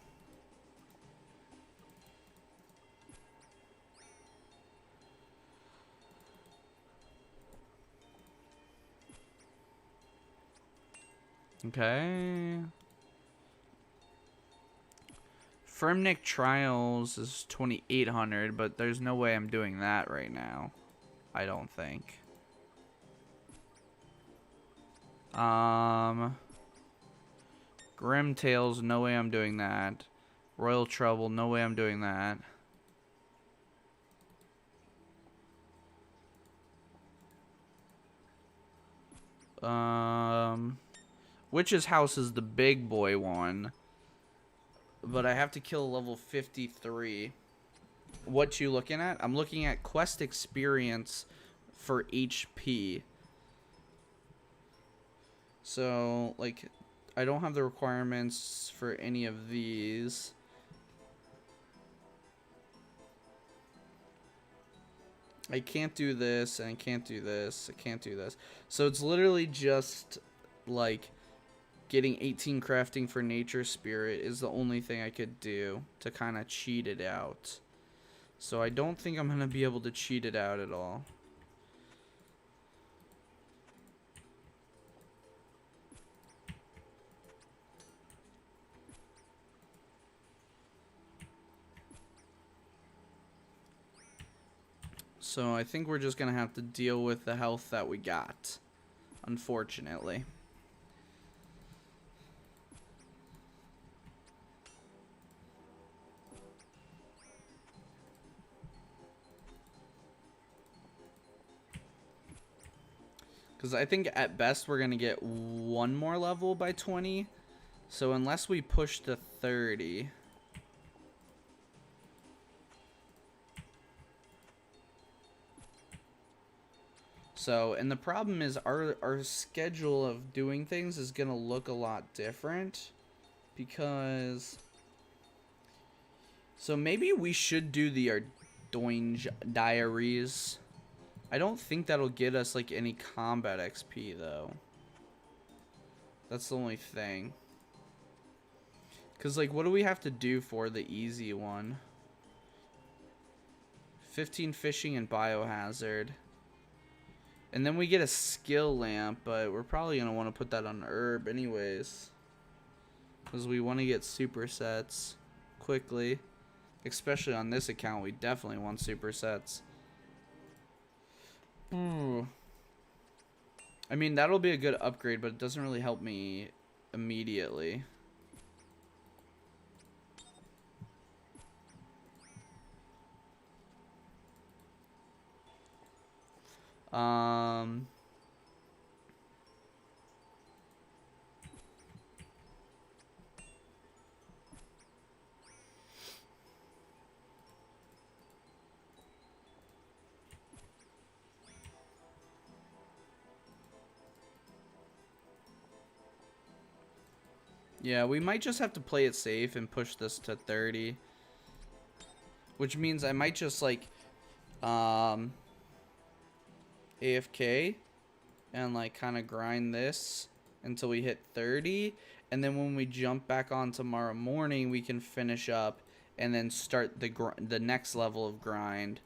Okay. Firmnick Trials is 2,800, but there's no way I'm doing that right now. I don't think. Grim Tales, no way I'm doing that. Royal Trouble, no way I'm doing that. Witch's House is the big boy one. But I have to kill level 53. What you looking at? I'm looking at quest experience for HP. So, like, I don't have the requirements for any of these. I can't do this, and I can't do this. I can't do this. So it's literally just, like, getting 18 crafting for Nature Spirit is the only thing I could do to kind of cheat it out. So I don't think I'm going to be able to cheat it out at all. So I think we're just going to have to deal with the health that we got, unfortunately. Because I think at best we're going to get one more level by 20. So unless we push to 30... So, and the problem is our schedule of doing things is going to look a lot different. Because... So maybe we should do the Ardoinge Diaries. I don't think that'll get us, like, any combat XP, though. That's the only thing. Because, like, what do we have to do for the easy one? 15 fishing and biohazard. And then we get a skill lamp, but we're probably going to want to put that on herb anyways. Because we want to get supersets quickly. Especially on this account, we definitely want supersets. Ooh. I mean, that'll be a good upgrade, but it doesn't really help me immediately. Yeah, we might just have to play it safe and push this to 30. Which means I might just, like, AFK and, like, kind of grind this until we hit 30. And then when we jump back on tomorrow morning, we can finish up and then start the next level of grind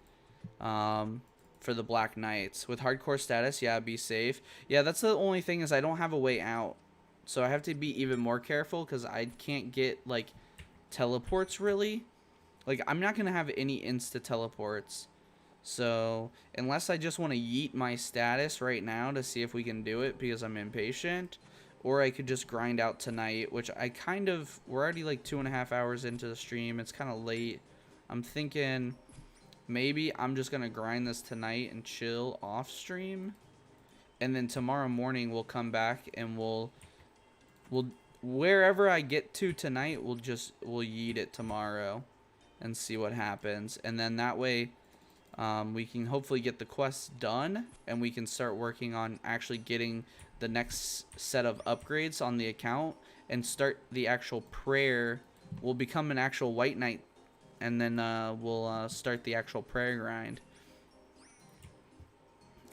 for the Black Knights. With hardcore status, yeah, be safe. Yeah, that's the only thing is I don't have a way out. So I have to be even more careful because I can't get, like, teleports, really. Like, I'm not going to have any insta-teleports. So, unless I just want to yeet my status right now to see if we can do it because I'm impatient, or I could just grind out tonight, which I kind of, we're already like 2.5 hours into the stream. It's kind of late. I'm thinking maybe I'm just going to grind this tonight and chill off stream. And then tomorrow morning we'll come back and we'll wherever I get to tonight, we'll yeet it tomorrow and see what happens. And then that way, we can hopefully get the quests done, and we can start working on actually getting the next set of upgrades on the account and start the actual prayer. We'll become an actual White Knight, and then we'll start the actual prayer grind.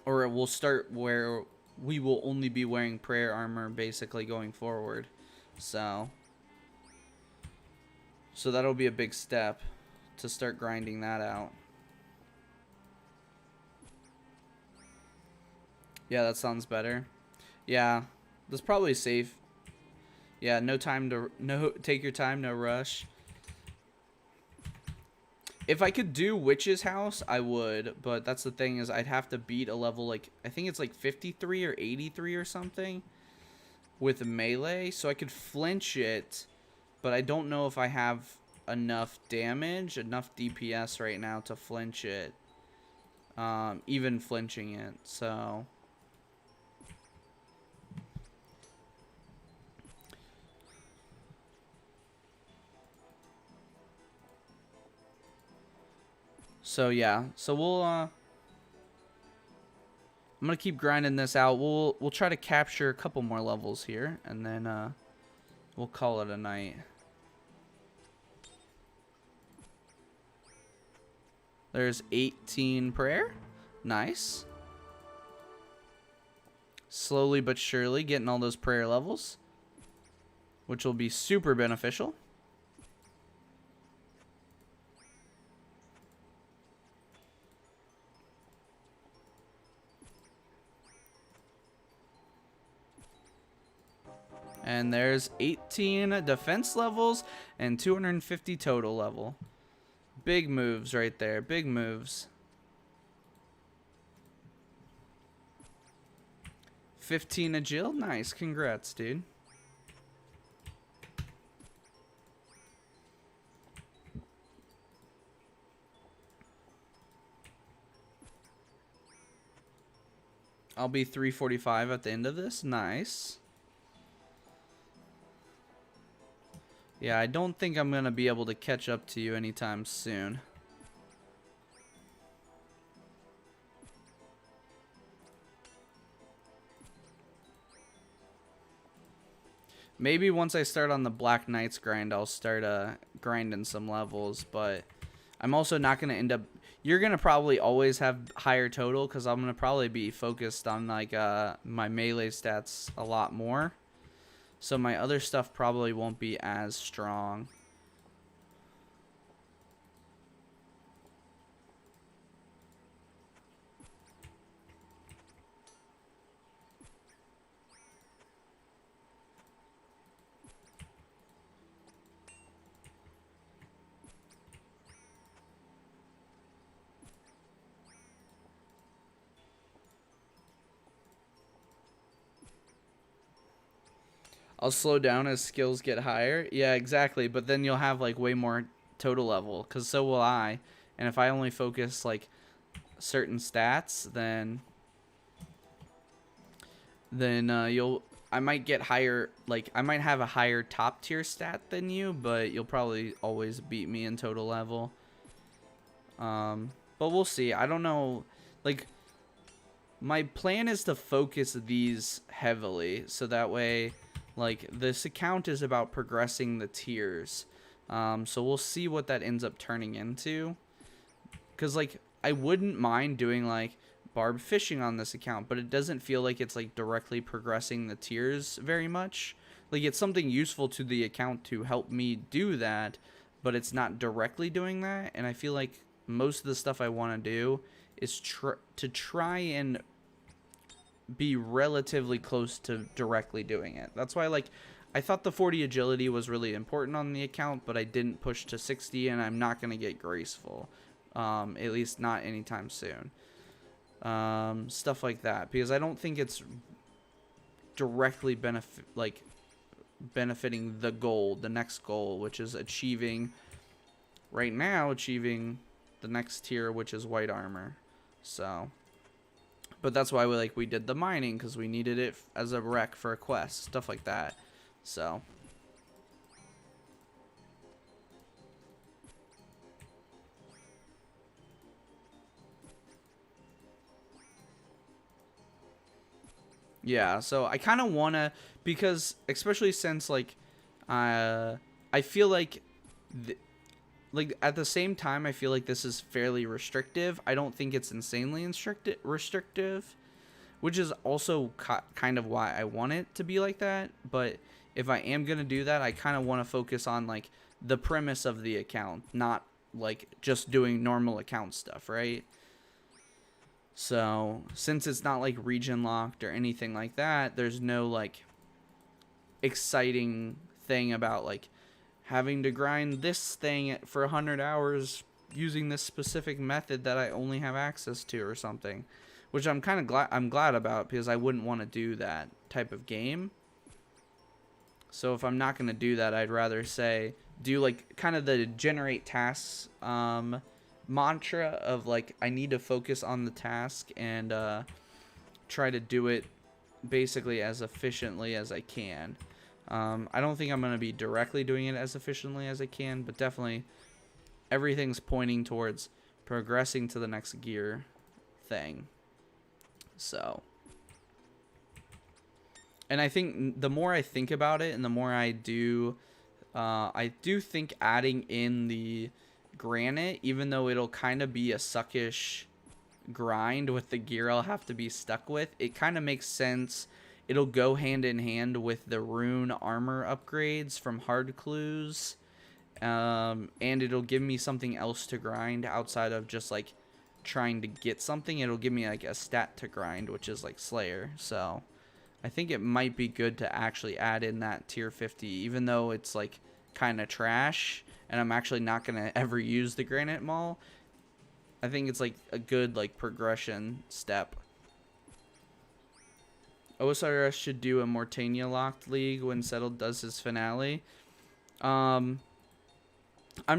Or we'll start where we will only be wearing prayer armor basically going forward. So that'll be a big step to start grinding that out. Yeah, that sounds better. Yeah, that's probably safe. Yeah, take your time, no rush. If I could do Witch's House, I would, but that's the thing is I'd have to beat a level like, I think it's like 53 or 83 or something with melee, so I could flinch it, but I don't know if I have enough damage, enough DPS right now to flinch it, even flinching it, so... So yeah, so I'm gonna keep grinding this out. We'll try to capture a couple more levels here, and then we'll call it a night. There's 18 prayer. Nice. Slowly but surely getting all those prayer levels, which will be super beneficial. And there's 18 defense levels and 250 total level. Big moves right there. Big moves. 15 agil. Nice. Congrats, dude. I'll be 345 at the end of this. Nice. Yeah, I don't think I'm going to be able to catch up to you anytime soon. Maybe once I start on the Black Knights grind, I'll start grinding some levels, but I'm also not going to end up... You're going to probably always have higher total because I'm going to probably be focused on like my melee stats a lot more. So my other stuff probably won't be as strong. I'll slow down as skills get higher. Yeah, exactly. But then you'll have like way more total level, because so will I. And if I only focus like certain stats, then I might get higher, like I might have a higher top tier stat than you, but you'll probably always beat me in total level. But we'll see. I don't know. Like, my plan is to focus these heavily, so that way, like, this account is about progressing the tiers. So we'll see what that ends up turning into. Because, like, I wouldn't mind doing, like, barb fishing on this account, but it doesn't feel like it's like directly progressing the tiers very much. Like, it's something useful to the account to help me do that, but it's not directly doing that. And I feel like most of the stuff I want to do is to try and be relatively close to directly doing it. That's why, like, I thought the 40 agility was really important on the account, but I didn't push to 60, and I'm not going to get graceful. At least not anytime soon. Stuff like that, because I don't think it's directly benefiting the goal, the next goal, which is achieving the next tier, which is white armor. So, but that's why we did the mining, because we needed it as a rec for a quest, stuff like that. So yeah, so I kind of want to, because especially since like I feel like at the same time I feel like this is fairly restrictive. I don't think it's insanely restrictive, which is also kind of why I want it to be like that. But if I am going to do that, I kind of want to focus on like the premise of the account, not like just doing normal account stuff, right? So since it's not like region locked or anything like that, there's no like exciting thing about like having to grind this thing for 100 hours using this specific method that I only have access to or something, which I'm kind of glad about, because I wouldn't want to do that type of game. So if I'm not going to do that, I'd rather say do like kind of the generate tasks mantra of like I need to focus on the task and try to do it basically as efficiently as I can. I don't think I'm going to be directly doing it as efficiently as I can, but definitely everything's pointing towards progressing to the next gear thing. So, and I think the more I think about it and the more I do think adding in the granite, even though it'll kind of be a suckish grind with the gear I'll have to be stuck with, it kind of makes sense. It'll go hand in hand with the rune armor upgrades from hard clues, and it'll give me something else to grind outside of just like trying to get something. It'll give me like a stat to grind, which is like Slayer. So I think it might be good to actually add in that tier 50, even though it's like kind of trash and I'm actually not going to ever use the granite maul. I think it's like a good like progression step. OSRS should do a Mortania locked league when Settled does his finale. I'm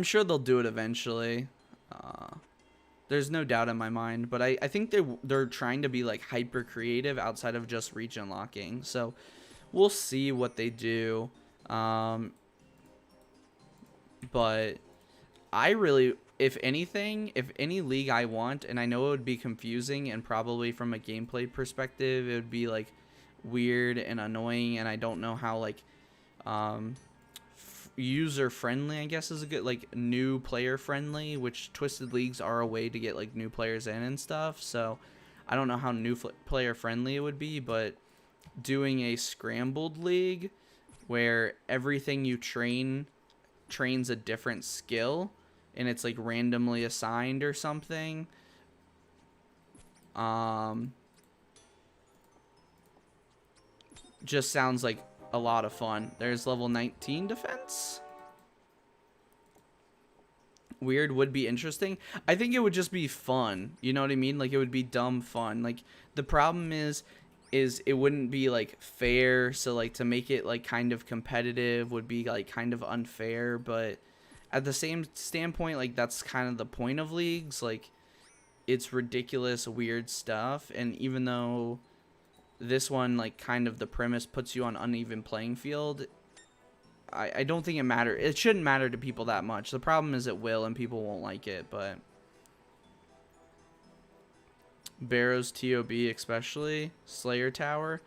sure they'll do it eventually. There's no doubt in my mind, but I think they're trying to be like hyper creative outside of just region locking. So we'll see what they do. But I really, if anything, if any league I want, and I know it would be confusing and probably from a gameplay perspective, it would be like weird and annoying, and I don't know how like user friendly, I guess, is a good, like new player friendly, which Twisted Leagues are a way to get like new players in and stuff. So I don't know how new player friendly it would be, but doing a scrambled league where everything you trains a different skill and it's like randomly assigned or something, just sounds like a lot of fun. There's level 19 defense. Weird, would be interesting. I think it would just be fun. You know what I mean? Like, it would be dumb fun. Like, the problem is it wouldn't be like fair. So like to make it like kind of competitive would be like kind of unfair. But at the same standpoint, like that's kind of the point of leagues. Like, it's ridiculous, weird stuff. And even though this one, like, kind of the premise puts you on uneven playing field, I don't think it matters. It shouldn't matter to people that much. The problem is it will, and people won't like it. But Barrows TOB especially, Slayer Tower.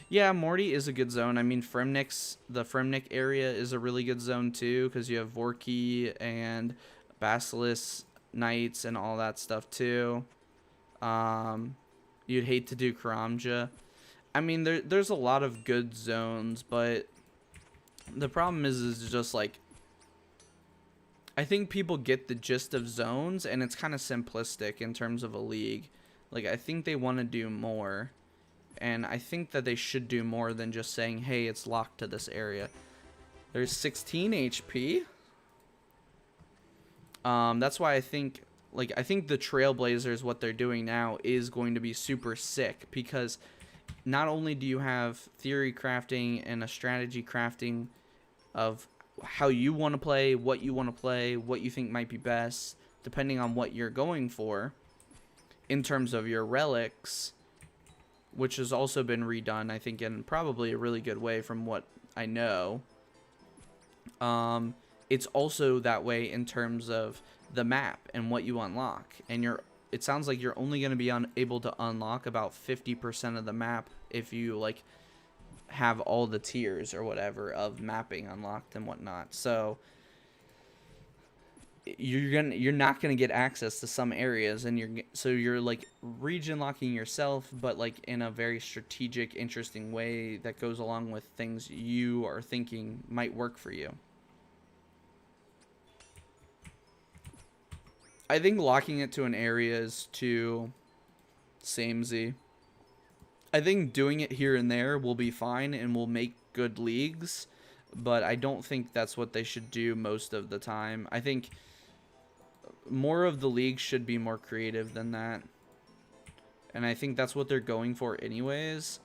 Yeah, Morty is a good zone. I mean, the Fremnik area is a really good zone too, because you have Vorki and Basilisk Knights and all that stuff too. You'd hate to do Karamja. I mean, there's a lot of good zones, but the problem is just like, I think people get the gist of zones, and it's kind of simplistic in terms of a league. Like, I think they want to do more, and I think that they should do more than just saying, hey, it's locked to this area. There's 16 HP. That's why I think, like, I think the Trailblazers, what they're doing now is going to be super sick, because not only do you have theory crafting and a strategy crafting of how you want to play, what you want to play, what you think might be best, depending on what you're going for, in terms of your relics, which has also been redone, I think, in probably a really good way from what I know. It's also that way in terms of the map and what you unlock. And it sounds like you're only going to be able to unlock about 50% of the map if you, like, have all the tiers or whatever of mapping unlocked and whatnot. So you're not gonna get access to some areas, and you're like region locking yourself, but like in a very strategic, interesting way that goes along with things you are thinking might work for you. I think locking it to an area is too samey. I think doing it here and there will be fine and will make good leagues, but I don't think that's what they should do most of the time. I think more of the leagues should be more creative than that, and I think that's what they're going for anyways.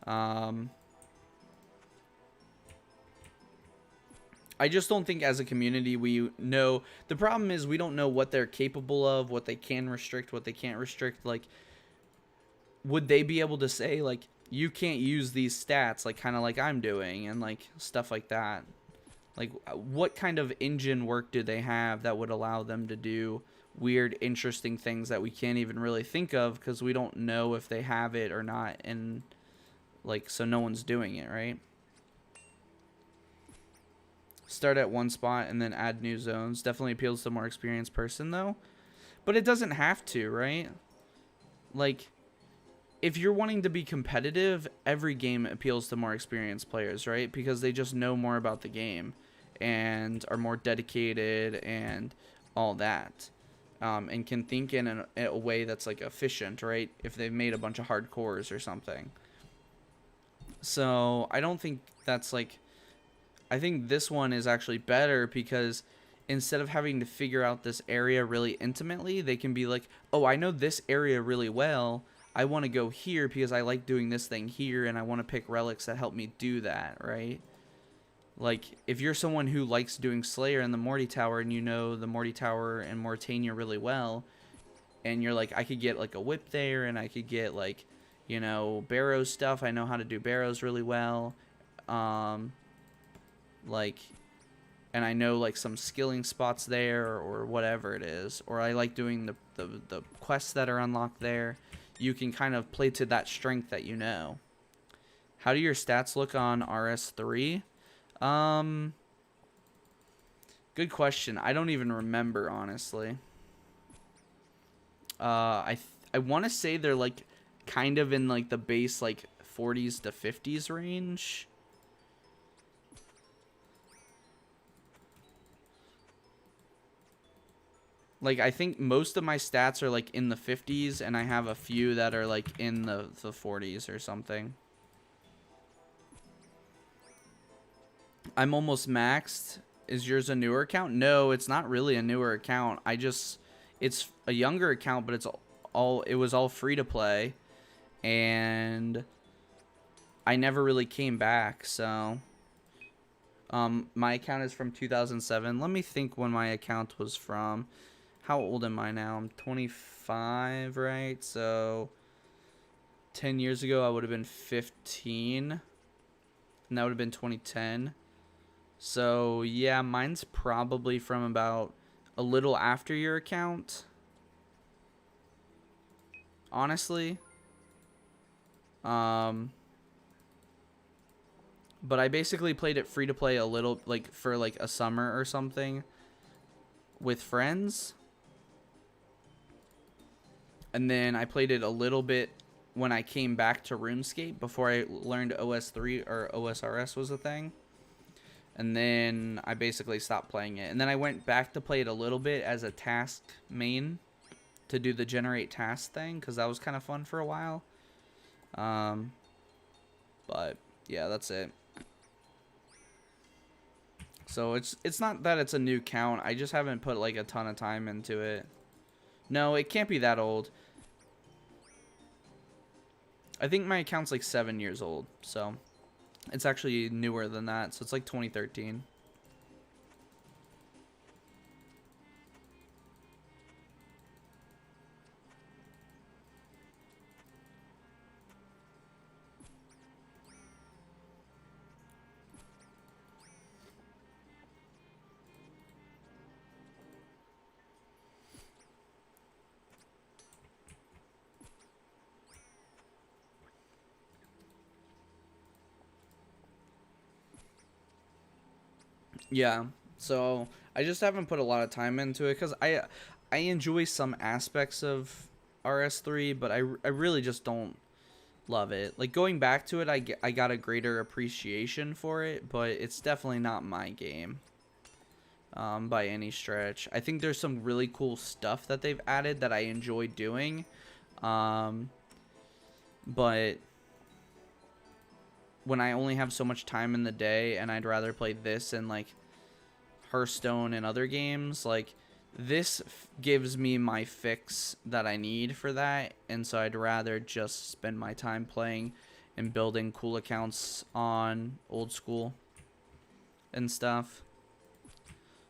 I just don't think as a community we know. The problem is we don't know what they're capable of, what they can restrict, what they can't restrict. Like, would they be able to say, like, you can't use these stats, like, kind of like I'm doing, and like stuff like that? Like, what kind of engine work do they have that would allow them to do weird, interesting things that we can't even really think of because we don't know if they have it or not, and like, so no one's doing it, right? Start at one spot and then add new zones. Definitely appeals to a more experienced person, though. But it doesn't have to, right? Like, if you're wanting to be competitive, every game appeals to more experienced players, right? Because they just know more about the game and are more dedicated and all that. And can think in a way that's like efficient, right? If they've made a bunch of hardcores or something. So I don't think that's like, I think this one is actually better because instead of having to figure out this area really intimately, they can be like, oh, I know this area really well. I want to go here because I like doing this thing here, and I want to pick relics that help me do that, right? Like, if you're someone who likes doing Slayer in the Morty Tower, and you know the Morty Tower and Mortania really well, and you're like, I could get like a whip there, and I could get like, you know, Barrows stuff. I know how to do Barrows really well. Like, and I know like some skilling spots there or whatever it is, or I like doing the quests that are unlocked there. You can kind of play to that strength that you know. How do your stats look on RS3? Good question. I don't even remember, honestly. I want to say they're like kind of in like the base like 40s to 50s range. Like, I think most of my stats are like in the 50s, and I have a few that are like in the 40s or something. I'm almost maxed. Is yours a newer account? No, it's not really a newer account. It's a younger account, but it was all free to play, and I never really came back. So my account is from 2007. Let me think when my account was from. How old am I now? I'm 25, right? So 10 years ago I would have been 15, and that would have been 2010. So yeah, mine's probably from about a little after your account, honestly. But I basically played it free to play a little, like, for like a summer or something with friends. And then I played it a little bit when I came back to RuneScape before I learned OS3 or OSRS was a thing. And then I basically stopped playing it. And then I went back to play it a little bit as a task main to do the generate task thing, because that was kind of fun for a while. But yeah, that's it. So it's not that it's a new count. I just haven't put like a ton of time into it. No, it can't be that old. I think my account's like 7 years old, so it's actually newer than that. So it's like 2013. Yeah, so I just haven't put a lot of time into it because I enjoy some aspects of RS3, but I really just don't love it. Like going back to it, I got a greater appreciation for it, but it's definitely not my game by any stretch. I think there's some really cool stuff that they've added that I enjoy doing, but when I only have so much time in the day and I'd rather play this and like Hearthstone and other games, like this gives me my fix that I need for that, and so I'd rather just spend my time playing and building cool accounts on old school and stuff.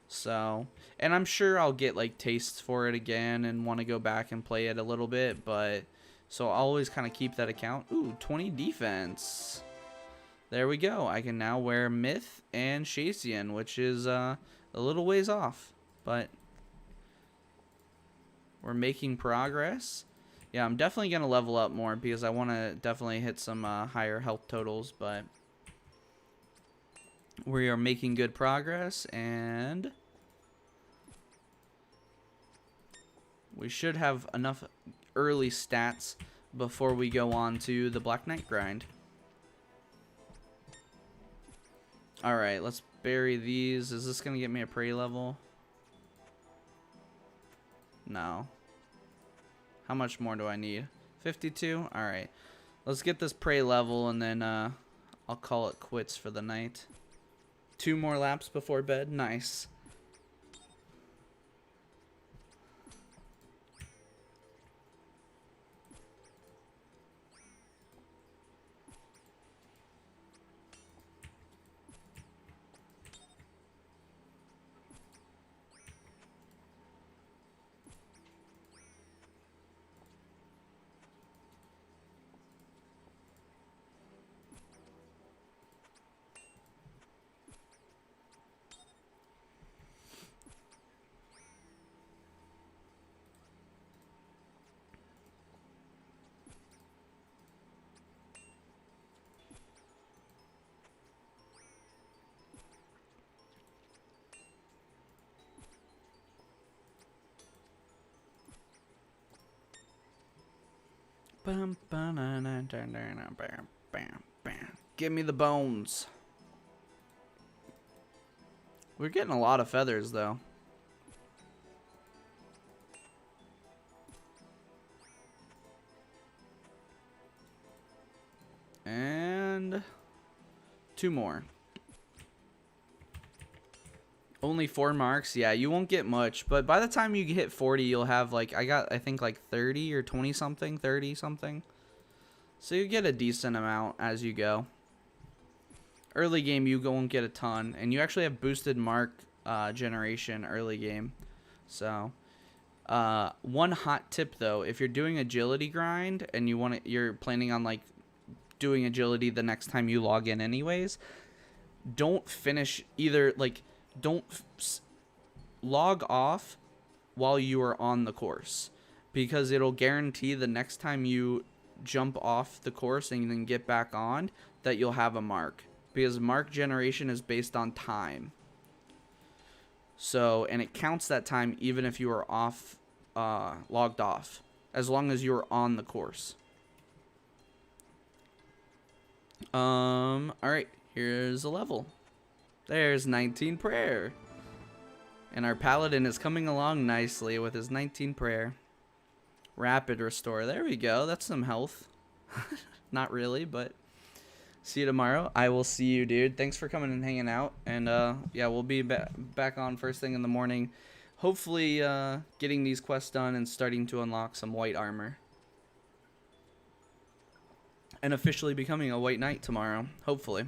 So, and I'm sure I'll get like tastes for it again and want to go back and play it a little bit, but so I'll always kind of keep that account. Ooh, 20 defense. There we go. I can now wear Myth and HCIM, which is a little ways off, but we're making progress. Yeah, I'm definitely going to level up more because I want to definitely hit some higher health totals, but we are making good progress, and we should have enough early stats before we go on to the Black Knight grind. Alright, let's bury these. Is this going to get me a prey level? No. How much more do I need? 52? Alright. Let's get this prey level and then I'll call it quits for the night. 2 more laps before bed. Nice. Give me the bones. We're getting a lot of feathers, though. And 2 more. Only 4 marks. Yeah, you won't get much, but by the time you hit 40, you'll have like I think like 30 or 20 something, 30 something. So you get a decent amount as you go. Early game you won't get a ton, and you actually have boosted mark generation early game. So one hot tip though, if you're doing agility grind and you're planning on like doing agility the next time you log in anyways, don't finish either, like don't log off while you are on the course, because it'll guarantee the next time you jump off the course and then get back on that you'll have a mark, because mark generation is based on time. So, and it counts that time even if you are off, logged off, as long as you are on the course. Alright, here's a level. There's 19 prayer. And our paladin is coming along nicely with his 19 prayer. Rapid restore. There we go. That's some health. Not really, but see you tomorrow. I will see you, dude. Thanks for coming and hanging out. And yeah, we'll be back on first thing in the morning. Hopefully getting these quests done and starting to unlock some white armor. And officially becoming a white knight tomorrow. Hopefully.